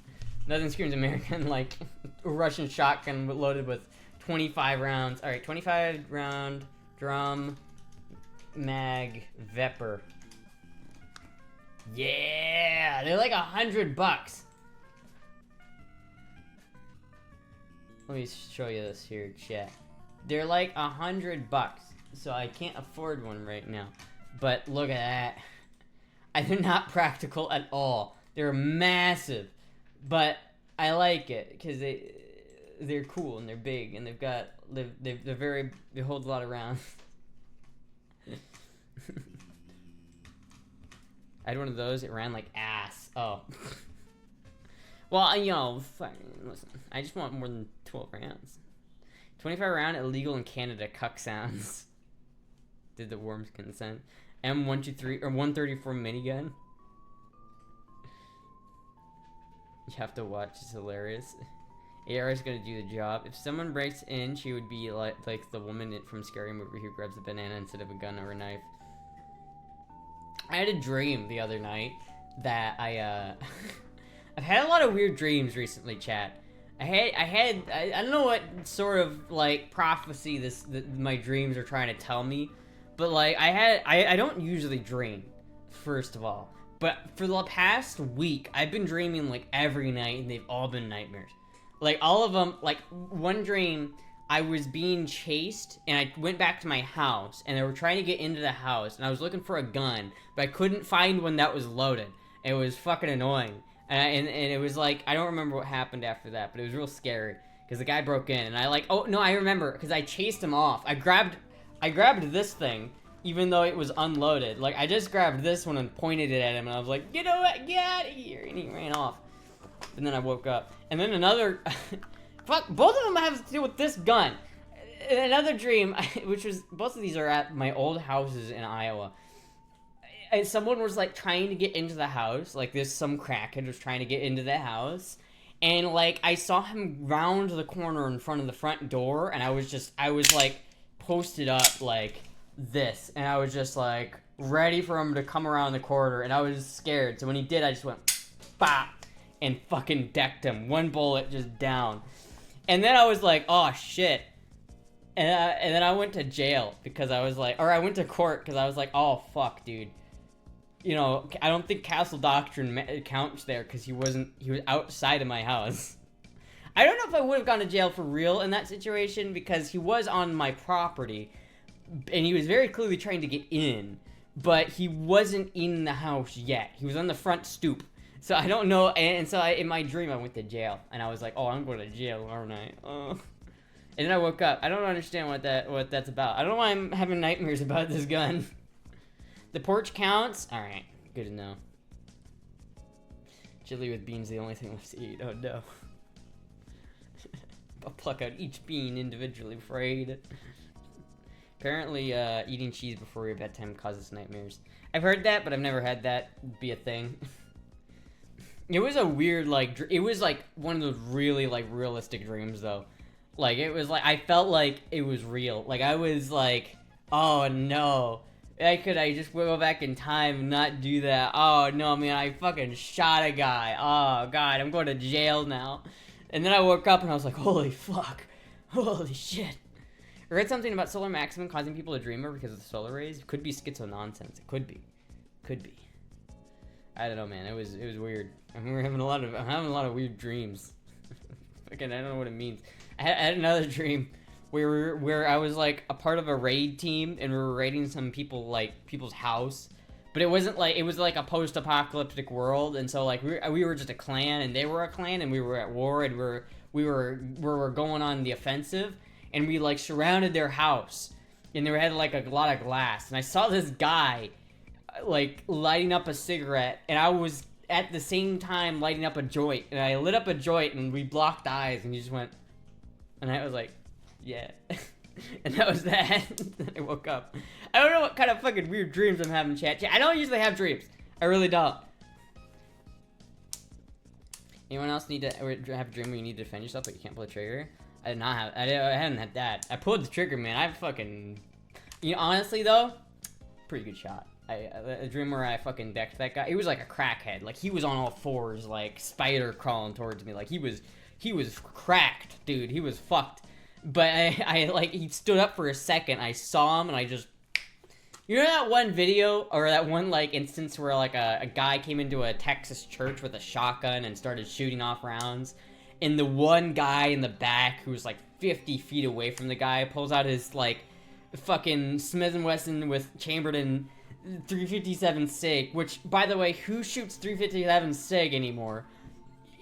Nothing screams American like a Russian shotgun loaded with 25 rounds. All right, 25-round drum mag Vepr. Yeah, they're like $100. Let me show you this here, chat. They're like $100, so I can't afford one right now. But look at that. They're not practical at all. They're massive, but I like it because they're cool and they're big and they hold a lot of rounds. I had one of those. It ran like ass. Oh. Well, you know, listen. I just want more than 12 rounds. 25 round illegal in Canada. Cuck sounds. Did the worms consent? M123 or 134 minigun. You have to watch. It's hilarious. AR is gonna do the job. If someone breaks in, she would be like the woman from Scary Movie who grabs a banana instead of a gun or a knife. I had a dream the other night that I've had a lot of weird dreams recently, chat. I don't know what sort of like prophecy my dreams are trying to tell me, but like I don't usually dream, first of all. But for the past week, I've been dreaming like every night, and they've all been nightmares. Like all of them. Like one dream, I was being chased, and I went back to my house, and they were trying to get into the house, and I was looking for a gun, but I couldn't find one that was loaded. It was fucking annoying, and it was like, I don't remember what happened after that, but it was real scary, because the guy broke in, and I remember, because I chased him off. I grabbed this thing, even though it was unloaded. Like, I just grabbed this one and pointed it at him, and I was like, you know what, get out of here, and he ran off. And then I woke up, and then another... Fuck, both of them have to do with this gun. Another dream, which was, both of these are at my old houses in Iowa. And someone was like trying to get into the house. Like some crackhead was trying to get into the house. And like, I saw him round the corner in front of the front door. And I was like posted up like this. And I was just like ready for him to come around the corner. And I was scared. So when he did, I just went, bop, and fucking decked him. One bullet just down. And then I was like, oh shit. And then I went to jail because I was like, or I went to court because I was like, oh fuck, dude. You know, I don't think Castle Doctrine counts there because he was outside of my house. I don't know if I would have gone to jail for real in that situation because he was on my property and he was very clearly trying to get in, but he wasn't in the house yet. He was on the front stoop. So I don't know, and so in my dream I went to jail, and I was like, oh, I'm going to jail, aren't I? And then I woke up. I don't understand what that's about. I don't know why I'm having nightmares about this gun. The porch counts? Alright, good to know. Chili with beans, the only thing left to eat. Oh no. I'll pluck out each bean individually before I eat it. Apparently, eating cheese before your bedtime causes nightmares. I've heard that, but I've never had that be a thing. It was a weird, like, it was like one of those really, like, realistic dreams, though. Like, it was like, I felt like it was real. Like, I was like, oh no. I just go back in time and not do that? Oh no, man, I fucking shot a guy. Oh god, I'm going to jail now. And then I woke up and I was like, holy fuck. Holy shit. I read something about solar maximum causing people to dreamer because of the solar rays. It could be schizo nonsense. It could be. Could be. I don't know, man. It was weird. I mean, I'm having a lot of weird dreams. Fucking, I don't know what it means. I had another dream where I was like a part of a raid team and we were raiding some people's house, but it wasn't like, it was like a post-apocalyptic world, and so like we were just a clan and they were a clan and we were at war and we were going on the offensive, and we like surrounded their house and they had like a lot of glass, and I saw this guy like lighting up a cigarette, and I was at the same time lighting up a joint, and I lit up a joint and we blocked eyes, and he just went, and I was like, yeah. And that was that. Then I woke up. I don't know what kind of fucking weird dreams I'm having, chat. I don't usually have dreams. I really don't. Anyone else need to have a dream where you need to defend yourself but you can't pull the trigger? I did not have, I hadn't had that. I pulled the trigger, man. I fucking, you know, honestly though, pretty good shot. A dream where I fucking decked that guy. He was like a crackhead. Like, he was on all fours, like spider crawling towards me. Like, he was cracked, dude. He was fucked. But I like, he stood up for a second. I saw him and I just, you know that one video or that one like instance where like a guy came into a Texas church with a shotgun and started shooting off rounds, and the one guy in the back who was like 50 feet away from the guy pulls out his like fucking Smith & Wesson with chambered in 357 SIG, which, by the way, who shoots 357 SIG anymore?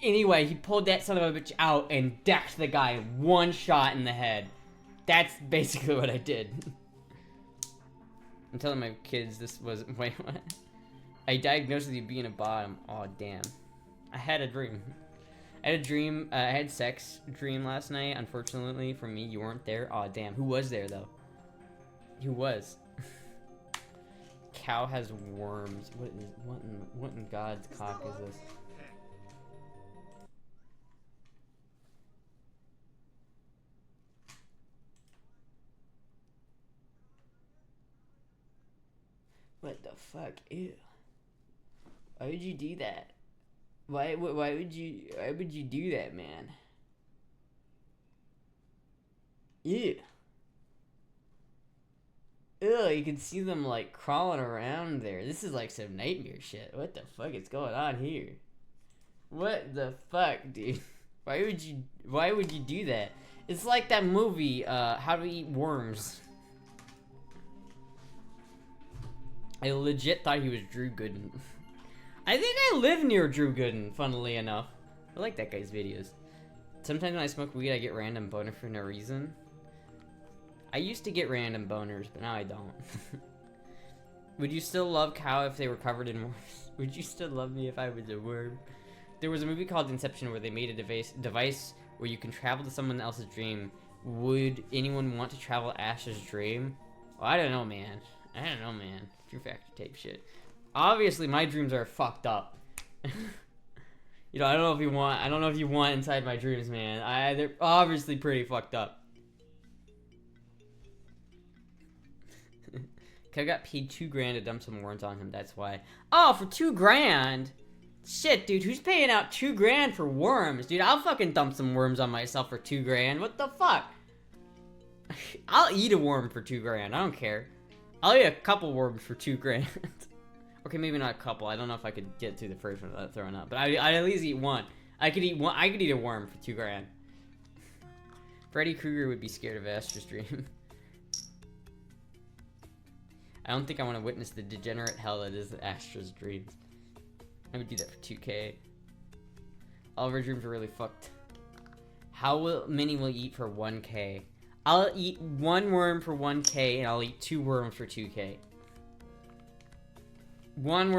Anyway, he pulled that son of a bitch out and decked the guy one shot in the head. That's basically what I did. I'm telling my kids this was, wait, what? I diagnosed with you being a bottom. Oh, damn. I had a dream. I had a dream, I had sex dream last night. Unfortunately for me, you weren't there. Oh, damn. Who was there, though? Who was? Cow has worms. What in God's cock is this? What the fuck? Ew. Why would you do that? Why would you do that, man? Ew. Ugh, you can see them like crawling around there. This is like some nightmare shit. What the fuck is going on here? What the fuck, dude? Why would you do that? It's like that movie, How to Eat Worms. I legit thought he was Drew Gooden. I think I live near Drew Gooden, funnily enough. I like that guy's videos. Sometimes when I smoke weed, I get random boner for no reason. I used to get random boners, but now I don't. Would you still love Cow if they were covered in worms? Would you still love me if I was a worm? There was a movie called Inception where they made a device where you can travel to someone else's dream. Would anyone want to travel Ash's dream? Well, I don't know, man. I don't know, man. True Factor tape shit. Obviously, my dreams are fucked up. You know, I don't know if you want inside my dreams, man. They're obviously pretty fucked up. I got paid $2,000 to dump some worms on him, that's why. Oh, for $2,000? Shit, dude, who's paying out $2,000 for worms? Dude, I'll fucking dump some worms on myself for $2,000. What the fuck? I'll eat a worm for $2,000. I don't care. I'll eat a couple worms for $2,000. Okay, maybe not a couple. I don't know if I could get through the first one without throwing up. But I'd at least eat one. I could eat a worm for $2,000. Freddy Krueger would be scared of Astra's dream. I don't think I want to witness the degenerate hell that is Astra's dreams. I would do that for 2K. Oliver's rooms are really fucked. How many will you eat for 1K? I'll eat 1 worm for 1K, and I'll eat 2 worms for 2K. 1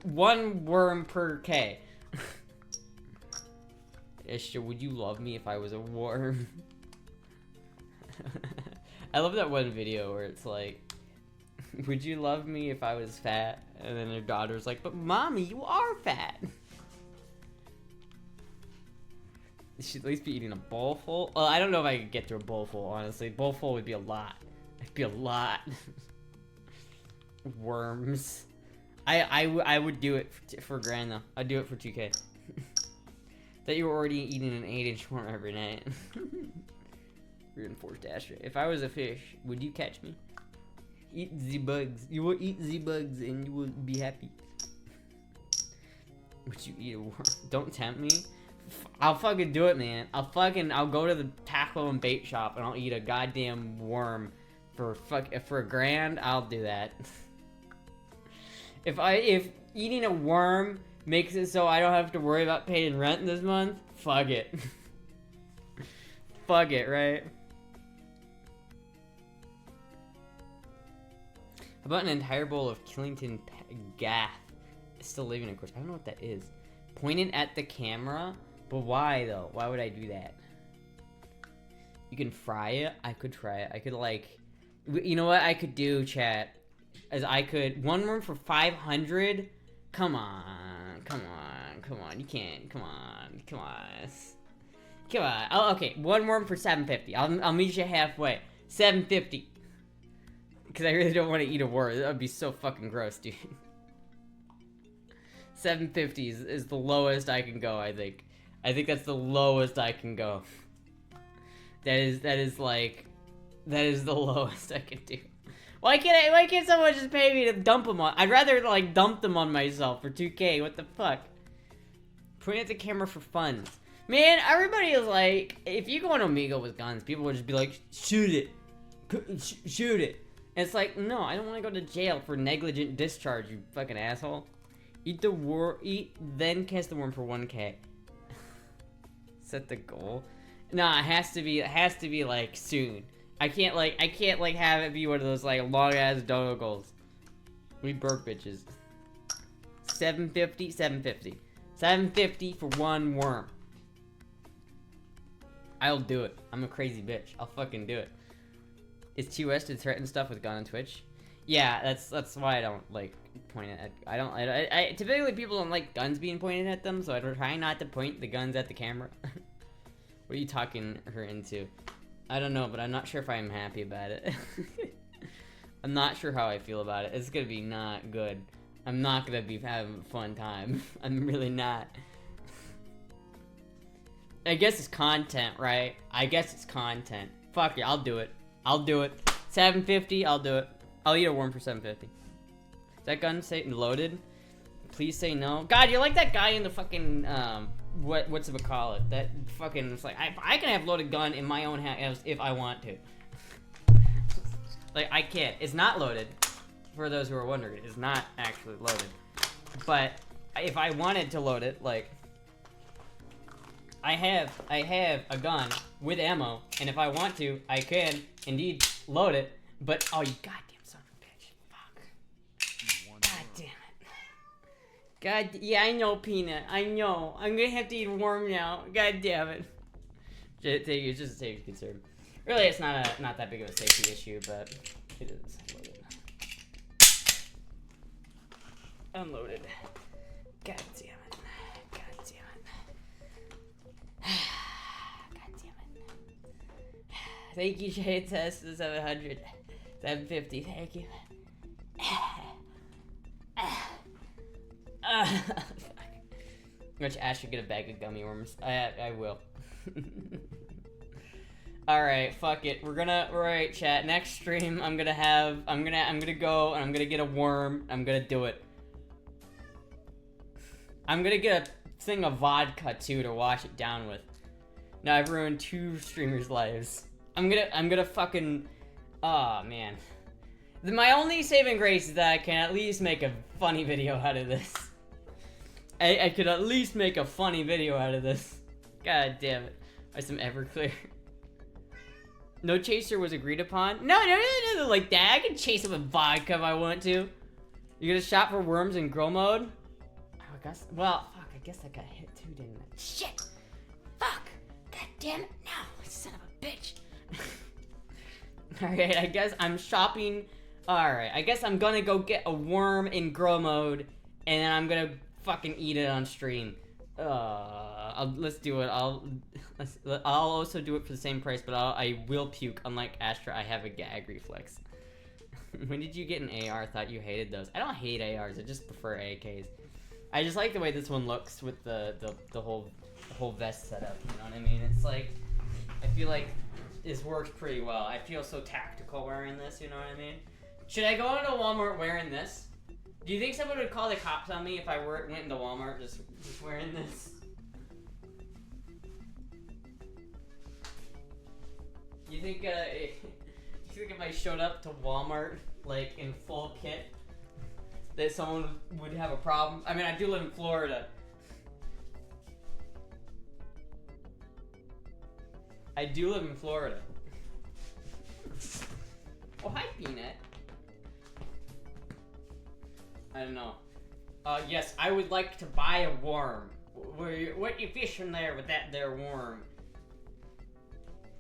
worm per K. Astra, would you love me if I was a worm? I love that one video where it's like, would you love me if I was fat? And then her daughter's like, but mommy, you are fat. She'd at least be eating a bowl full. Well, I don't know if I could get to a bowl full, honestly. Bowl full would be a lot. It'd be a lot. Worms. I would do it for grand though. I'd do it for 2K. That you were already eating an 8-inch worm every night. Reinforced Astra. If I was a fish, would you catch me? Eat the bugs. You will eat the bugs and you will be happy. Would you eat a worm? Don't tempt me. I'll fucking do it, man. I'll go to the tackle and bait shop and I'll eat a goddamn worm for a grand. I'll do that. If eating a worm makes it so I don't have to worry about paying rent this month, fuck it. Fuck it, right? How about an entire bowl of Killington Gath? Still living, of course. I don't know what that is. Pointed at the camera? But why, though? Why would I do that? You can fry it? I could try it. I could, like... You know what I could do, chat? As I could... 1 worm for 500? Come on. Come on. Come on. You can't. Come on. Come on. Come on. Oh, okay. 1 worm for 750. I'll meet you halfway. 750. Because I really don't want to eat a worm. That would be so fucking gross, dude. 750 is the lowest I can go, I think. I think that's the lowest I can go. That is the lowest I can do. Why can't someone just pay me to dump them on? I'd rather like dump them on myself for 2K. What the fuck? Point at the camera for fun. Man, everybody is like, if you go on Omegle with guns, people would just be like, shoot it. Shoot it. And it's like, no, I don't want to go to jail for negligent discharge, you fucking asshole. Eat, then cast the worm for 1K. Set the goal. Nah, it has to be like soon. I can't have it be one of those like long ass dono goals. We broke bitches. 750, 750. 750 for 1 worm. I'll do it. I'm a crazy bitch. I'll fucking do it. Is TOS to threaten stuff with gun on Twitch? Yeah, that's why I don't like point it at. I typically people don't like guns being pointed at them, so I try not to point the guns at the camera. What are you talking her into? I don't know, but I'm not sure if I'm happy about it. I'm not sure how I feel about it. It's gonna be not good. I'm not gonna be having a fun time. I'm really not. I guess it's content, right? I guess it's content. Fuck it, I'll do it. I'll do it. 750, I'll do it. I'll eat a worm for 750. Is that gun loaded? Please say no. God, you're like that guy in the fucking, what's it call it? That fucking, it's like, I can have loaded gun in my own house if I want to. Like, I can't. It's not loaded. For those who are wondering, it's not actually loaded. But, if I wanted to load it, like, I have a gun with ammo, and if I want to, I can indeed load it, but, oh, you goddamn son of a bitch. Fuck. God damn it. God, yeah, I know, Peanut. I know. I'm gonna have to eat a worm now. God damn it. It's just a safety concern. Really, it's not that big of a safety issue, but it is loaded. Unloaded. God damn it. God damn it. God damn it. Thank you, Jay Test, the 700. 750, thank you. Which Ash should get a bag of gummy worms. I will. Alright, fuck it. Alright, chat. Next stream, I'm gonna go and I'm gonna get a worm. I'm gonna do it. I'm gonna get a thing of vodka too to wash it down with. Now I've ruined 2 streamers' lives. I'm gonna fucking, oh man. My only saving grace is that I can at least make a funny video out of this. I could at least make a funny video out of this. God damn it. By some Everclear. No chaser was agreed upon. No, like that. I can chase him with vodka if I want to. You get a shot for worms in grow mode? Oh, I guess. Well, fuck. I guess I got hit too, didn't I? Shit. Fuck. God damn it. No, son of a bitch. Alright, I guess I'm shopping. Alright, I guess I'm gonna go get a worm in grow mode, and then I'm gonna fucking eat it on stream. Let's do it. I'll also do it for the same price, but I will puke. Unlike Astra, I have a gag reflex. When did you get an AR? I thought you hated those. I don't hate ARs. I just prefer AKs. I just like the way this one looks with the whole vest setup. You know what I mean? It's like, I feel like this works pretty well. I feel so tactical wearing this. You know what I mean? Should I go into Walmart wearing this? Do you think someone would call the cops on me if I went into Walmart just wearing this? You think if I showed up to Walmart like in full kit, that someone would have a problem? I mean, I do live in Florida. I do live in Florida. Oh, hi, Peanut. I don't know. Yes, I would like to buy a worm. What you fishing there with that there worm?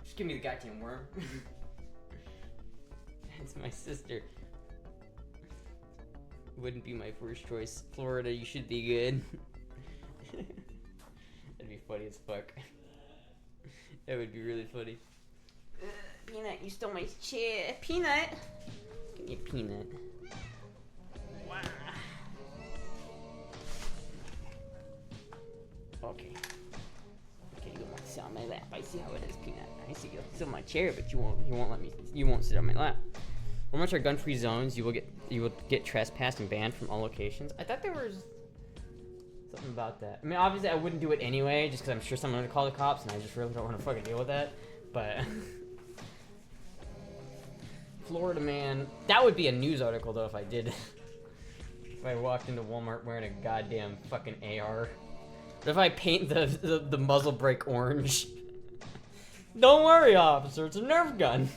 Just give me the goddamn worm. That's my sister. Wouldn't be my first choice. Florida, you should be good. That'd be funny as fuck. That would be really funny. Peanut, you stole my chair. Peanut! Give me a peanut. Wow. Okay. Okay, you want to sit on my lap. I see how it is, Peanut. I see you sit on my chair, but you won't let me. You won't sit on my lap. When much are gun-free zones, you will get trespassed and banned from all locations. I thought there was something about that. I mean, obviously I wouldn't do it anyway, just because I'm sure someone would call the cops, and I just really don't want to fucking deal with that. But Florida man, that would be a news article though if I did. If I walked into Walmart wearing a goddamn fucking AR. What if I paint the muzzle brake orange? Don't worry, officer, it's a Nerf gun.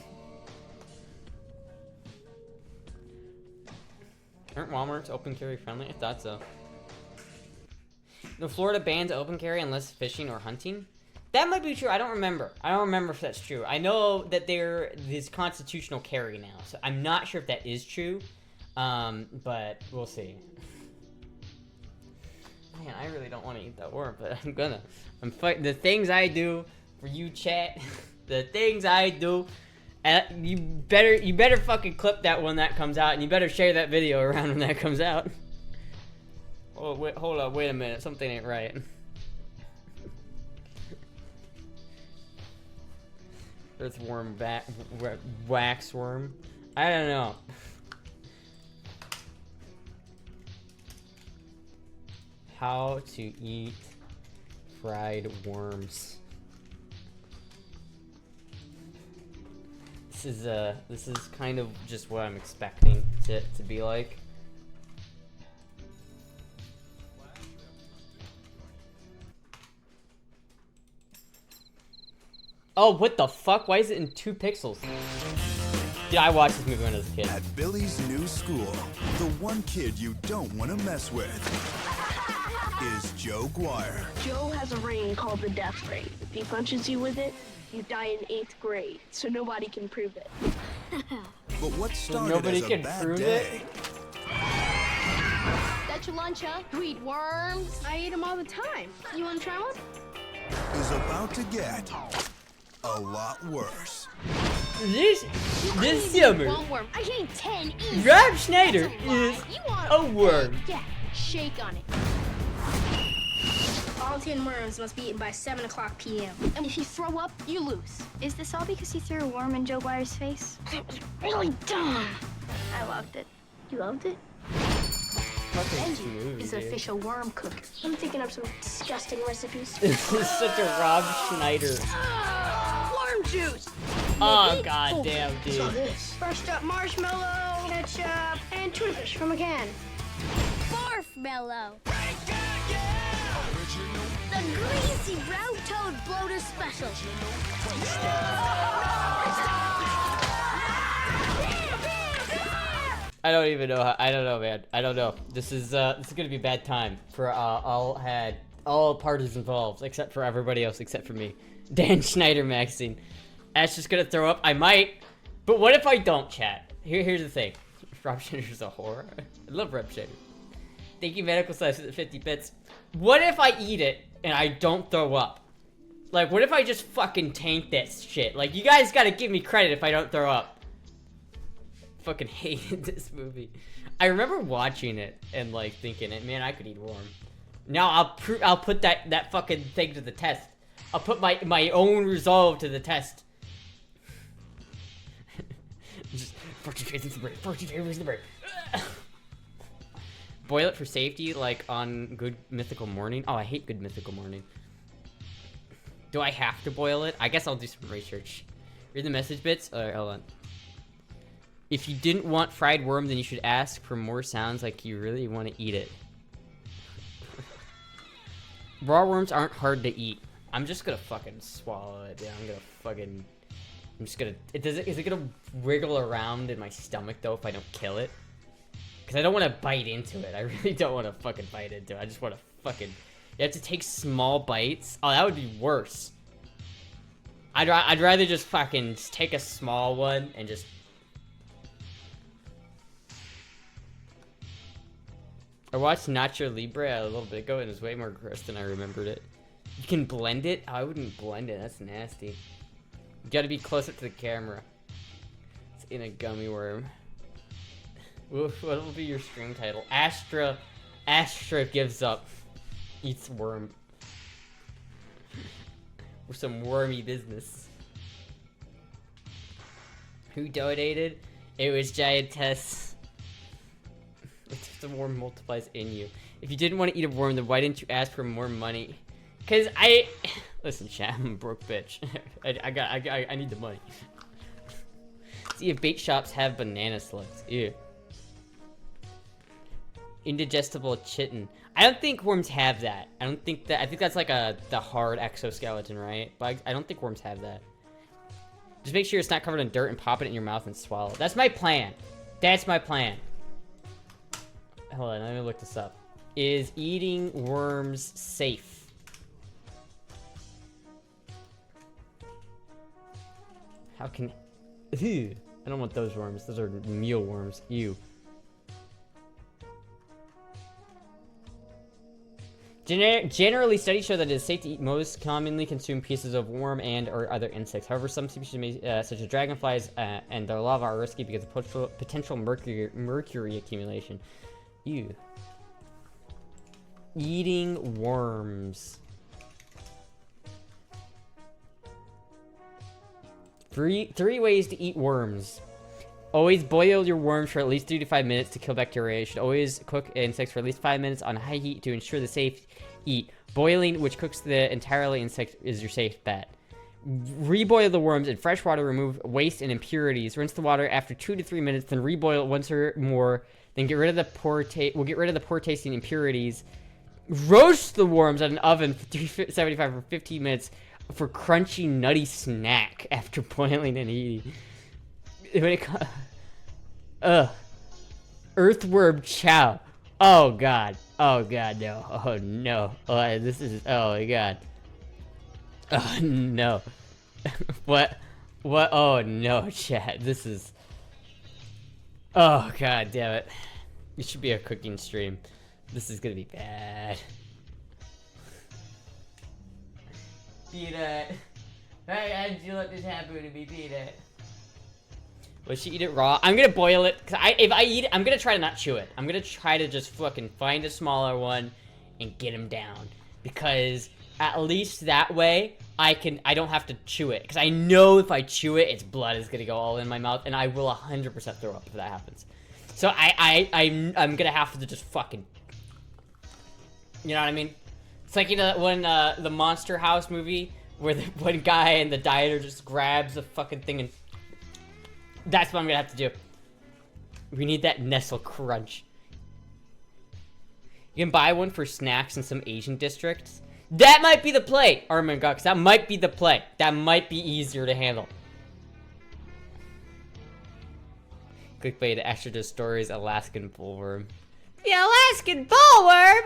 Aren't Walmarts open carry friendly? I thought so. The Florida bans open carry unless fishing or hunting. That might be true. I don't remember. I don't remember if that's true. I know that there is constitutional carry now, so I'm not sure if that is true. But we'll see. Man, I really don't want to eat that worm, but I'm gonna. I'm fighting the things I do for you, chat. The things I do. And you better fucking clip that when that comes out, and you better share that video around when that comes out. Oh wait, hold up, wait a minute, something ain't right. Earthworm wax worm. I don't know. How to eat fried worms. This is kind of just what I'm expecting it to be like. Oh, what the fuck? Why is it in 2 pixels? Dude, I watched this movie when I was a kid. At Billy's new school, the one kid you don't want to mess with is Joe Guire. Joe has a ring called the death ring. If he punches you with it, you die in 8th grade, so nobody can prove it. But what started nobody as a can bad prove day That's your lunch, huh? You eat worms? I eat them all the time. You want to try one? is about to get a lot worse. This summer, One worm. I can eat 10 easy. Rob Schneider is You want a worm. Yeah, shake on it. All 10 worms must be eaten by 7 o'clock p.m. And if you throw up, you lose. Is this all because he threw a worm in Joe Guire's face? It was really dumb. I loved it. You loved it? Fucking movie, He's an dude. official worm cooker. I'm thinking of some disgusting recipes. This is such a Rob Schneider. Worm juice! Oh god damn, dude. So this. First up, marshmallow, ketchup, and tuna fish from a can. Barf mellow. Yeah! greasy brown toad bloater special. I don't even know how, I don't know, man. I don't know. This is gonna be a bad time for all parties involved, except for everybody else, except for me. Dan Schneider Maxine. Ash just gonna throw up. I might, but what if I don't, chat? Here's the thing. Rob Schneider's a whore. I love Rob Schneider. Thank you, medical science, for the 50 bits. What if I eat it and I don't throw up? Like, what if I just fucking tank this shit? Like, you guys gotta give me credit if I don't throw up. Fucking hated this movie. I remember watching it and like thinking, man, I could eat worm. Now I'll put that fucking thing to the test. I'll put my own resolve to the test. Just 14 favors the brain. 14 favors the brain. Boil it for safety, like on Good Mythical Morning. Oh, I hate Good Mythical Morning. Do I have to boil it? I guess I'll do some research. Read the message bits. Alright, hold on. If you didn't want fried worm, then you should ask for more sounds like you really want to eat it. Raw worms aren't hard to eat. I'm just gonna fucking swallow it. Yeah, I'm just gonna. Is it gonna wiggle around in my stomach though if I don't kill it? Because I don't want to bite into it. I really don't want to fucking bite into it. I just want to fucking. You have to take small bites. Oh, that would be worse. I'd rather just fucking take a small one and just. I watched Nacho Libre a little bit ago and it was way more gross than I remembered it. You can blend it? Oh, I wouldn't blend it. That's nasty. You gotta be closer to the camera. It's in a gummy worm. What'll be your stream title? Astra gives up. Eats worm. Or some wormy business. Who donated? It was Giantess. If the worm multiplies in you. If you didn't want to eat a worm, then why didn't you ask for more money? Cause listen, chat, I'm a broke bitch. I need the money. See if bait shops have banana slugs. Ew. Indigestible chitin. I don't think worms have that. I think that's like the hard exoskeleton, right? But I don't think worms have that. Just make sure it's not covered in dirt and pop it in your mouth and swallow. That's my plan. That's my plan. Hold on, let me look this up. Is eating worms safe? How can... Ew. I don't want those worms. Those are mealworms. Ew. Generally, studies show that it is safe to eat most commonly consumed pieces of worm and or other insects. However, some species, such as dragonflies and their larvae, are risky because of potential mercury accumulation. Ew. Eating worms. Three ways to eat worms. Always boil your worms for at least 3 to 5 minutes to kill bacteria. You should always cook insects for at least 5 minutes on high heat to ensure the safe eat. Boiling, which cooks the entirely insect, is your safe bet. Reboil the worms in fresh water, remove waste and impurities. Rinse the water after 2 to 3 minutes, then reboil it once or more. Then get rid of the poor tasting impurities. Roast the worms in an oven for 375 for 15 minutes for crunchy, nutty snack after boiling and eating. When it Earthworm chow. Oh god. Oh god, no. Oh no. Oh, this is. Oh my god. Oh no. What? Oh no, chat. This is. Oh god damn it. It should be a cooking stream. This is gonna be bad. Beat it. Hey, how did you let this happen to me? Beat it. Will she eat it raw? I'm gonna boil it. Cause if I eat it, I'm gonna try to not chew it. I'm gonna try to just fucking find a smaller one and get him down. Because at least that way, I don't have to chew it. Because I know if I chew it, its blood is gonna go all in my mouth, and I will 100% throw up if that happens. So I'm gonna have to just fucking, you know what I mean? It's like, you know, when the Monster House movie where the one guy and the dieter just grabs the fucking thing and that's what I'm gonna have to do. We need that Nestle Crunch. You can buy one for snacks in some Asian districts. That might be the play, Armin Gux. That might be the play. That might be easier to handle. Clickbait, Astra does stories, Alaskan bullworm. The Alaskan bullworm!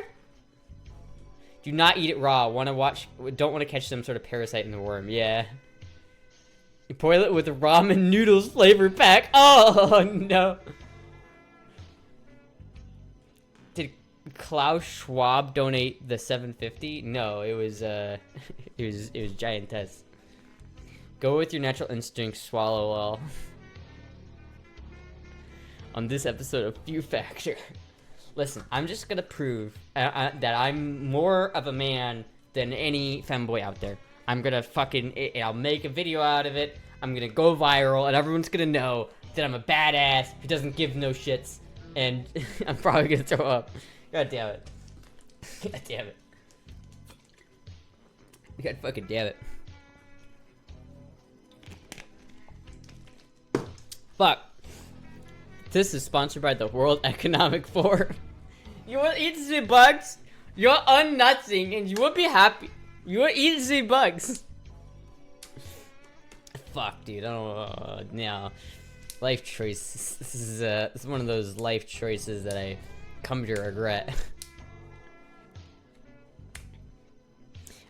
Do not eat it raw. Don't want to catch some sort of parasite in the worm. Yeah. You boil it with a ramen noodles flavor pack. Oh, no. Did Klaus Schwab donate the $7.50? No, it was, it was Giantess. Go with your natural instincts, swallow well. On this episode of Fear Factor. Listen, I'm just gonna prove that I'm more of a man than any femboy out there. I'm gonna I'll make a video out of it. I'm gonna go viral, and everyone's gonna know that I'm a badass who doesn't give no shits. And I'm probably gonna throw up. God damn it. God damn it. God fucking damn it. Fuck. This is sponsored by the World Economic Forum. You will eat the bugs, you're unnutsing, and you will be happy. You will eat the bugs. Fuck, dude, I don't know. Life choice. This is one of those life choices that I come to regret.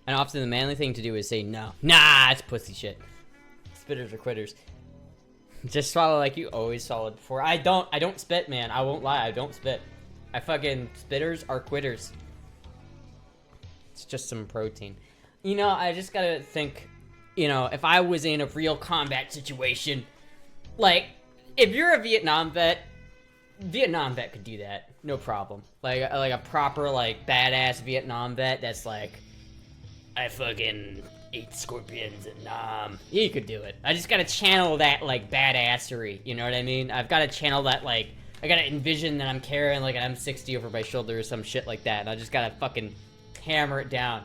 And often the manly thing to do is say no. Nah, it's pussy shit. Spitters are quitters. Just swallow like you always swallowed before. I don't spit, man. I won't lie, I don't spit. Spitters are quitters. It's just some protein. You know, I just gotta think, you know, if I was in a real combat situation, like, if you're a Vietnam vet could do that, no problem. Like a proper, like, badass Vietnam vet that's like, I fucking ate scorpions and, he could do it. I just gotta channel that, like, badassery, you know what I mean? I've gotta channel that, like, I gotta envision that I'm carrying, like, an M60 over my shoulder or some shit like that, and I just gotta fucking hammer it down.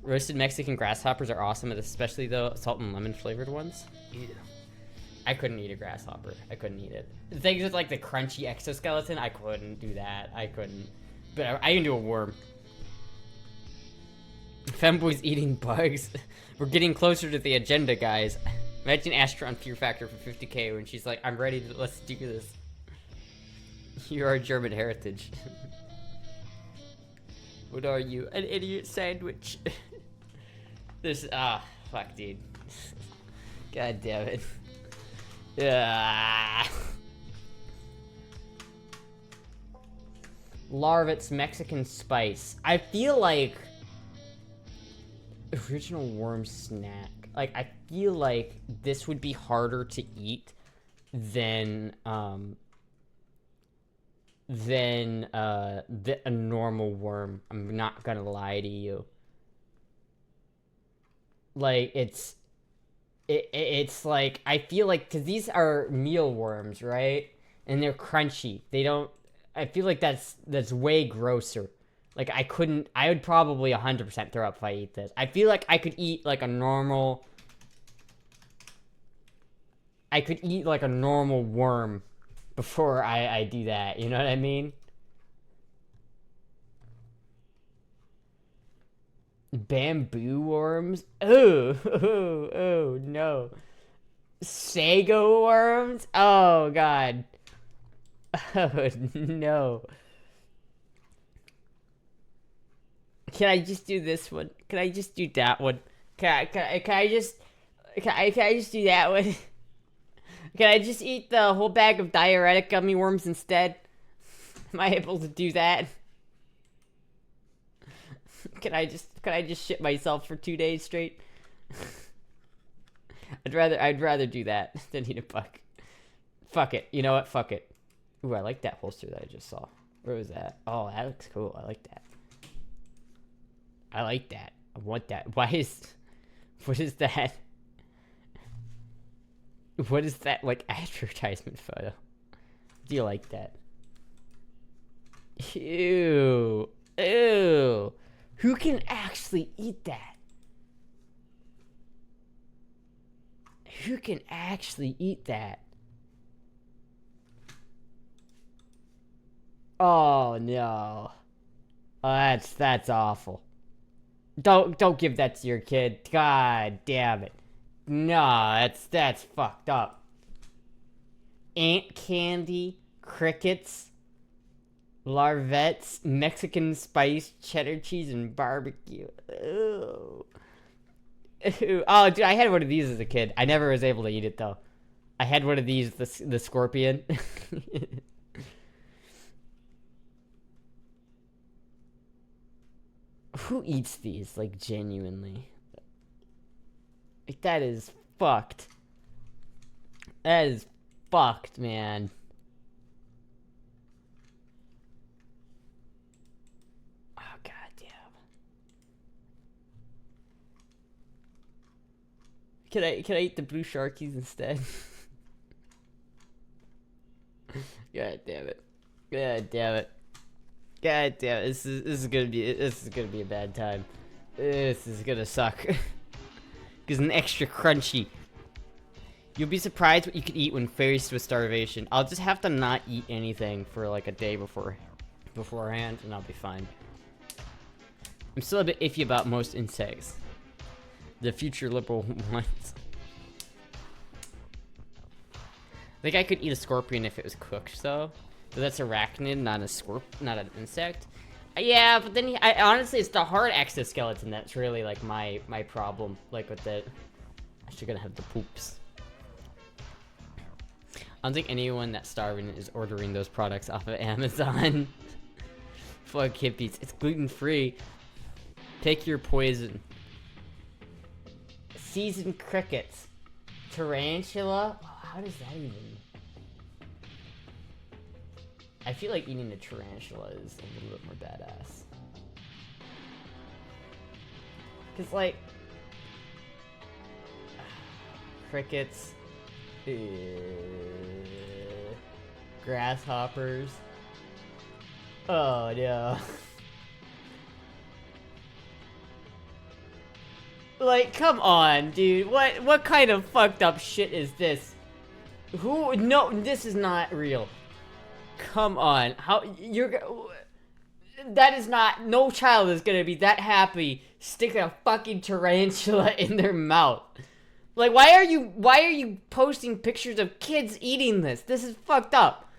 Roasted Mexican grasshoppers are awesome, especially, though, salt and lemon flavored ones. Ew. I couldn't eat a grasshopper. I couldn't eat it. The things with, like, the crunchy exoskeleton, I couldn't do that. I couldn't. But I can do a worm. Femboy's eating bugs. We're getting closer to the agenda, guys. Imagine Astra on Fear Factor for 50k when she's like, I'm ready to, let's do this. You are German heritage. What are you? An idiot sandwich. This, fuck, dude. God damn it. Yeah. Larvit's Mexican spice. I feel like original worm snack. Like, I feel like this would be harder to eat than a normal worm. I'm not gonna lie to you. Like, it's like, I feel like, because these are mealworms, right? And they're crunchy. I feel like that's way grosser. Like, I would probably 100% throw up if I eat this. I feel like I could eat, like, a normal worm before I do that, you know what I mean? Bamboo worms? Oh, no. Sago worms? Oh, God. Oh, no. Can I just do this one? Can I just do that one? Can I just do that one? Can I just eat the whole bag of diuretic gummy worms instead? Am I able to do that? Can I just shit myself for 2 days straight? I'd rather do that than eat a bug. Fuck it. You know what? Fuck it. Ooh, I like that holster that I just saw. Where was that? Oh, that looks cool. I like that. I like that. I want that. What is that? What is that, like, advertisement photo? Do you like that? Ew. Ew. Who can actually eat that? Who can actually eat that? Oh, no. Oh, that's awful. Don't give that to your kid. God damn it. Nah, that's fucked up. Ant candy, crickets, larvettes, Mexican spice, cheddar cheese, and barbecue. Ew. Ew. Oh, dude, I had one of these as a kid. I never was able to eat it though. I had one of these, the scorpion. Who eats these, like, genuinely? Like, that is fucked. That is fucked, man. Oh, goddamn. Can I eat the blue sharkies instead? God damn it. God damn it. God damn it. This is gonna be a bad time. This is gonna suck. Cause an extra crunchy. You'll be surprised what you could eat when faced with starvation. I'll just have to not eat anything for like a day beforehand, and I'll be fine. I'm still a bit iffy about most insects. The future liberal ones. I think I could eat a scorpion if it was cooked, though. But that's arachnid, not an insect. Yeah, but then I honestly, it's the hard exoskeleton that's really like my problem. Like with the, I should gonna have the poops. I don't think anyone that's starving is ordering those products off of Amazon. Fuck hippies. It's gluten free. Pick your poison. Seasoned crickets. Tarantula. Oh, how does that even? I feel like eating a tarantula is a little bit more badass. Cause like crickets, grasshoppers. Oh no. Like, come on, dude. What kind of fucked up shit is this? Who? No, this is not real. Come on, that is not, no child is gonna be that happy sticking a fucking tarantula in their mouth. Like, why are you posting pictures of kids eating this? This is fucked up.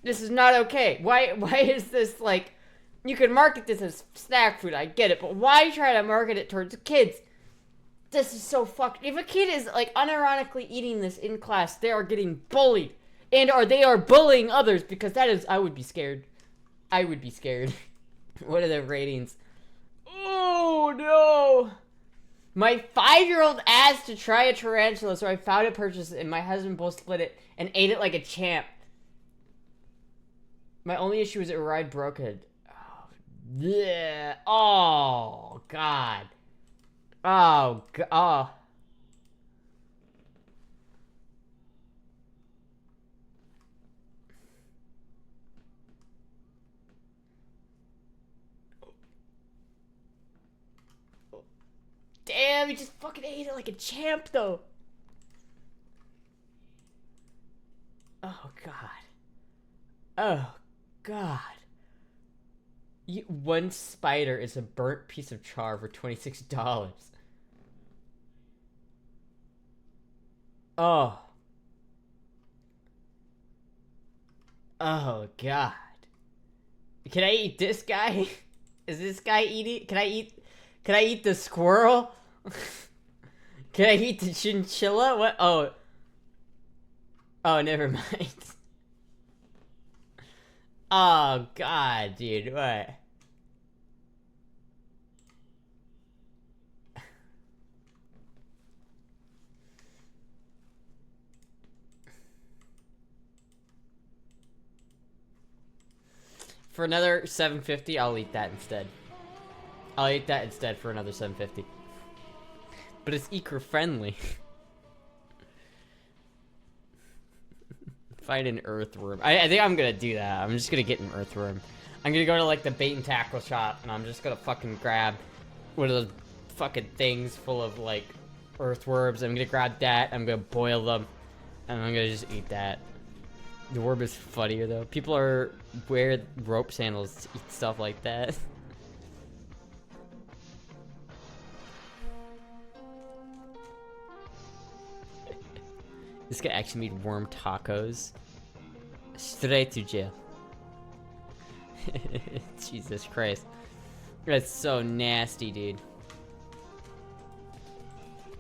This is not okay. Why is this, like, you can market this as snack food, I get it, but why try to market it towards kids? This is so fucked. If a kid is, like, unironically eating this in class, they are getting bullied. Or they are bullying others, because that is, I would be scared. I would be scared. What are the ratings? Oh, no. My 5-year-old asked to try a tarantula, so I found it, purchased it, and my husband both split it and ate it like a champ. My only issue is it ride broken. Oh, yeah. Oh, God. Oh, God. Oh. Damn, he just fucking ate it like a champ, though. Oh, God. Oh, God. One spider is a burnt piece of char for $26. Oh. Oh, God. Can I eat this guy? Is this guy eating? Can I eat the squirrel? Can I eat the chinchilla? What? Oh. Oh, never mind. Oh, God, dude. What? For another $7.50, I'll eat that instead. I'll eat that instead for another $7.50. But it's eco-friendly. Find an earthworm. I think I'm gonna do that. I'm just gonna get an earthworm. I'm gonna go to like the bait and tackle shop, and I'm just gonna fucking grab one of those fucking things full of like earthworms. I'm gonna grab that. I'm gonna boil them, and I'm gonna just eat that. The worm is funnier though. People wear rope sandals to eat stuff like that. This guy actually made worm tacos. Straight to jail. Jesus Christ. That's so nasty, dude.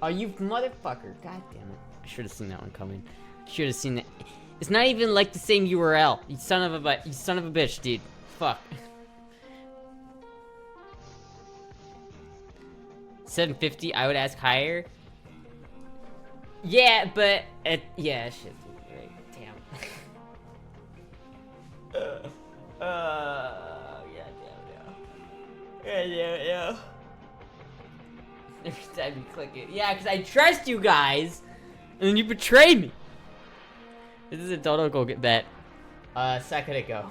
Oh, you motherfucker. God damn it. I should have seen that one coming. Should have seen that. It's not even like the same URL. You son of a bitch, dude. Fuck. 750, I would ask higher. Yeah, but yeah, shit. Right, damn. Yeah. Every time you click it. Yeah, because I trust you guys, and then you betray me. This is a total go get bet. A second ago.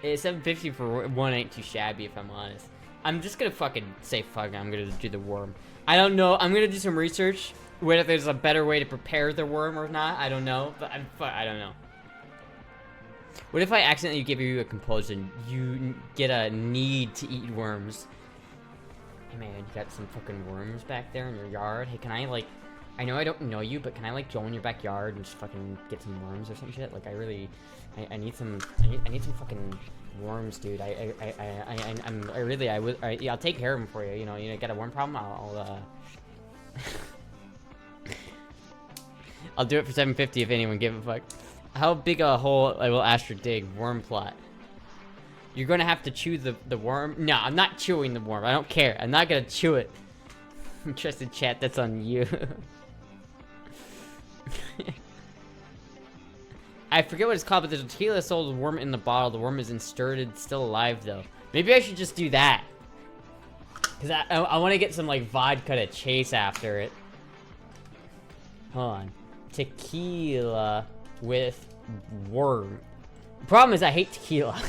It's 750 for one ain't too shabby, if I'm honest. I'm just gonna fucking say fuck it, I'm gonna do the worm. I don't know, I'm gonna do some research whether there's a better way to prepare the worm or not. I don't know, but I don't know. What if I accidentally give you a compulsion? You get a need to eat worms. Hey man, you got some fucking worms back there in your yard? Hey, can I like... I know I don't know you, but can I like go in your backyard and just fucking get some worms or some shit? Like I really... I need some... I need some fucking worms, dude. Yeah, I'll take care of them for you. You know, you got a worm problem? I'll do it for 750 if anyone give a fuck. How big a hole will Astra dig? Worm plot. You're gonna have to chew the worm. No, I'm not chewing the worm. I don't care. I'm not gonna chew it. Trusted chat, that's on you. I forget what it's called, but there's a tequila sold worm in the bottle. The worm is inserted, still alive though. Maybe I should just do that. Cause I want to get some like vodka to chase after it. Hold on. Tequila with worm. The problem is I hate tequila.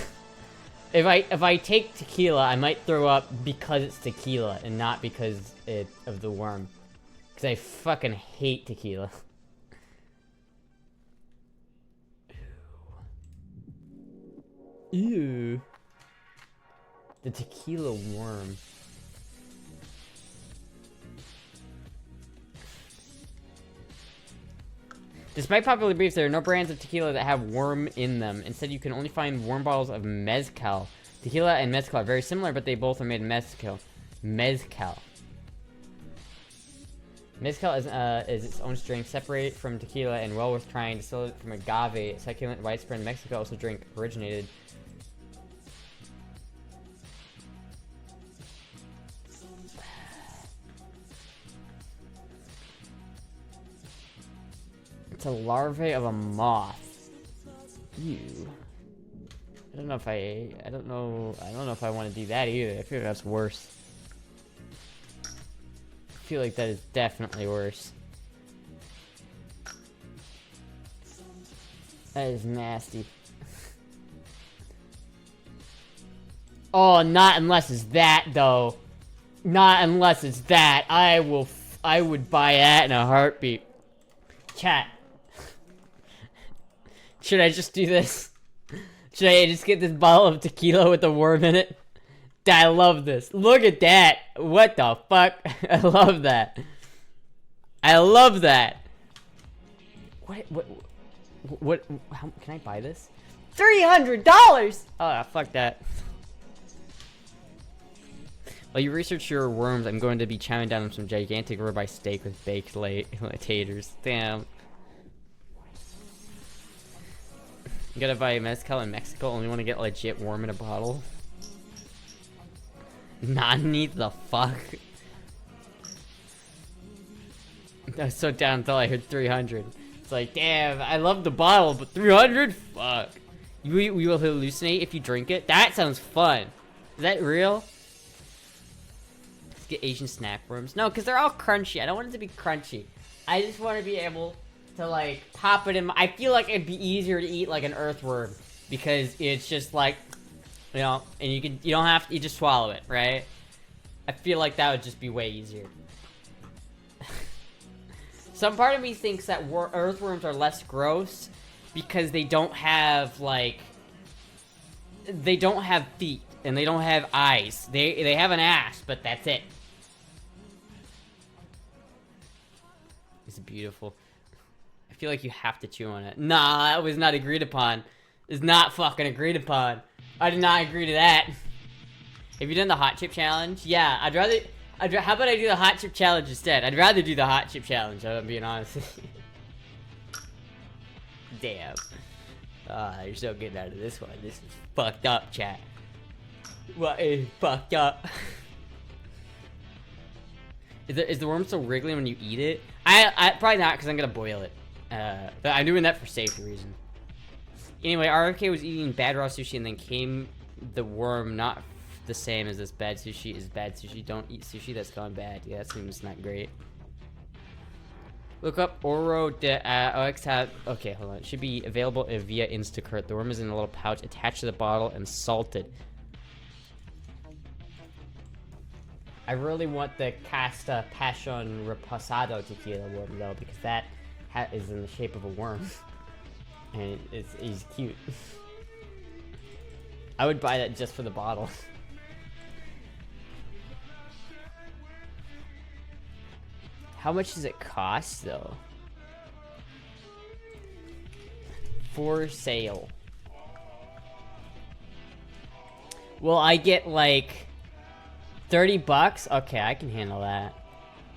If I take tequila, I might throw up because it's tequila and not because of the worm. Cause I fucking hate tequila. Ew. The tequila worm. Despite popular beliefs, there are no brands of tequila that have worm in them. Instead, you can only find worm bottles of mezcal. Tequila and mezcal are very similar, but they both are made in Mexico. Mezcal. Mezcal is its own strain, separate from tequila and well worth trying. Distilled from agave, succulent, widespread in Mexico. Also drink originated. It's a larvae of a moth. Ew. I don't know if I don't know if I want to do that either. I feel like that's worse. I feel like that is definitely worse. That is nasty. Oh, not unless it's that though. Not unless it's that. I would buy that in a heartbeat. Chat. Should I just do this? Should I just get this bottle of tequila with the worm in it? I love this. Look at that. What the fuck? I love that. I love that. What, how can I buy this? $300! Oh, fuck that. While you research your worms, I'm going to be chowing down on some gigantic ribeye steak with baked taters. Damn. You gotta buy mezcal in Mexico, only want to get legit worm in a bottle. Nani the fuck? I was so down until I heard 300. It's like, damn, I love the bottle, but 300? Fuck. You will hallucinate if you drink it? That sounds fun. Is that real? Let's get Asian snack worms. No, because they're all crunchy. I don't want it to be crunchy. I just want to be able to like pop it in my... I feel like it'd be easier to eat like an earthworm because it's just like, you know, and you don't have to, you just swallow it, right? I feel like that would just be way easier. Some part of me thinks that earthworms are less gross because they don't have like, they don't have feet and they don't have eyes. They have an ass, but that's it. It's beautiful. I feel like you have to chew on it. Nah, that was not agreed upon. It's not fucking agreed upon. I did not agree to that. Have you done the hot chip challenge? Yeah, I'd rather... how about I do the hot chip challenge instead? I'd rather do the hot chip challenge, I'm being honest. Damn. You're still getting out of this one. This is fucked up, chat. What is fucked up? Is the worm still wriggling when you eat it? I probably not, because I'm gonna boil it. But I'm doing that for safety reasons. Anyway, RFK was eating bad raw sushi and then came the worm, not the same as this. Bad sushi is bad sushi. Don't eat sushi that's gone bad. Yeah, that seems not great. Look up Oro de OXTab. Okay, hold on. It should be available via Instacart. The worm is in a little pouch attached to the bottle and salted. I really want the Casta Passion Reposado tequila worm though, because that is in the shape of a worm. And he's cute. I would buy that just for the bottle. How much does it cost though? For sale. Will I get like 30 bucks? Okay, I can handle that.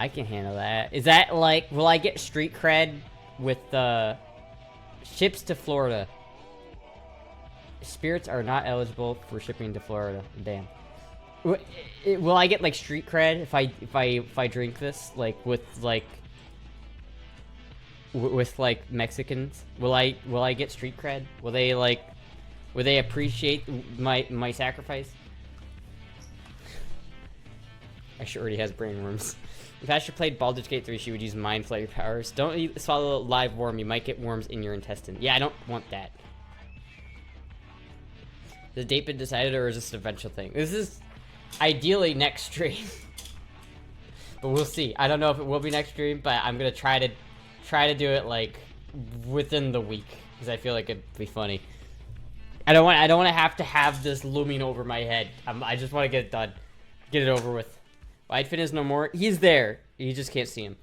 I can handle that. Is that like, will I get street cred with the ships to Florida? Spirits are not eligible for shipping to Florida. Damn. Will I get like street cred if I drink this like with like Mexicans? Will I get street cred? Will they appreciate my sacrifice? Astra already has brain worms. If Astra played Baldur's Gate 3, she would use mind flayer powers. Don't swallow a live worm. You might get worms in your intestine. Yeah, I don't want that. Has the date been decided, or is this an eventual thing? This is ideally next stream. But we'll see. I don't know if it will be next stream, but I'm gonna try to do it like within the week, because I feel like it'd be funny. I don't want to have this looming over my head. I just want to get it done. Get it over with. Wide Fin is no more. He's there. You just can't see him.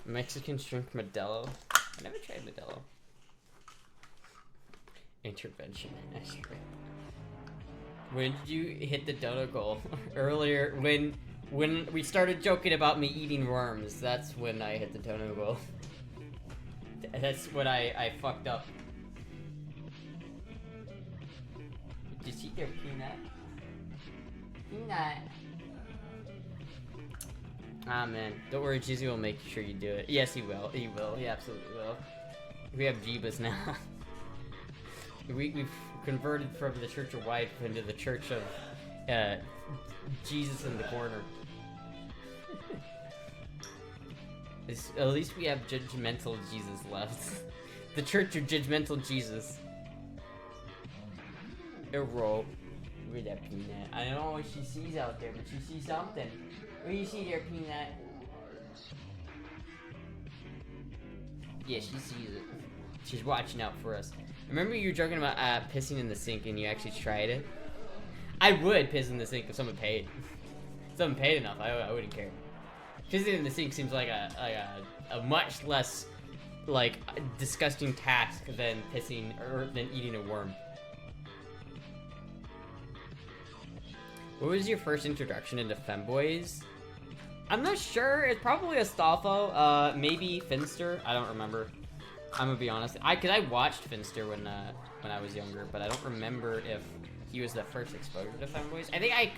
Mexicans drink Modelo. I never tried Modelo. Intervention. When did you hit the dono goal? Earlier, when we started joking about me eating worms, that's when I hit the dono goal. That's when I fucked up. Did you see their peanut? Peanut. Ah man, don't worry, Jizzy will make sure you do it. Yes, he will. He will. He absolutely will. We have Jeebus now. We've converted from the Church of White into the Church of Jesus in the corner. At least we have judgmental Jesus left. The Church of Judgmental Jesus. Roll. Read that Peanut. I don't know what she sees out there, but she sees something. What do you see there, Peanut? Yeah, she sees it. She's watching out for us. Remember you were joking about pissing in the sink and you actually tried it? I would piss in the sink if someone paid. If someone paid enough, I wouldn't care. Pissing in the sink seems like a much less like disgusting task than pissing or than eating a worm. What was your first introduction into femboys? I'm not sure. It's probably Astolfo. Maybe Finster. I don't remember. I'm gonna be honest. Cause I watched Finster when I was younger, but I don't remember if he was the first exposure to femboys. I think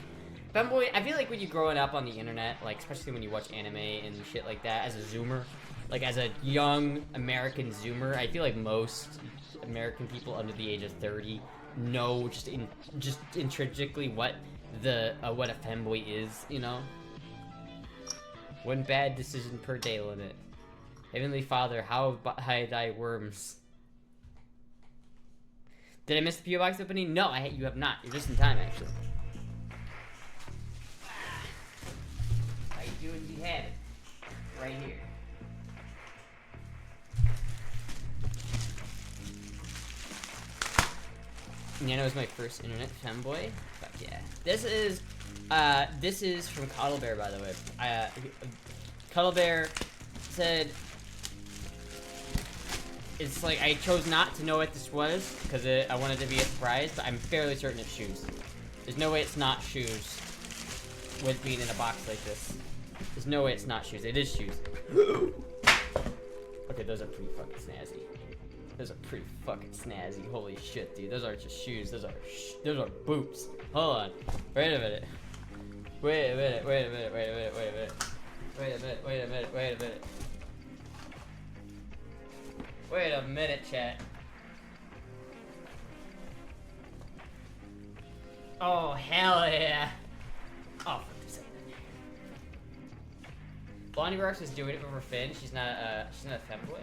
femboy. I feel like when you're growing up on the internet, like especially when you watch anime and shit like that, as a Zoomer, like as a young American Zoomer, I feel like most American people under the age of 30 know just intrinsically what what a femboy is, you know? One bad decision per day limit. Heavenly Father, how hide thy worms? Did I miss the PO box opening? No, you have not. You're just in time, actually. How you doing? You have it. Right here. Nano was my first internet femboy. Got Yeah. This is from Cuddle Bear, by the way. Cuddle Bear said, it's like, I chose not to know what this was, because I wanted to be a surprise, but I'm fairly certain it's shoes. There's no way it's not shoes with being in a box like this. There's no way it's not shoes. It is shoes. Okay, those are pretty fucking snazzy. Those are pretty fucking snazzy. Holy shit, dude. Those aren't just shoes. Those are boots. Hold on. Wait a minute. Wait a minute. Wait a minute. Wait a minute. Wait a minute. Wait a minute. Wait a minute. Wait a minute. Wait a minute, chat. Oh, hell yeah. Oh, for this. Blondie Rocks is doing it for Finn. She's not a femboy.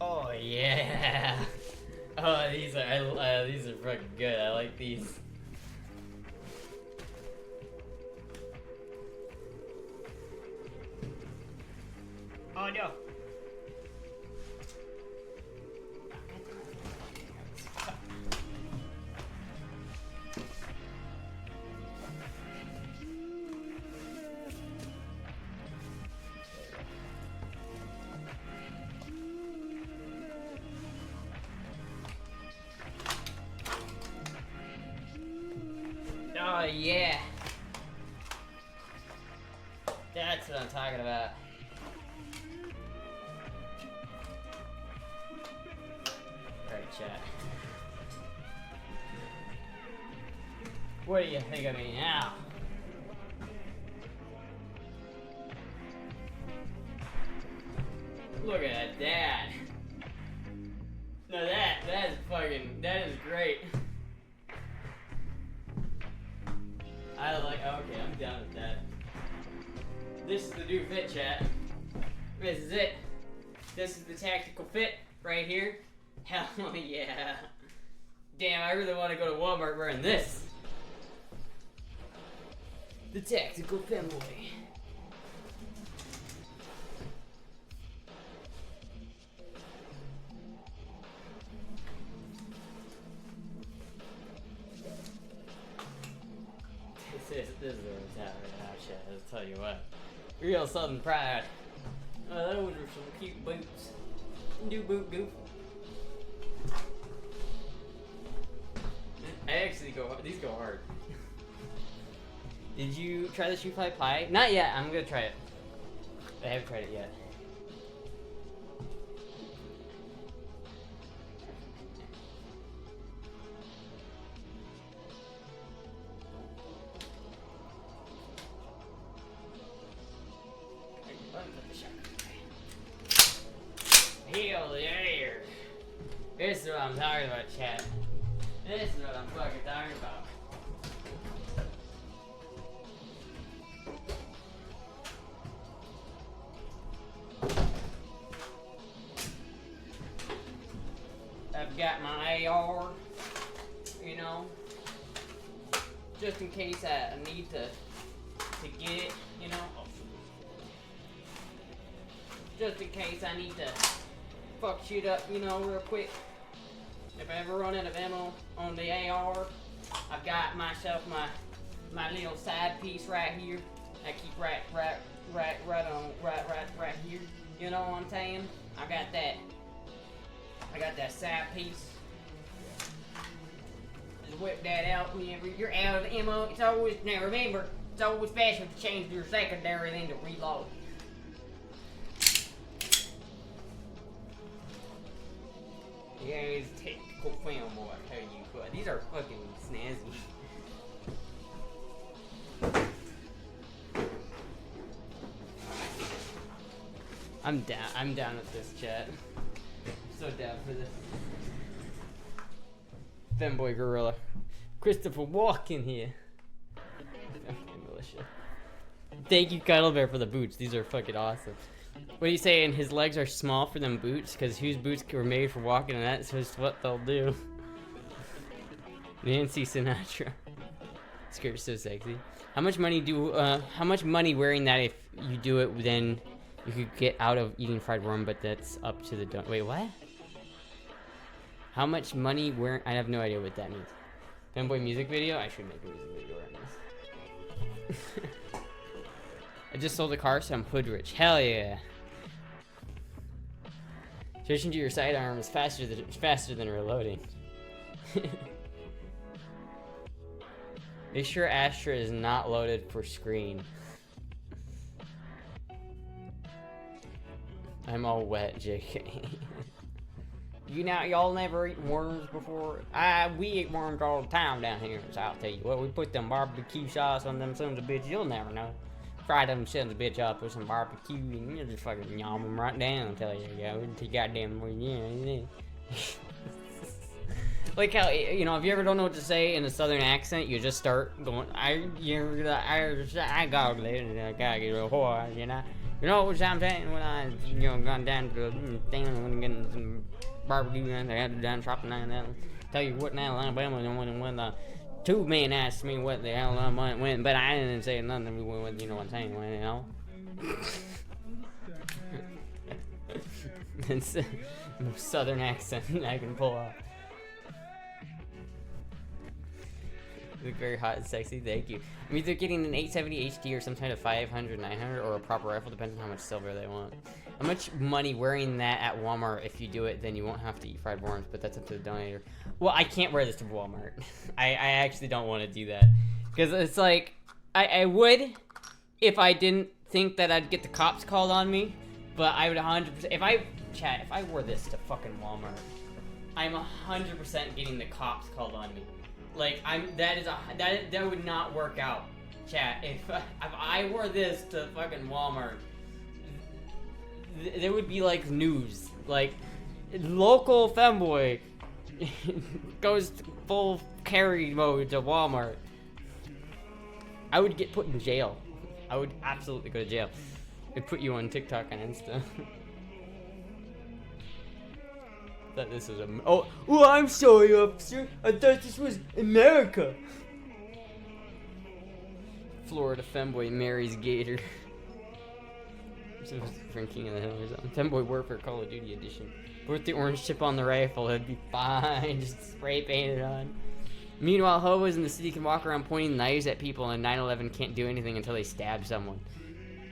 Oh yeah. Oh, these are fucking good. I like these. Oh no. Oh yeah. That's what I'm talking about. Alright, chat. What do you think of me now? Look at that. No, that is great. I like, okay, I'm down with that. This is the new fit, chat. This is it. This is the tactical fit right here. Hell yeah. Damn, I really want to go to Walmart wearing this. The tactical Femboy. This is where it's at right now, chat. I'll tell you what. Real Southern pride. Those are some cute boots. New boot goof. I actually these go hard. Did you try the shoe fly pie? Not yet, I'm gonna try it. I haven't tried it yet. Hell yeah! This is what I'm talking about, chat. This is what I'm fucking talking about. I've got my AR, you know, just in case I need to get it, you know. Just in case I need to fuck shit up, you know, real quick. If I ever run out of ammo on the AR, I've got myself my little side piece right here. I keep right here. You know what I'm saying? I got that side piece. Just whip that out whenever you're out of ammo. It's always, now remember, it's always faster to change your secondary than to reload. Yeah, it's tactical Femboy, I tell you what. These are fucking snazzy. I'm down with this, chat. I'm so down for this. Femboy Gorilla. Christopher Walken here. Militia. Thank you, Cuddle Bear, for the boots. These are fucking awesome. What are you saying? His legs are small for them boots? Because whose boots were made for walking, and that's just what they'll do. Nancy Sinatra. Skirt's so sexy. How much money wearing that if you do it then You could get out of eating fried worm, but that's up to the wait, what? How much money wearing? I have no idea what that means. Femboy music video? I should make a music video around this. I just sold a car, so I'm hood rich. Hell yeah. Switching to your sidearm is faster than reloading. Make sure Astra is not loaded for screen. I'm all wet, JK. Y'all never eat worms before? We eat worms all the time down here, so I'll tell you what, we put them barbecue sauce on them sons of bitches, you'll never know. Fry them sons of bitch up with some barbecue, and you just fucking yum them right down, tell you, goddamn, yeah. Like how, you know, if you ever don't know what to say in a southern accent, you just start going, I gotta get a whore, you know? You know what I'm saying? When I, gone down to the thing, when getting some barbecue, and I had to down shopping and that. Tell you what now, Alabama, when the two men asked me what the hell I went, but I didn't say nothing. You know what I'm saying? You know. It's the most southern accent I can pull off. You look very hot and sexy, thank you. I'm either getting an 870 HD or some kind of 500, 900, or a proper rifle, depends on how much silver they want. How much money wearing that at Walmart? If you do it, then you won't have to eat fried worms, but that's up to the donator. Well, I can't wear this to Walmart. I actually don't want to do that. Because it's like, I would if I didn't think that I'd get the cops called on me, but I would 100%, if I wore this to fucking Walmart, I'm 100% getting the cops called on me. Like, that would not work out, chat. If I wore this to fucking Walmart, there would be like news. Like, local femboy goes full carry mode to Walmart. I would get put in jail. I would absolutely go to jail. It'd put you on TikTok and Insta. Thought this was oh, I'm sorry, officer. I thought this was America. Florida femboy marries gator. From King of the Hill or something. Femboy Warfare Call of Duty edition. Put the orange chip on the rifle, it'd be fine. Just spray paint it on. Meanwhile, hobos in the city can walk around pointing knives at people, and 9/11 can't do anything until they stab someone.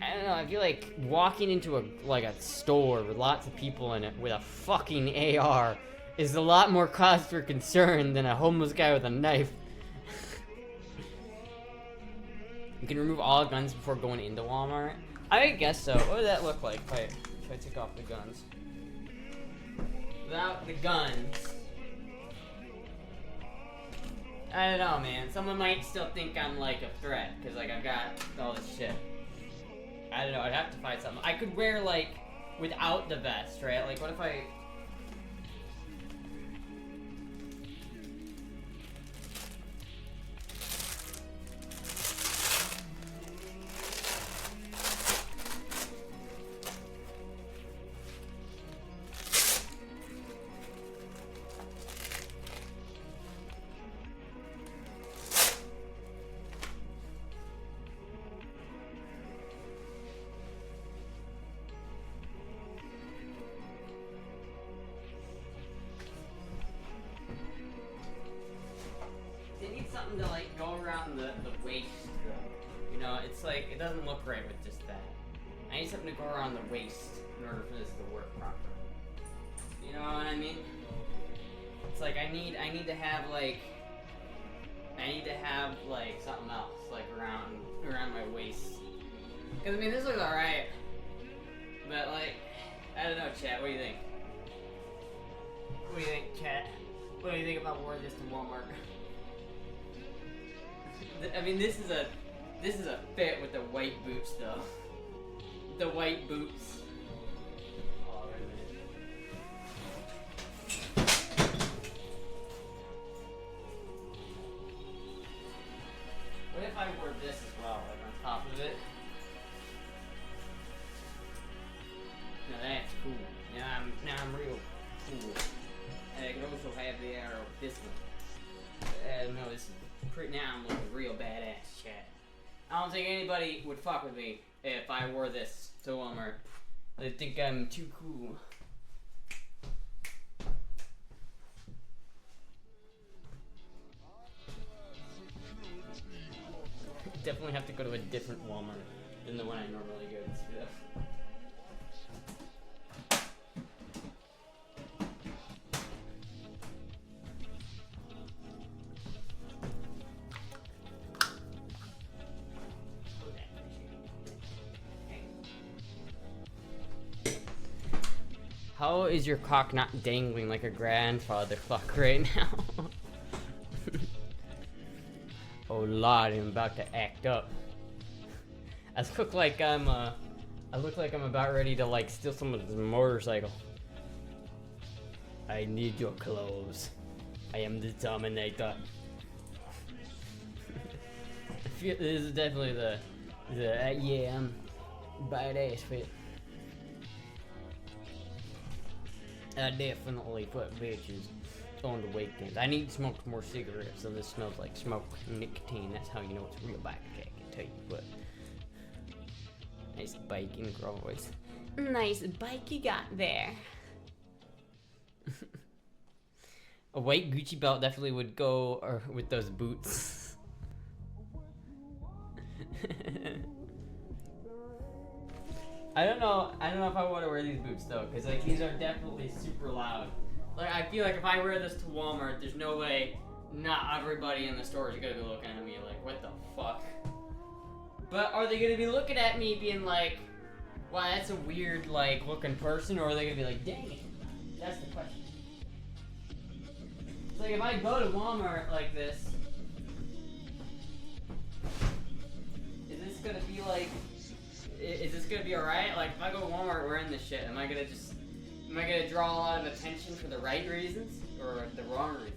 I don't know, I feel like walking into a store with lots of people in it with a fucking AR is a lot more cause for concern than a homeless guy with a knife. You can remove all guns before going into Walmart. I guess so. What would that look like if I took off the guns? Without the guns. I don't know, man. Someone might still think I'm like a threat, because like I've got all this shit. I don't know, I'd have to find something. I could wear, like, without the vest, right? Like, what if I... To like go around the waist, you know, it's like it doesn't look right with just that. I need something to go around the waist in order for this to work properly. You know what I mean? It's like I need to have like something else like around my waist. Cause I mean this looks alright, but like I don't know, chat. What do you think? What do you think, chat? What do you think about wearing this to Walmart? I mean, this is a fit with the white boots, though. The white boots. Oh, wait a minute. What if I wore this as well, like on top of it? Now that's cool. Now I'm real cool. And I can also have the arrow this one. No, this is. Now I'm looking real badass, chat. I don't think anybody would fuck with me if I wore this to Walmart. They think I'm too cool. Definitely have to go to a different Walmart than the one I normally go to. How is your cock not dangling like a grandfather fuck right now? Oh Lord, I'm about to act up. I look like I'm about ready to like steal someone's motorcycle. I need your clothes. I am the Terminator. This is definitely the yeah, I'm badass fit. I definitely put bitches on the weekends. I need to smoke more cigarettes, so this smells like smoke and nicotine. That's how you know it's a real biker jacket. Tell you what. Nice bike in Groves. Nice bike you got there. A white Gucci belt definitely would go with those boots. I don't know if I want to wear these boots though, because like these are definitely super loud. Like I feel like if I wear this to Walmart, there's no way not everybody in the store is gonna be looking at me like, what the fuck? But are they gonna be looking at me being like, wow, that's a weird like looking person, or are they gonna be like, dang it? That's the question. It's like if I go to Walmart like this, is this gonna be like, is this gonna be alright? Like if I go to Walmart wearing this shit, am I gonna draw a lot of attention for the right reasons or the wrong reasons?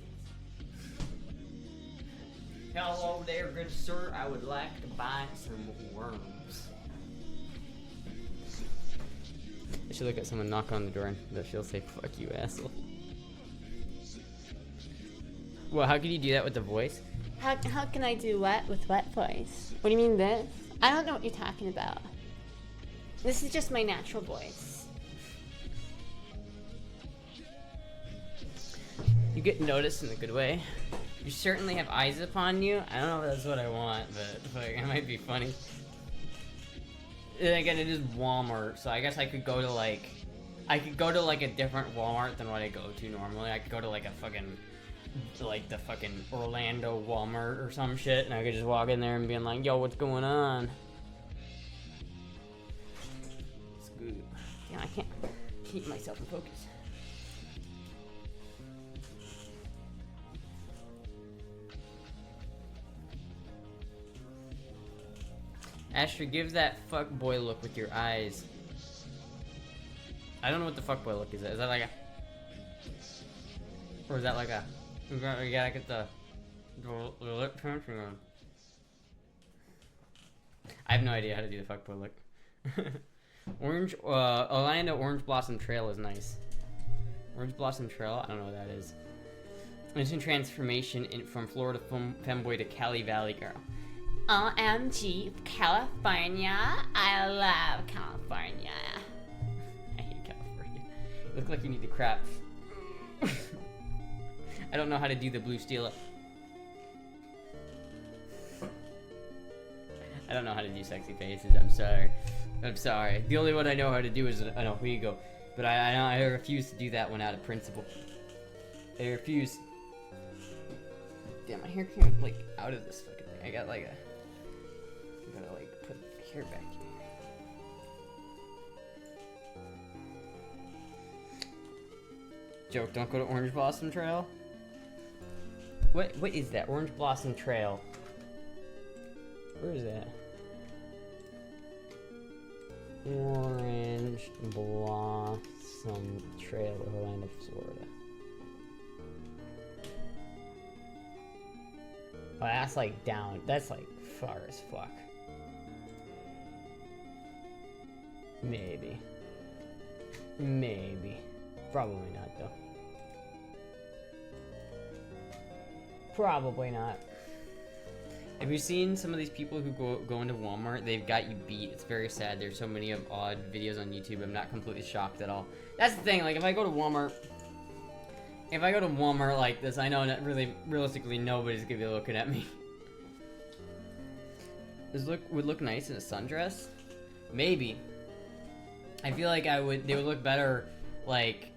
Hello there, good sir. I would like to buy some worms. I should look at someone knock on the door and she'll say, fuck you, asshole. Well, how can you do that with the voice? How can I do what with what voice? What do you mean this? I don't know what you're talking about. This is just my natural voice. You get noticed in a good way. You certainly have eyes upon you. I don't know if that's what I want, but like, it might be funny. And again, it is Walmart, so I guess I could go to like a different Walmart than what I go to normally. I could go to like a fucking, like the fucking Orlando Walmart or some shit, and I could just walk in there and be like, yo, what's going on? It's good. Yeah, I can't keep myself in focus. Astra, give that fuckboy look with your eyes. I don't know what the fuckboy look is. Is that like a... Or is that like a... You gotta get the lip pinching on. I have no idea how to do the fuckboy look. Orange... Orlando Orange Blossom Trail is nice. Orange Blossom Trail? I don't know what that is. Instant transformation from Florida femboy to Cali Valley girl. OMG, California. I love California. I hate California. You look like you need to crap. I don't know how to do the blue steel up. I don't know how to do sexy faces. I'm sorry. I'm sorry. The only one I know how to do is I know here you go. But I refuse to do that one out of principle. I refuse. Damn, my hair came like out of this fucking thing. I got like a... I'm gonna like put hair back here. Joke, don't go to Orange Blossom Trail. What is that? Orange Blossom Trail. Where is that? Orange Blossom Trail, Orlando, Florida. Oh, that's like down. That's like far as fuck. Maybe. Maybe. Probably not, though. Probably not. Have you seen some of these people who go into Walmart? They've got you beat. It's very sad. There's so many of odd videos on YouTube. I'm not completely shocked at all. That's the thing. Like if I go to Walmart like this, I know that realistically nobody's gonna be looking at me. This would look nice in a sundress. Maybe. I feel like they would look better like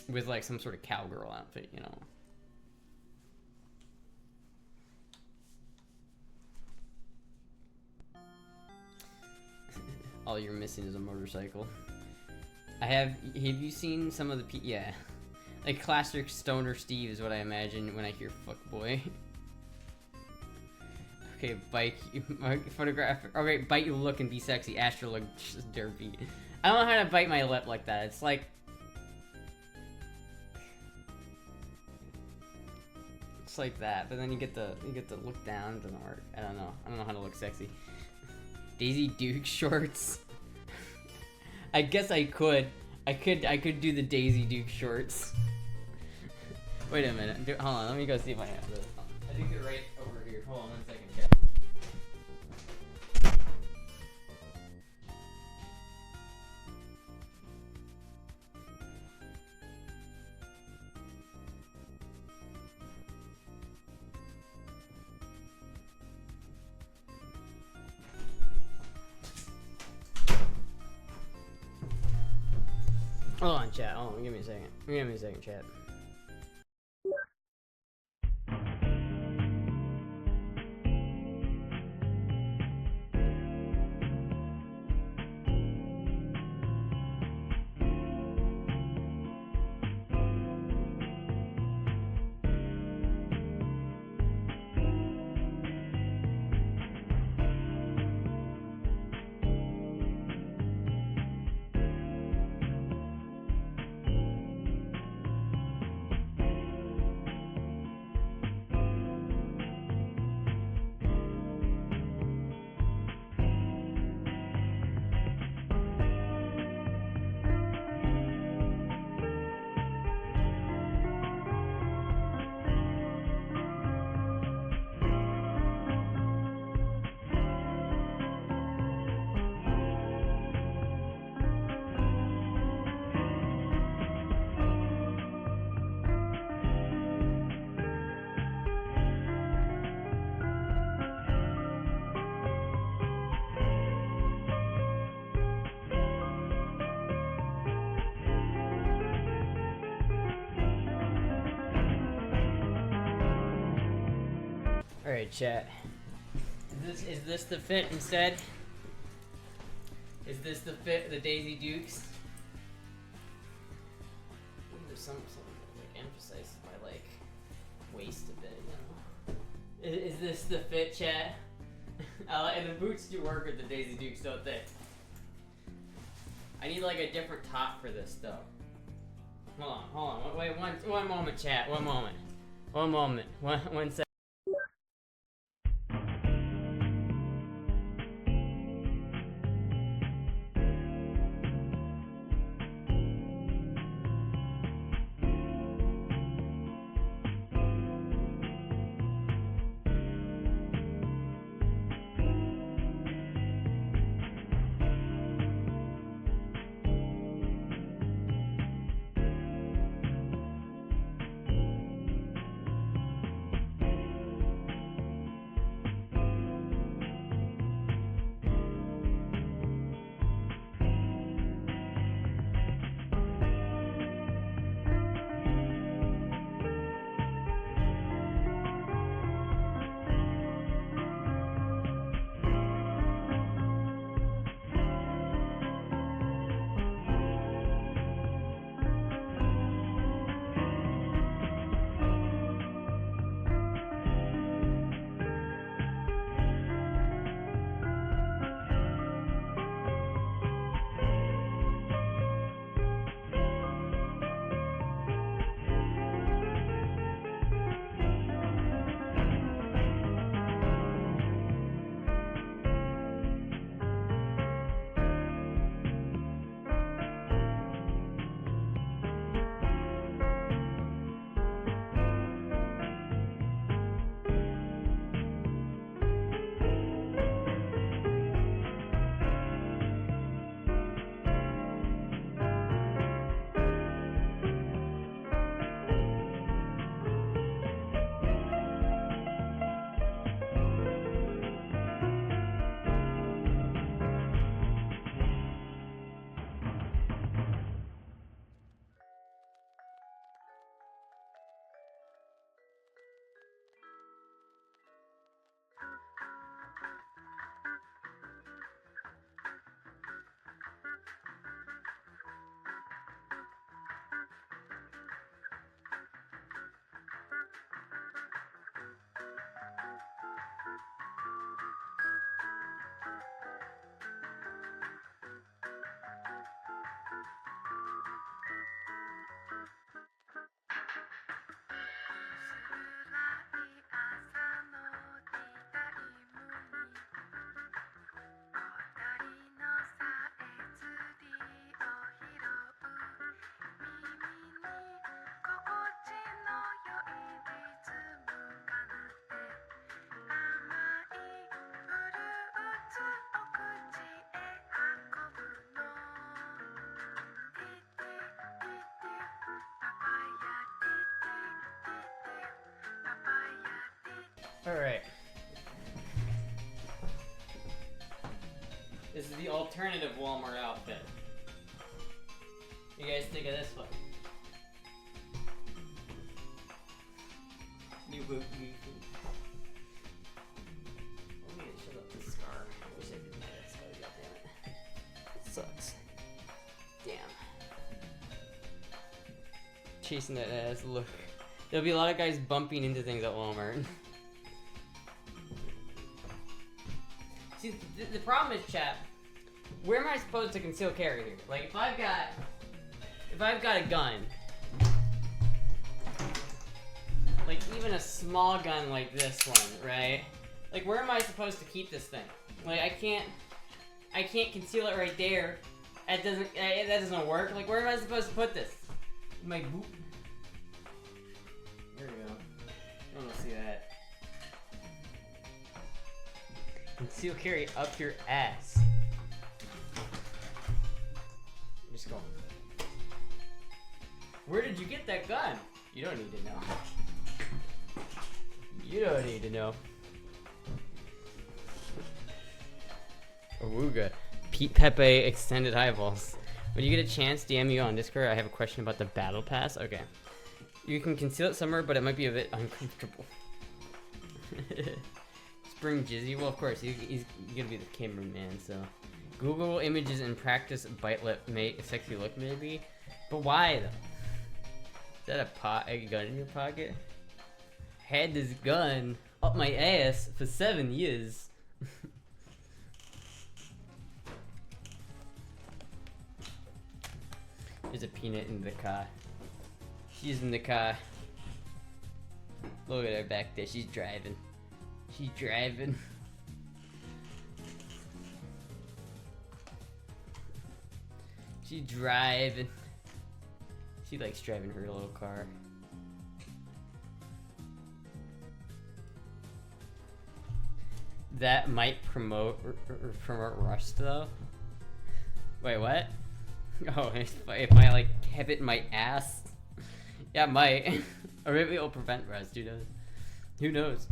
with like some sort of cowgirl outfit, you know. All you're missing is a motorcycle. Have you seen some of the yeah. Like classic stoner Steve is what I imagine when I hear fuckboy. Okay, bike, photograph. Okay, bite you look and be sexy. Astra look just derpy. I don't know how to bite my lip like that. It's like, that. But then you get the look down. It doesn't work. I don't know how to look sexy. Daisy Duke shorts. I guess I could do the Daisy Duke shorts. Wait a minute. Hold on. Let me go see if I have this. I think they're right over here. Hold on 1 second. Hold on, chat. Hold on. Give me a second. Give me a second, chat. Alright, chat. Is this the fit instead? Is this the fit, the Daisy Dukes? There's something like emphasized my like waist a bit, you know. Is this the fit, chat? And the boots do work with the Daisy Dukes, don't they? I need like a different top for this though. Hold on. Wait, one moment, chat. One moment. One second. Alright. This is the alternative Walmart outfit. You guys think of this one? New boot. Let me shut up the scar. I wish I didn't have that scar, goddammit. Sucks. Damn. Chasing that ass, look. There'll be a lot of guys bumping into things at Walmart. See, the problem is, chat, where am I supposed to conceal carry here? Like, if I've got a gun, like even a small gun like this one, right? Like, where am I supposed to keep this thing? Like, I can't conceal it right there. That doesn't work. Like, where am I supposed to put this? My boot. There we go. I don't see that. Conceal carry up your ass. Just go. Where did you get that gun? You don't need to know. You don't need to know. Awooga. Pete Pepe extended eyeballs. When you get a chance, DM you on Discord. I have a question about the battle pass. Okay. You can conceal it somewhere, but it might be a bit uncomfortable. Spring Jizzy? Well, of course, he's gonna be the cameraman, so. Google images and practice bite lip, make a sexy look, maybe? But why, though? Is that a gun in your pocket? Had this gun up my ass for 7 years. There's a peanut in the car. She's in the car. Look at her back there. She's driving. She's driving. She's driving. She likes driving her little car. That might promote Rust though. Wait, what? Oh, if I like have it in my ass, yeah, it might. Or maybe it'll prevent Rust. Who knows? Who knows?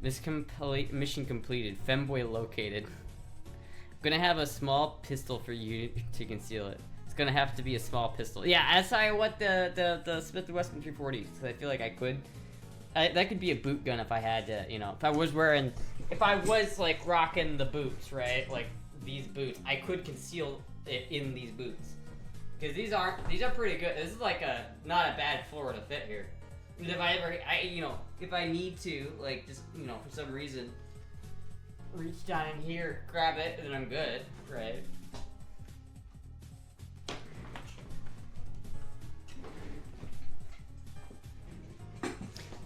Mission completed. Femboy located. I'm gonna have a small pistol for you to conceal it. It's gonna have to be a small pistol. Yeah, that's I want the Smith & Wesson 340. So I feel like I could. That could be a boot gun if I had to, you know, if I was like rocking the boots, right? Like these boots, I could conceal it in these boots. Because these are pretty good. This is like not a bad floor to fit here. And if if I need to, like, just, you know, for some reason, reach down in here, grab it, and then I'm good, right?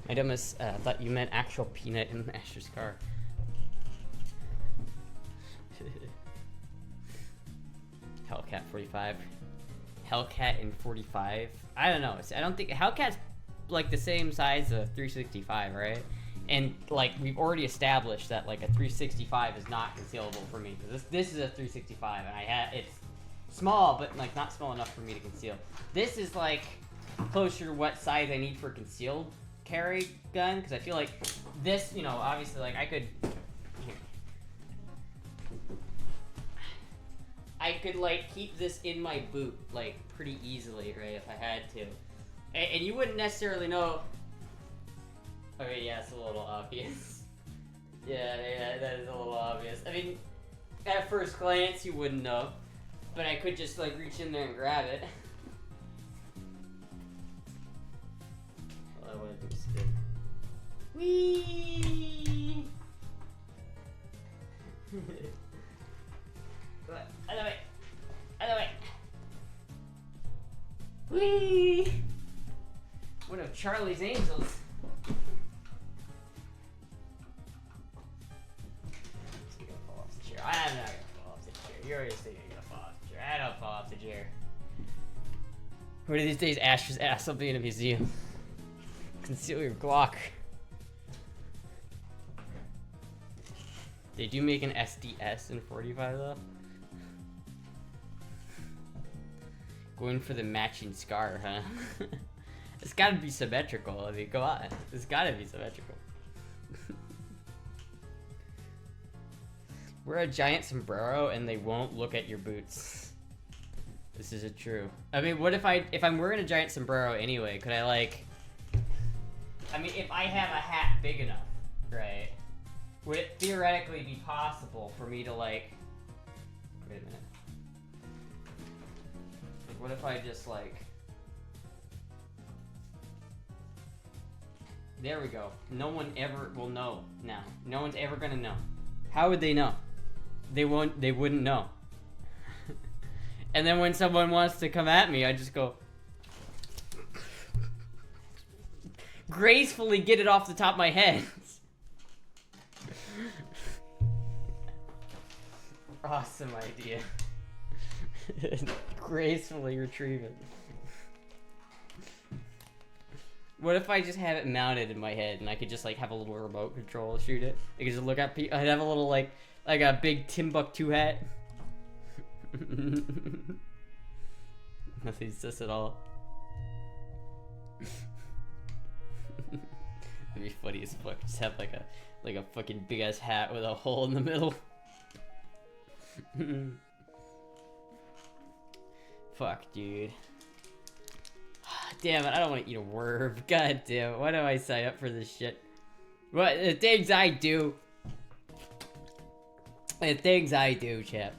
I almost thought you meant actual peanut in Astra's car. Hellcat 45. Hellcat in 45. I don't know. I don't think Hellcat's like the same size as a 365, right? And like we've already established that like a 365 is not concealable for me. This is a 365, and it's small, but like not small enough for me to conceal. This is like closer to what size I need for concealed carry gun, because I feel like this, you know, obviously like I could like keep this in my boot like pretty easily, right, if I had to. And you wouldn't necessarily know. Okay, yeah, it's a little obvious. Yeah, that is a little obvious. I mean, at first glance you wouldn't know, but I could just like reach in there and grab it. All I want to do is spin. Whee! Other way. Other way. Whee! One of Charlie's Angels. He's gonna fall off the chair. I'm not gonna fall off the chair. You're already saying you're gonna fall off the chair. I don't fall off the chair. One of these days, Astra's ass will be in a museum. Conceal your Glock. They do make an SDS in 45 though. Going for the matching scar, huh? It's gotta be symmetrical. I mean, come on. It's gotta be symmetrical. Wear a giant sombrero and they won't look at your boots. This isn't true. I mean, what if I'm wearing a giant sombrero anyway, could I like... I mean, if I have a hat big enough, right? Would it theoretically be possible for me to like... Wait a minute. Like, what if I just like... There we go. No one ever will know now. No one's ever gonna know. How would they know? They wouldn't know. And then when someone wants to come at me, I just go... gracefully get it off the top of my head. Awesome idea. Gracefully retrieve it. What if I just have it mounted in my head and I could just like have a little remote control shoot it? I could just look at people. I'd have a little like a big Timbuktu hat. Nothing sus at all. That'd be funny as fuck. Just have like a fucking big ass hat with a hole in the middle. Fuck, dude. Damn it, I don't want to eat a worm. God damn it, why do I sign up for this shit? What, the things I do. The things I do, chap.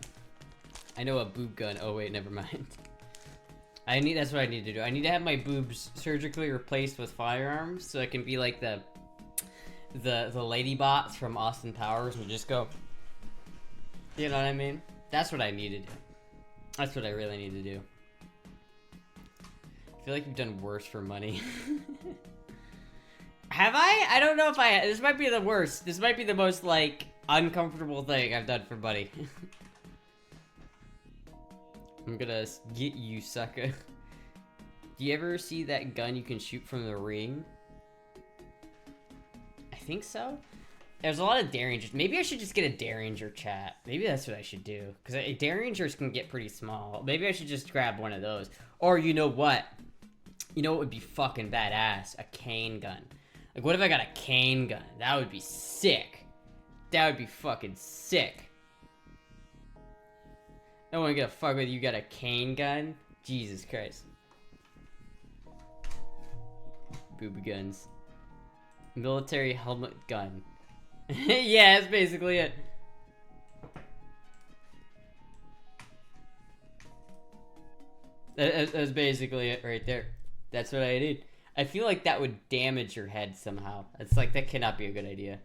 I know a boob gun. Oh wait, never mind. That's what I need to do. I need to have my boobs surgically replaced with firearms so I can be like the lady bots from Austin Powers and just go. You know what I mean? That's what I need to do. That's what I really need to do. I feel like you've done worse for money. Have I? I don't know if I... This might be the worst. This might be the most, like, uncomfortable thing I've done for money. I'm gonna get you, sucker. Do you ever see that gun you can shoot from the ring? I think so. There's a lot of Derringers. Maybe I should just get a Derringer, chat. Maybe that's what I should do. Because Derringers can get pretty small. Maybe I should just grab one of those. Or you know what? You know what would be fucking badass? A cane gun. Like, what if I got a cane gun? That would be sick. That would be fucking sick. I don't want to get a fuck with you got a cane gun. Jesus Christ. Booby guns. Military helmet gun. Yeah, that's basically it. That's basically it right there. That's what I need. I feel like that would damage your head somehow. It's like, that cannot be a good idea.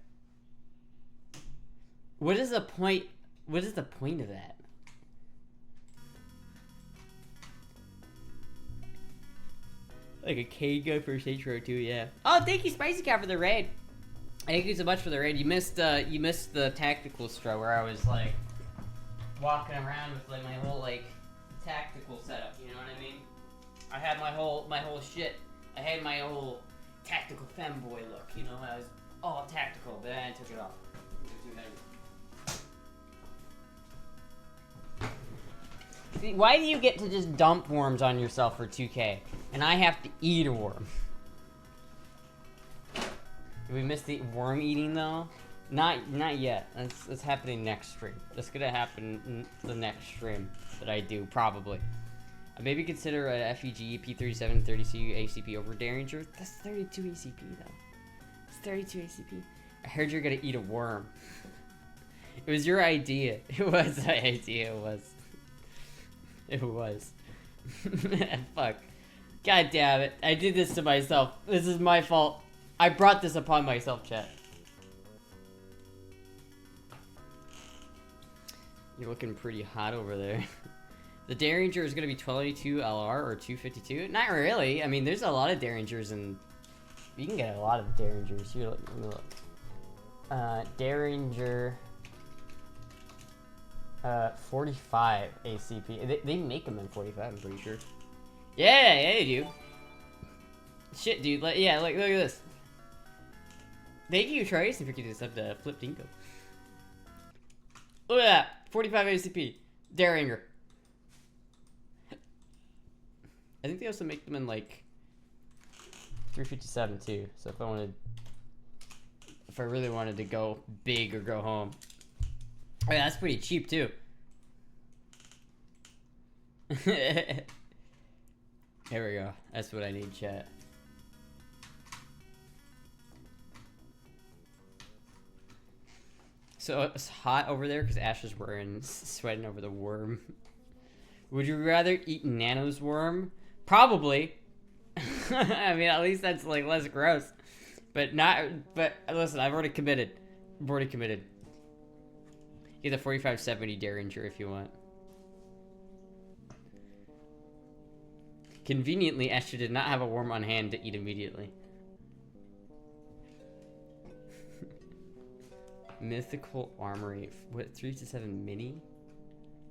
What is the point? What is the point of that? Like a cane gun for Saints Row 2, yeah. Oh, thank you, Spicy Cat, for the raid. Thank you so much for the raid. You missed the tactical stro where I was like walking around with like my whole like tactical setup. You know what I mean? I had my whole shit. I had my whole tactical femboy look. You know, I was all tactical, but then I took it off. See, why do you get to just dump worms on yourself for 2K, and I have to eat a worm? Did we miss the worm eating though? Not yet. That's happening next stream. That's gonna happen in the next stream that I do, probably. Maybe consider a FEG P37 30 ACP over Derringer. That's 32 ACP though. It's 32 ACP. I heard you're gonna eat a worm. It was your idea. It was my idea. It was. It was. Fuck. God damn it. I did this to myself. This is my fault. I brought this upon myself, chat. You're looking pretty hot over there. The Derringer is going to be 1282 LR or 252? Not really. I mean, there's a lot of Derringers and... You can get a lot of Derringers. Here, let me look. Derringer... 45 ACP. They make them in 45, I'm pretty sure. Yeah, they do. Shit, dude. Yeah, like, look at this. Thank you, Trace, if you could just have the flip dingo. Look at that. 45 ACP. Derringer. I think they also make them in, like... 357 too. So if I really wanted to go big or go home. Oh yeah, that's pretty cheap too. Here we go. That's what I need, chat. So it's hot over there because Ash is sweating over the worm. Would you rather eat Nano's worm? Probably. I mean, at least that's like less gross. But listen, I've already committed. Get the 4570 Derringer if you want. Conveniently, Astra did not have a worm on hand to eat immediately. Mythical Armory. What, 357 Mini?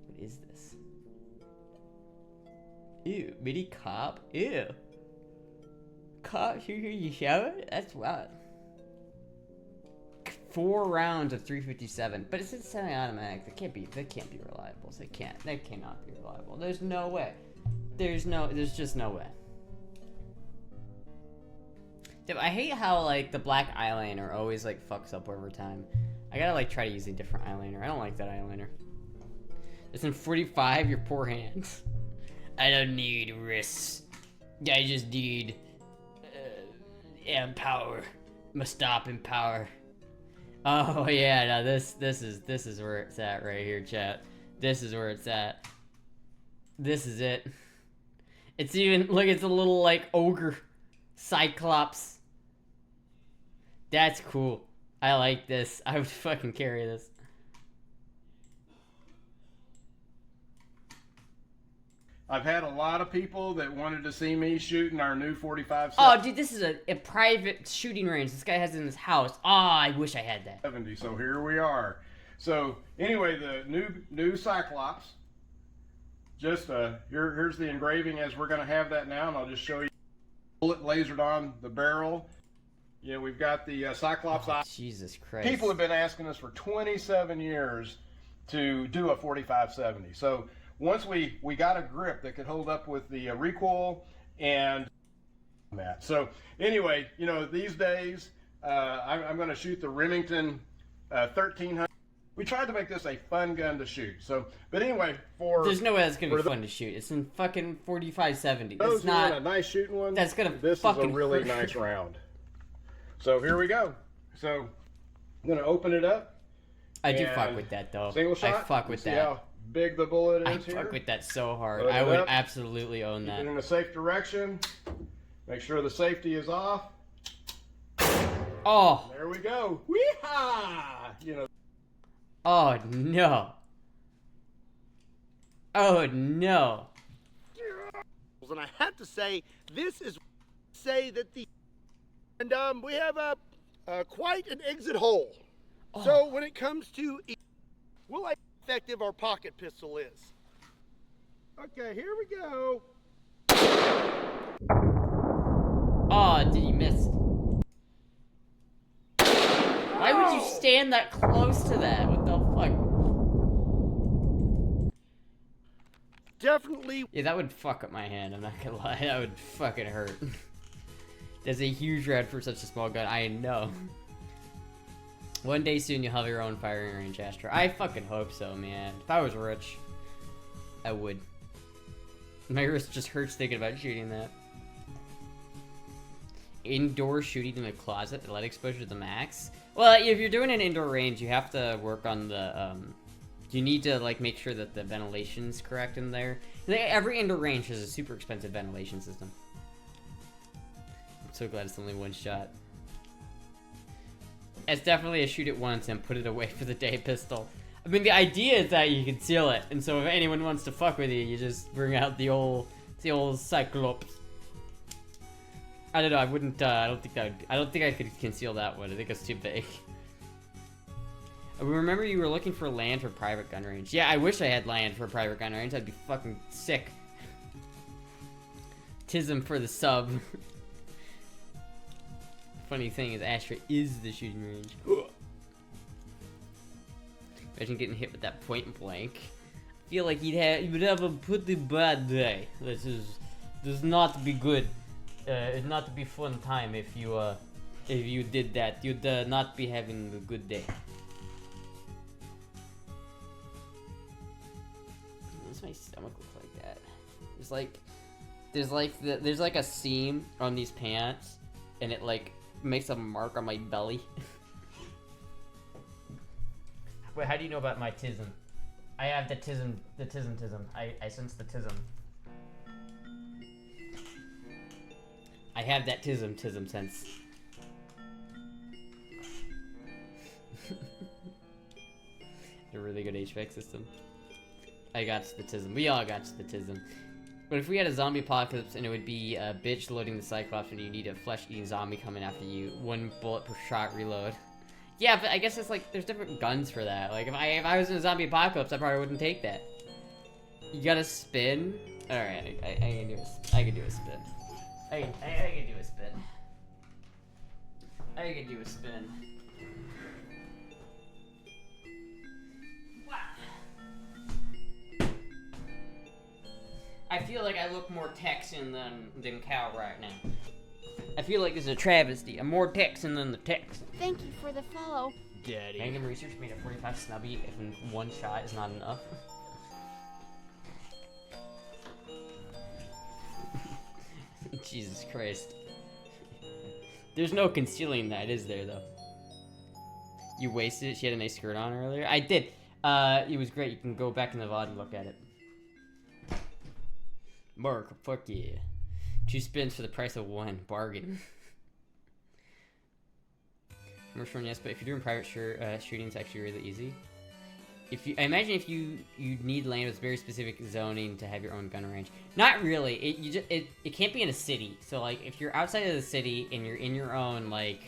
What is this? Ew, Mini Cop? Ew. Cop, you shower? That's wild. 4 rounds of 357, but it's a semi-automatic. That can't be reliable. That cannot be reliable. There's no way. There's just no way. Dude, I hate how like the black eyeliner always like fucks up over time. I gotta like try to use a different eyeliner. I don't like that eyeliner. It's in 45, your poor hands. I don't need wrists. I just need power. Must stop in power. Oh yeah, no, this is where it's at right here, chat. This is where it's at. This is it. It's even look, it's a little like ogre cyclops. That's cool. I like this. I would fucking carry this. I've had a lot of people that wanted to see me shooting our new 45. Oh, dude, this is a private shooting range. This guy has in his house. Oh, I wish I had that. 70. So here we are. So anyway, the new Cyclops. Just here's the engraving as we're going to have that now, and I'll just show you. Bullet lasered on the barrel. Yeah, we've got the Cyclops eye. Jesus Christ. People have been asking us for 27 years to do a 45-70. So once we got a grip that could hold up with the recoil and that. So anyway, you know, these days I'm going to shoot the Remington 1300. We tried to make this a fun gun to shoot. So, but anyway, there's no way that's gonna be fun to shoot. It's in fucking 45-70. Those not a nice shooting one. That's gonna. This is a really nice round. So here we go. So I'm gonna open it up. I do fuck with that though. Single shot. I fuck with that. See how big the bullet is here? I fuck with that so hard. I would absolutely own that. Keep it in a safe direction. Make sure the safety is off. Oh. There we go. Wee-ha! You know. Oh no. Oh no. And I have to say, this is that the we have quite an exit hole. Oh. So when it comes to we'll like how effective our pocket pistol is. Okay, here we go. Oh, did you miss? Why would you stand that close to that? What the fuck? Definitely. Yeah, that would fuck up my hand. I'm not gonna lie. That would fucking hurt. That's a huge round for such a small gun. I know. One day soon you'll have your own firing range, Astra. I fucking hope so, man. If I was rich, I would. My wrist just hurts thinking about shooting that. Indoor shooting in the closet, light exposure to the max. Well, if you're doing an indoor range, you have to work on the, you need to, like, make sure that the ventilation's correct in there. Every indoor range has a super expensive ventilation system. I'm so glad it's only one shot. It's definitely a shoot it once and put it away for the day pistol. I mean, the idea is that you conceal it, and so if anyone wants to fuck with you, you just bring out the old Cyclops. I don't know. I wouldn't. I don't think I could conceal that one. I think it's too big. Remember, you were looking for land for private gun range. Yeah, I wish I had land for private gun range. I'd be fucking sick. Tism for the sub. Funny thing is, Astra is the shooting range. Imagine getting hit with that point blank. I feel like you would have a pretty bad day. This does not be good. it'd not be fun time if you did that. You'd not be having a good day. Why does my stomach look like that? There's like a seam on these pants, and it like makes a mark on my belly. Wait, how do you know about my tism? I have the tism. I sense the tism. I have that tism sense. A really good HVAC system. I got the tism. We all got the tism. But if we had a zombie apocalypse and it would be a bitch loading the Cyclops and you need a flesh-eating zombie coming after you, 1 bullet per shot reload. Yeah, but I guess it's like there's different guns for that. Like if I was in a zombie apocalypse, I probably wouldn't take that. You gotta spin. All right, I can do a, I can do a spin. I can do a spin. I can do a spin. Wow. I feel like I look more Texan than Cal right now. I feel like this is a travesty. I'm more Texan than the Texan. Thank you for the follow. Daddy. Random research made a 45 snubby if in 1 shot is not enough. Jesus Christ. There's no concealing that, is there, though? You wasted it? She had a nice skirt on earlier? I did. It was great. You can go back in the VOD and look at it. Mark, fuck yeah. 2 spins for the price of 1. Bargain. Commercial one, yes, but if you're doing private shooting, it's actually really easy. I imagine if you need land with very specific zoning to have your own gun range. Not really. It can't be in a city. So like if you're outside of the city and you're in your own, like,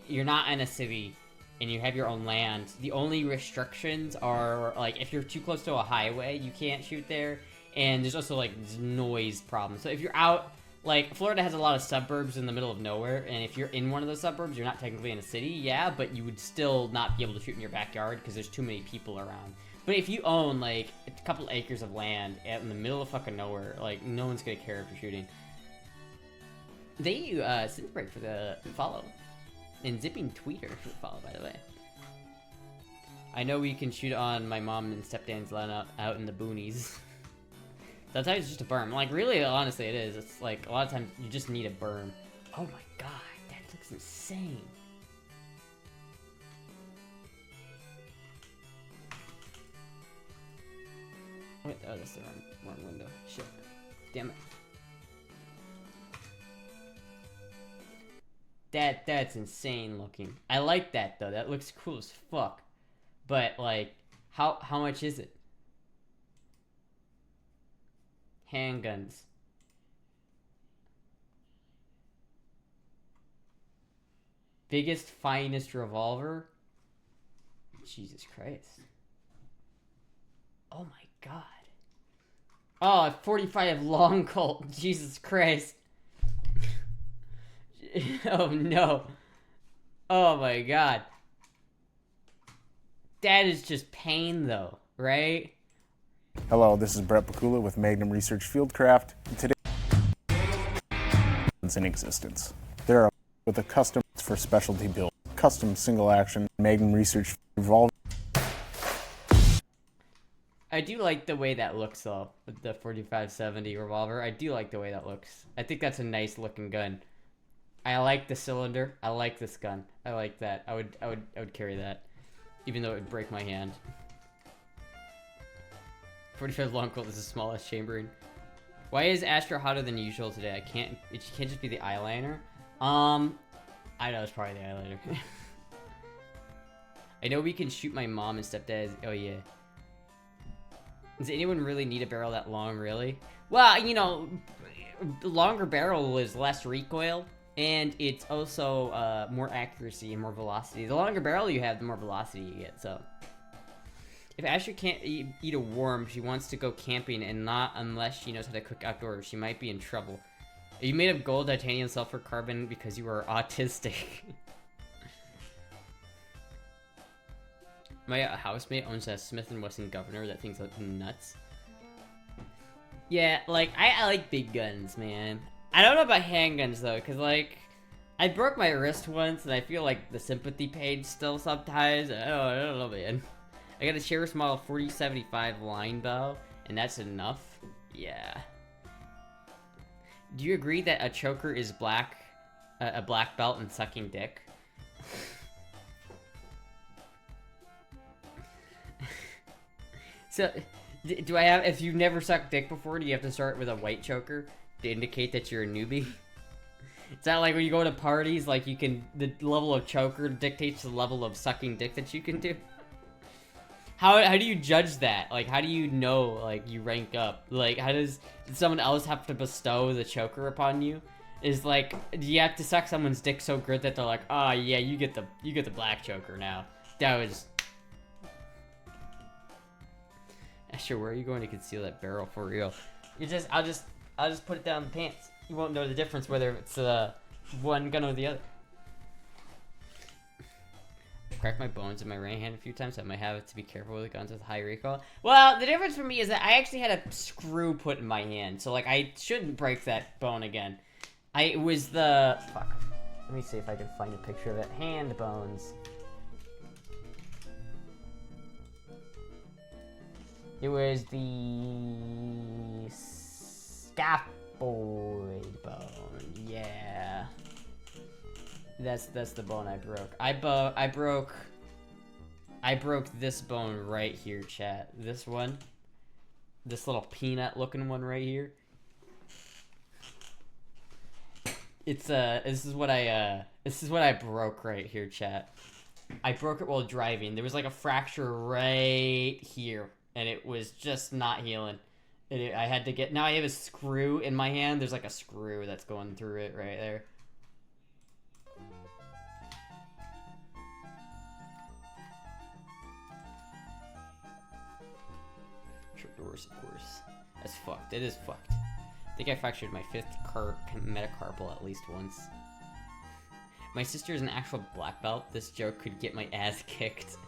you're not in a city and you have your own land, the only restrictions are like if you're too close to a highway, you can't shoot there, and there's also like noise problems. So if you're out, like, Florida has a lot of suburbs in the middle of nowhere, and if you're in one of those suburbs, you're not technically in a city, yeah, but you would still not be able to shoot in your backyard because there's too many people around. But if you own, like, a couple acres of land out in the middle of fucking nowhere, like, no one's gonna care if you're shooting. Thank you, Synthbreak, for the follow. And Zipping Tweeter for the follow, by the way. I know we can shoot on my mom and stepdad's land out in the boonies. Sometimes it's just a berm. Like, really, honestly, it is. It's like, a lot of times, you just need a berm. Oh my god, that looks insane. Wait, oh, that's the wrong window. Shit. Damn it. That's insane looking. I like that, though. That looks cool as fuck. But, like, how much is it? Handguns. Biggest, finest revolver? Jesus Christ. Oh my god. Oh, a 45 long Colt. Jesus Christ. Oh no. Oh my god. That is just pain though, right? Hello, this is Brett Tequila with Magnum Research Fieldcraft. Today, is in existence. There are with a custom for specialty build, custom single action Magnum Research revolver. I do like the way that looks though, with the 4570 revolver. I do like the way that looks. I think that's a nice looking gun. I like the cylinder. I like this gun. I like that. I would carry that, even though it would break my hand. 45 long Colt is the smallest chambering. Why is Astra hotter than usual today? It can't just be the eyeliner. I know it's probably the eyeliner. I know we can shoot my mom and stepdad. Oh yeah. Does anyone really need a barrel that long, really? Well, you know, the longer barrel is less recoil, and it's also more accuracy and more velocity. The longer barrel you have, the more velocity you get, so. If Asher can't eat a worm, she wants to go camping, and not unless she knows how to cook outdoors. She might be in trouble. Are you made of gold, titanium, sulfur, carbon because you are autistic? My housemate owns a Smith & Wesson Governor. That thing's like nuts. Yeah, like, I like big guns, man. I don't know about handguns though, cause like I broke my wrist once, and I feel like the sympathy page still sometimes. I don't know, man. I got a Sheriff's Model 4075 line bow, and that's enough. Yeah. Do you agree that a choker is a black belt in sucking dick? So, do I have, if you've never sucked dick before, do you have to start with a white choker to indicate that you're a newbie? It's not like when you go to parties, like you can, the level of choker dictates the level of sucking dick that you can do. How do you judge that? Like, how do you know, like, you rank up? Like, did someone else have to bestow the choker upon you? Is like, do you have to suck someone's dick so good that they're like, oh yeah, you get the black choker now. That was... Astra, where are you going to conceal that barrel for real? I'll just put it down in the pants. You won't know the difference whether it's one gun or the other. Cracked my bones in my right hand a few times, so I might have to be careful with the guns with high recoil. Well, the difference for me is that I actually had a screw put in my hand, so like I shouldn't break that bone again. It was the... Fuck. Let me see if I can find a picture of it. Hand bones. It was the... scaphoid bone. Yeah. That's the bone I broke. I broke this bone right here, chat. This one. This little peanut looking one right here. It's this is what I broke right here, chat. I broke it while driving. There was like a fracture right here, and it was just not healing. I had to get, now I have a screw in my hand. There's like a screw that's going through it right there. Trapdoors, of course. That's fucked. It is fucked. I think I fractured my 5th metacarpal at least once. My sister is an actual black belt. This joke could get my ass kicked.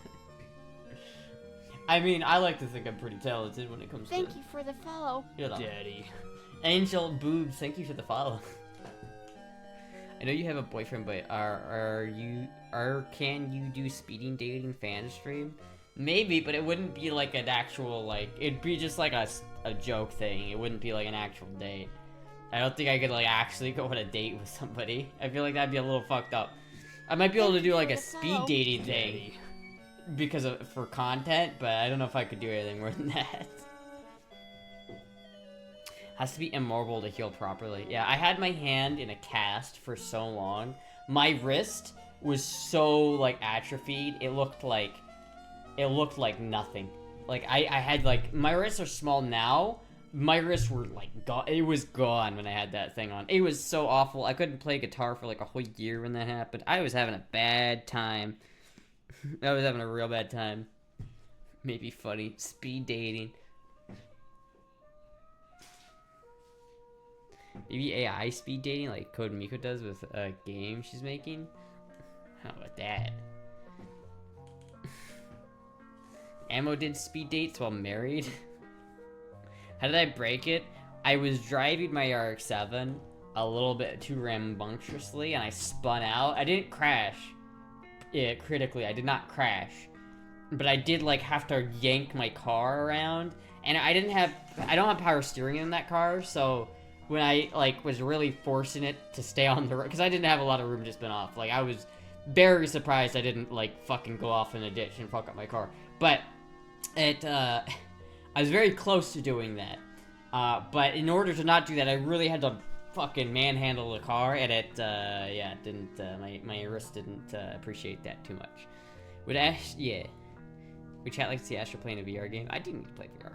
I mean, I like to think I'm pretty talented when it comes to... Thank you for the follow. Daddy. Angel Boobs, thank you for the follow. I know you have a boyfriend, but can you do speeding dating fan stream? Maybe, but it wouldn't be like an actual, like, it'd be just like a joke thing. It wouldn't be like an actual date. I don't think I could like actually go on a date with somebody. I feel like that'd be a little fucked up. I might be able to do like a speed dating thing because for content, but I don't know if I could do anything more than that. Has to be immobile to heal properly. Yeah, I had my hand in a cast for so long. My wrist was so like atrophied. It looked like nothing. Like I had like, my wrists are small now. My wrists were like gone. It was gone when I had that thing on. It was so awful. I couldn't play guitar for like a whole year when that happened. I was having a bad time. I was having a real bad time. Maybe funny. Speed dating. Maybe AI speed dating like Code Miko does with a game she's making. How about that? Ammo did speed dates while married. How did I break it? I was driving my RX-7 a little bit too rambunctiously and I spun out. I didn't crash. Yeah, critically, I did not crash. But I did like have to yank my car around. And I don't have power steering in that car, so when I like was really forcing it to stay on the road, because I didn't have a lot of room to spin off. Like I was very surprised I didn't like fucking go off in a ditch and fuck up my car. But I was very close to doing that. But in order to not do that, I really had to fucking manhandle the car, and it, yeah, didn't, my wrist didn't appreciate that too much. Would Ash, yeah. Would chat like to see Astra playing a VR game? I do need to play VR.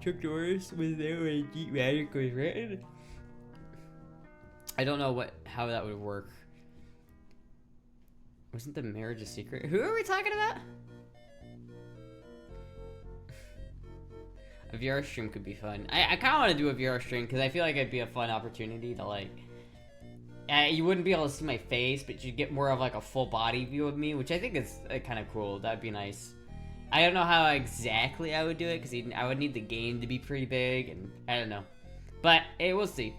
Chuck Norris was there when Geek Magic was written. I don't know how that would work. Wasn't the marriage a secret? Who are we talking about? A VR stream could be fun. I kind of want to do a VR stream because I feel like it'd be a fun opportunity to like... you wouldn't be able to see my face, but you'd get more of like a full body view of me, which I think is kind of cool. That'd be nice. I don't know how exactly I would do it, because I would need the game to be pretty big, and I don't know. But, hey, we'll see.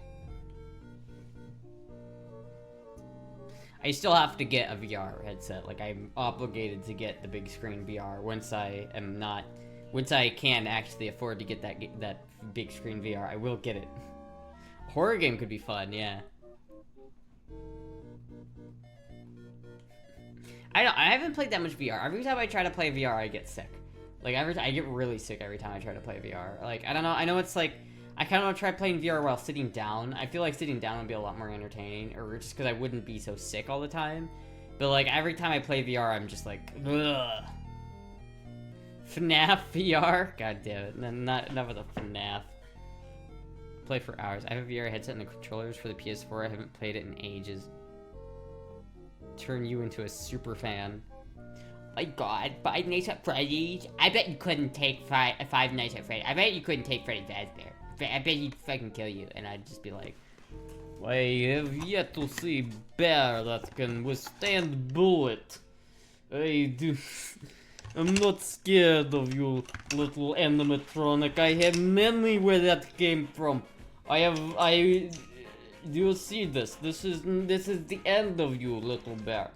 I still have to get a VR headset. Like, I'm obligated to get the big screen VR once I can actually afford to get that big screen VR. I will get it. A horror game could be fun, yeah. I haven't played that much VR. Every time I try to play VR, I get sick. Like, I get really sick every time I try to play VR. Like, I don't know. I know it's like, I kind of want to try playing VR while sitting down. I feel like sitting down would be a lot more entertaining, or just because I wouldn't be so sick all the time. But, like, every time I play VR, I'm just like, ugh. FNAF VR? God damn it. Enough of the FNAF. Play for hours. I have a VR headset and the controllers for the PS4. I haven't played it in ages. Turn you into a super fan. My god, Five Nights at Freddy's? I bet you couldn't take Five Nights at Freddy's. I bet you couldn't take Freddy Fazbear. I bet he'd fucking kill you. And I'd just be like, I have yet to see bear that can withstand bullet. I'm not scared of you, little animatronic. I have many where that came from. You'll see this. This is the end of you, little bear.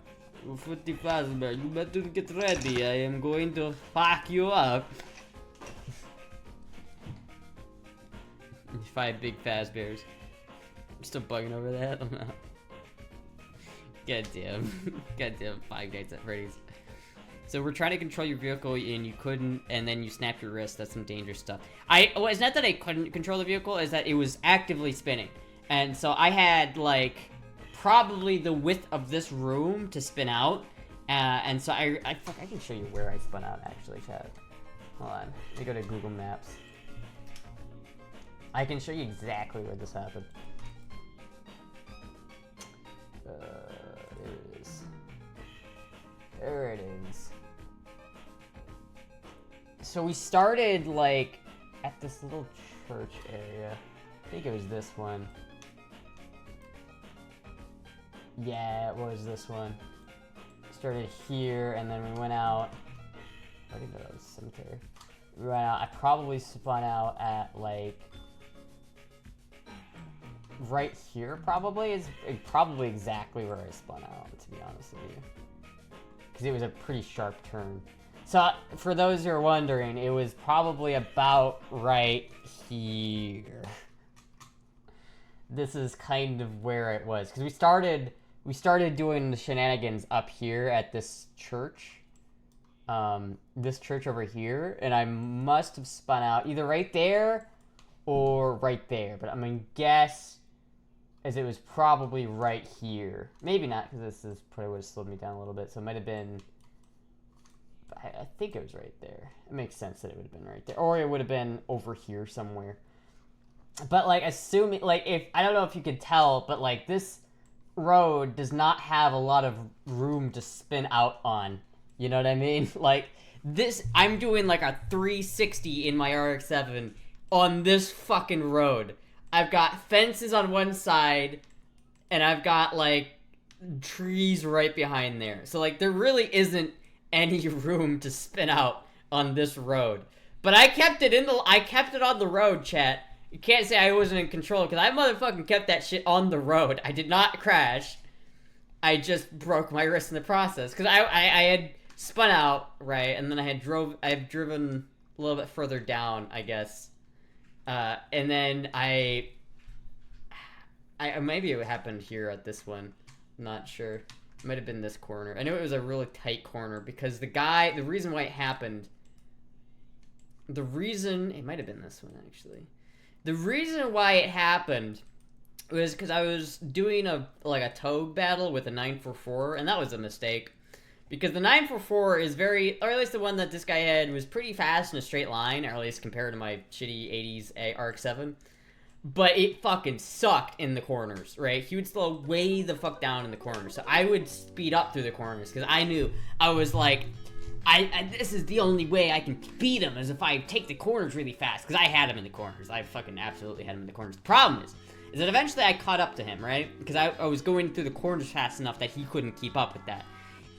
You footy fast bear. You better get ready. I am going to fuck you up. 5 big fast bears. I'm still bugging over that. Goddamn 5 Nights at Freddy's. So we're trying to control your vehicle and you couldn't, and then you snap your wrist. That's some dangerous stuff. Well, it's not that I couldn't control the vehicle, it's that it was actively spinning. And so I had, like, probably the width of this room to spin out. And so I can show you where I spun out, actually, chat. Hold on. Let me go to Google Maps. I can show you exactly where this happened. There it is. There it is. So we started, like, at this little church area. I think it was this one. Yeah, it was this one. Started here, and then we went out. I didn't know that was cemetery. We went out. I probably spun out at, like, right here, probably. Is probably exactly where I spun out, to be honest with you. Because it was a pretty sharp turn. So, for those who are wondering, it was probably about right here. This is kind of where it was. Because we started doing the shenanigans up here at this church. This church over here. And I must have spun out either right there or right there. But I'm going to guess as it was probably right here. Maybe not, because this probably would have slowed me down a little bit. So it might have been... I think it was right there. It makes sense that it would have been right there. Or it would have been over here somewhere. But, like, assuming... Like, if... I don't know if you could tell, but, like, this road does not have a lot of room to spin out on. You know what I mean? Like, this... I'm doing, like, a 360 in my RX-7 on this fucking road. I've got fences on one side, and I've got, like, trees right behind there. So, like, there really isn't any room to spin out on this road. But I kept it on the road, chat. You can't say I wasn't in control, because I motherfucking kept that shit on the road. I did not crash. I just broke my wrist in the process. Because I had spun out, right, and then I had driven a little bit further down, I guess. And then I maybe it happened here at this one. I'm not sure. It might have been this corner. I know it was a really tight corner because the reason why it happened, it might have been this one actually. The reason why it happened was because I was doing a togue battle with a 944, and that was a mistake. Because the 944 is or at least the one that this guy had, was pretty fast in a straight line, or at least compared to my shitty 80s RX-7. But it fucking sucked in the corners, right? He would slow way the fuck down in the corners. So I would speed up through the corners, because I knew, I was like, this is the only way I can beat him, is if I take the corners really fast. Because I had him in the corners. I fucking absolutely had him in the corners. The problem is that eventually I caught up to him, right? Because I was going through the corners fast enough that he couldn't keep up with that.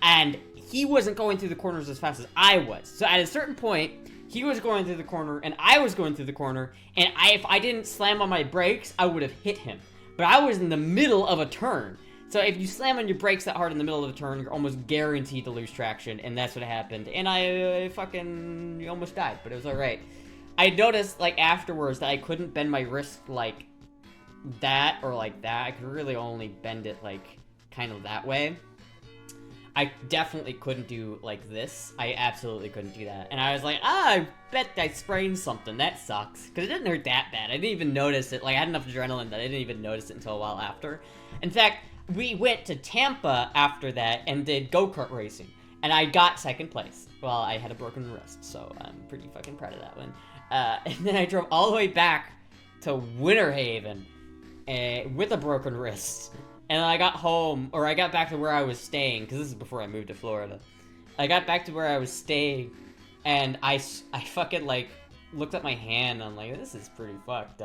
and he wasn't going through the corners as fast as I was. So at a certain point, he was going through the corner, and I was going through the corner, and if I didn't slam on my brakes, I would have hit him. But I was in the middle of a turn. So if you slam on your brakes that hard in the middle of the turn, you're almost guaranteed to lose traction, and that's what happened. And I fucking almost died, but it was alright. I noticed, like, afterwards that I couldn't bend my wrist like that or like that. I could really only bend it, like, kind of that way. I definitely couldn't do, like, this. I absolutely couldn't do that. And I was like, I bet I sprained something. That sucks. Because it didn't hurt that bad. I didn't even notice it. Like, I had enough adrenaline that I didn't even notice it until a while after. In fact, we went to Tampa after that and did go-kart racing. And I got second place. Well, I had a broken wrist, so I'm pretty fucking proud of that one. And then I drove all the way back to Winter Haven with a broken wrist. And I got home, or I got back to where I was staying, because this is before I moved to Florida. I got back to where I was staying, and I fucking, like, looked at my hand, and I'm like, this is pretty fucked.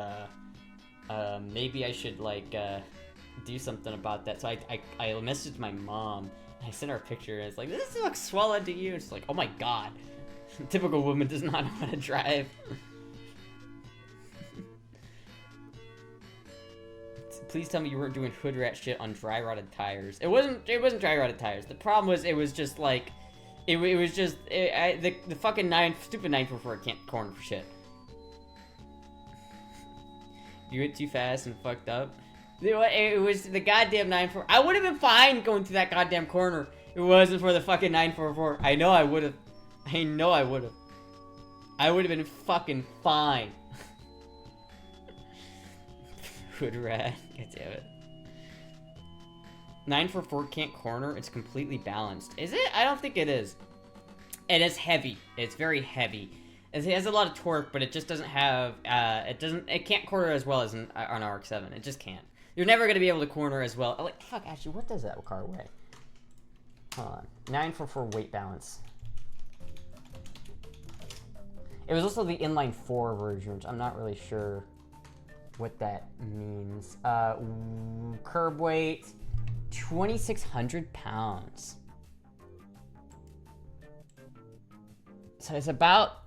Maybe I should, like, do something about that. So I messaged my mom, and I sent her a picture, and it's like, this looks swollen to you. And she's like, oh my god. Typical woman does not know how to drive. Please tell me you weren't doing hood rat shit on dry rotted tires. It wasn't dry rotted tires. The problem was it was just like, the fucking stupid 944 can't corner for shit. You went too fast and fucked up. It was the goddamn 944. I would have been fine going through that goddamn corner. It wasn't for the fucking 944. I know I would have. I know I would have. I would have been fucking fine. Hood rat. God damn it. 944 can't corner. It's completely balanced. Is it? I don't think it is. It is heavy. It's very heavy. It has a lot of torque, but it just doesn't have. It can't corner as well as on RX-7. It just can't. You're never gonna be able to corner as well. Oh, like, fuck. Actually, what does that car weigh? Hold on. 944 weight balance. It was also the inline 4 version, which I'm not really sure what that means. Curb weight, 2,600 pounds. So it's about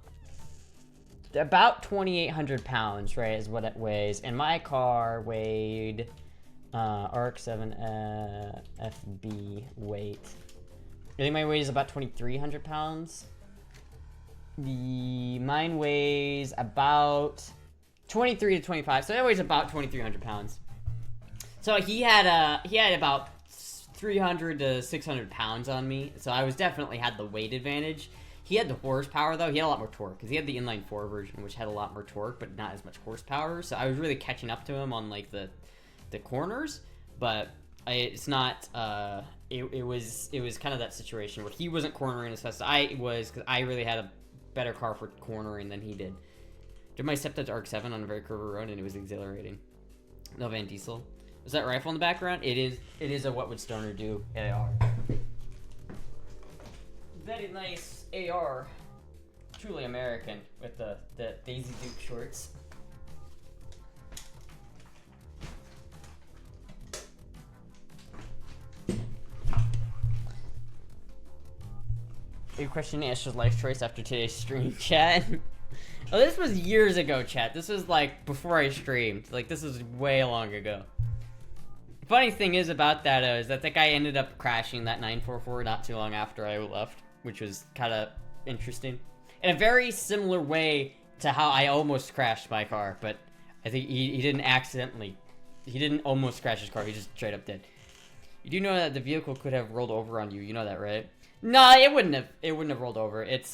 2,800 pounds, right, is what it weighs. And my car weighed, RX-7 FB weight. I think my weight is about 2,300 pounds. Mine weighs about 23 to 25, so that weighs about 2,300 pounds. So he had about 300 to 600 pounds on me, so I definitely had the weight advantage. He had the horsepower though. He had a lot more torque because he had the inline 4 version, which had a lot more torque, but not as much horsepower. So I was really catching up to him on like the corners, but it's not. It was kind of that situation where he wasn't cornering as fast as I was because I really had a better car for cornering than he did. Did my stepdad's RX-7 on a very curvy road and it was exhilarating. No Van Diesel. Is that rifle in the background? It is a What Would Stoner Do AR. Very nice AR. Truly American with the Daisy Duke shorts. Big question: Astra's life choice after today's stream, chat. Oh, this was years ago, chat. This was like before I streamed. Like this was way long ago. Funny thing is about that is that guy ended up crashing that 944 not too long after I left, which was kind of interesting. In a very similar way to how I almost crashed my car, but I think he didn't accidentally. He didn't almost crash his car. He just straight up did. You do know that the vehicle could have rolled over on you. You know that, right? No, it wouldn't have. It wouldn't have rolled over. It's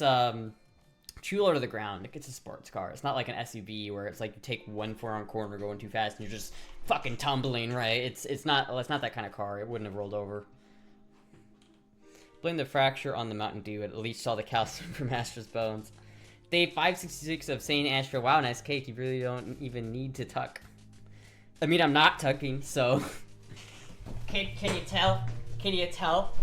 too low to the ground. It's a sports car. It's not like an SUV where it's like you take one four-on corner going too fast and you're just fucking tumbling, right? It's not that kind of car. It wouldn't have rolled over. Blame the fracture on the Mountain Dew. It at least saw the calcium from Astra's bones. Day 566 of saying Astra. Wow, nice cake. You really don't even need to tuck. I mean, I'm not tucking, so. Can you tell? Can you tell?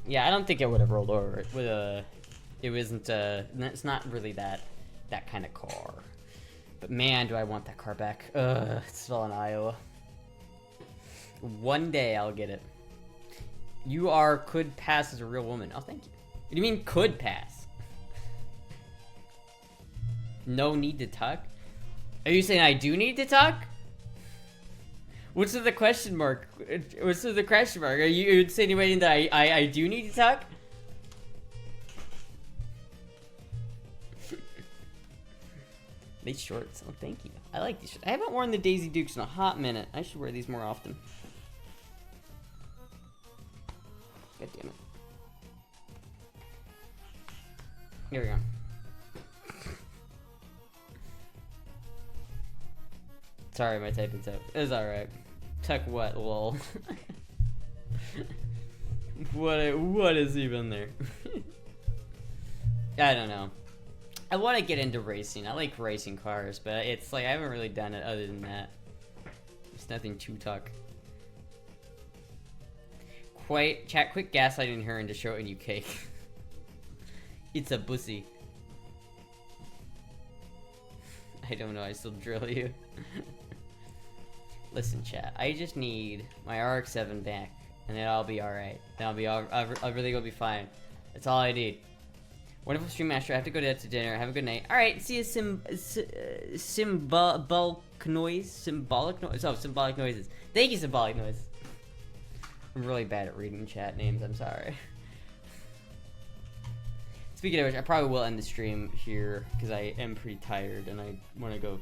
Yeah, I don't think it would have rolled over. It wasn't. It's not really that that kind of car. But man, do I want that car back. Ugh, it's still in Iowa. One day I'll get it. You could pass as a real woman. Oh, thank you. What do you mean could pass? No need to tuck? Are you saying I do need to tuck? What's with the question mark? What's with the question mark? Are you insinuating that I do need to tuck? These shorts. Oh, thank you. I like these shorts. I haven't worn the Daisy Dukes in a hot minute. I should wear these more often. God damn it. Here we go. Sorry, my typing's up. It's alright. Tuck what, lol. What is even there? I don't know. I want to get into racing. I like racing cars, but it's like I haven't really done it other than that. There's nothing to tuck. Quit gaslighting her into showing you cake. It's a pussy. I don't know, I still drill you. Listen, chat, I just need my RX-7 back, and then I'll be alright. Then I'll really go be fine. That's all I need. Wonderful stream master, I have to go to dinner. Have a good night. Alright, see you symbolic noises. Oh, symbolic noises. Thank you, symbolic noises. I'm really bad at reading chat names, I'm sorry. Speaking of which, I probably will end the stream here, because I am pretty tired, and I want to go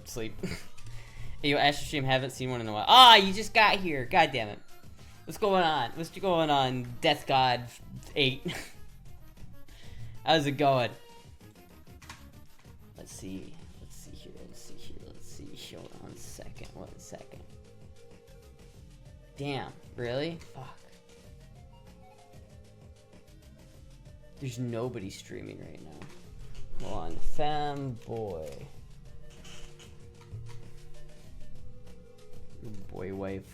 sleep. Hey, yo, Astra stream, haven't seen one in a while. Ah, you just got here. God damn it. What's going on? What's going on, Death God 8? How's it going? Let's see here. Hold on a second. 1 second. Damn, really? Fuck. There's nobody streaming right now. Hold on, Femboy. Boy wife.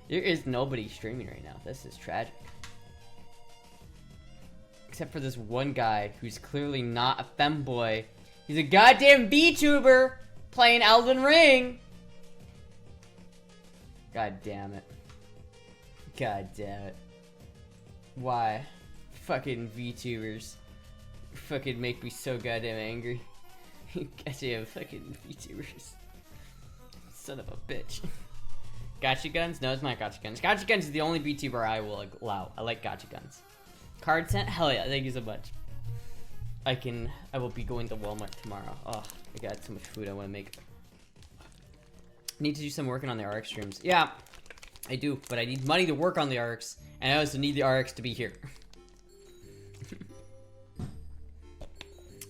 There is nobody streaming right now. This is tragic. Except for this one guy who's clearly not a femboy. He's a goddamn VTuber playing Elden Ring. God damn it. God damn it. Why? Fucking VTubers. Fucking make me so goddamn angry. Goddamn fucking VTubers. Son of a bitch. Gotcha guns? No, it's not gotcha guns. Gotcha guns is the only VTuber I will allow. I like gotcha guns. Card sent? Hell yeah, thank you so much. I will be going to Walmart tomorrow. Oh, I got so much food I want to make. Need to do some working on the RX streams. Yeah, I do, but I need money to work on the RX, and I also need the RX to be here.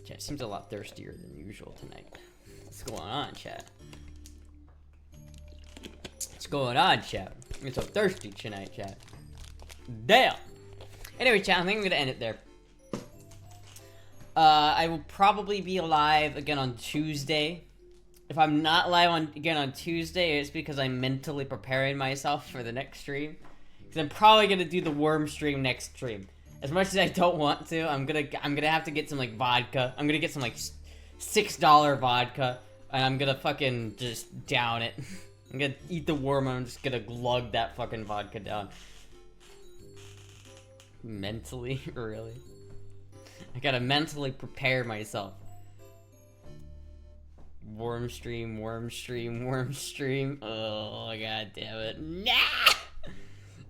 Chat seems a lot thirstier than usual tonight. What's going on, chat? What's going on, chat? It's so thirsty tonight, chat. Damn! Anyway, chat, I think I'm gonna end it there. I will probably be live again on Tuesday. If I'm not live again on Tuesday, it's because I'm mentally preparing myself for the next stream. Because I'm probably gonna do the worm stream next stream. As much as I don't want to, I'm gonna have to get some like vodka. I'm gonna get some like $6 vodka, and I'm gonna fucking just down it. I'm gonna eat the worm, and I'm just gonna glug that fucking vodka down. Mentally, really? I gotta mentally prepare myself. Worm stream, worm stream, worm stream. Oh, god damn it. Nah!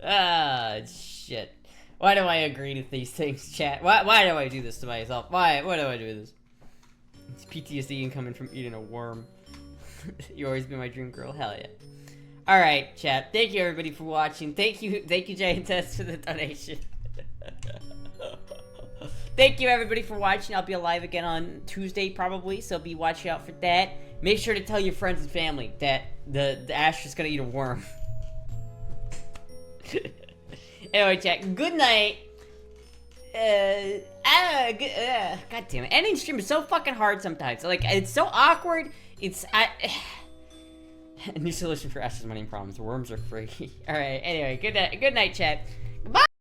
Ah, shit. Why do I agree to these things, chat? Why do I do this to myself? Why do I do this? It's PTSD incoming from eating a worm. You always be my dream girl. Hell yeah. Alright, chat. Thank you everybody for watching. Thank you, Giant Test, for the donation. Thank you everybody for watching. I'll be alive again on Tuesday probably, so be watching out for that. Make sure to tell your friends and family that the Astra's gonna eat a worm. Anyway, chat, good night. God damn it. Ending stream is so fucking hard sometimes. Like, it's so awkward. New solution for Astra's money problems. Worms are free. Alright, anyway, good night, chat. Goodbye!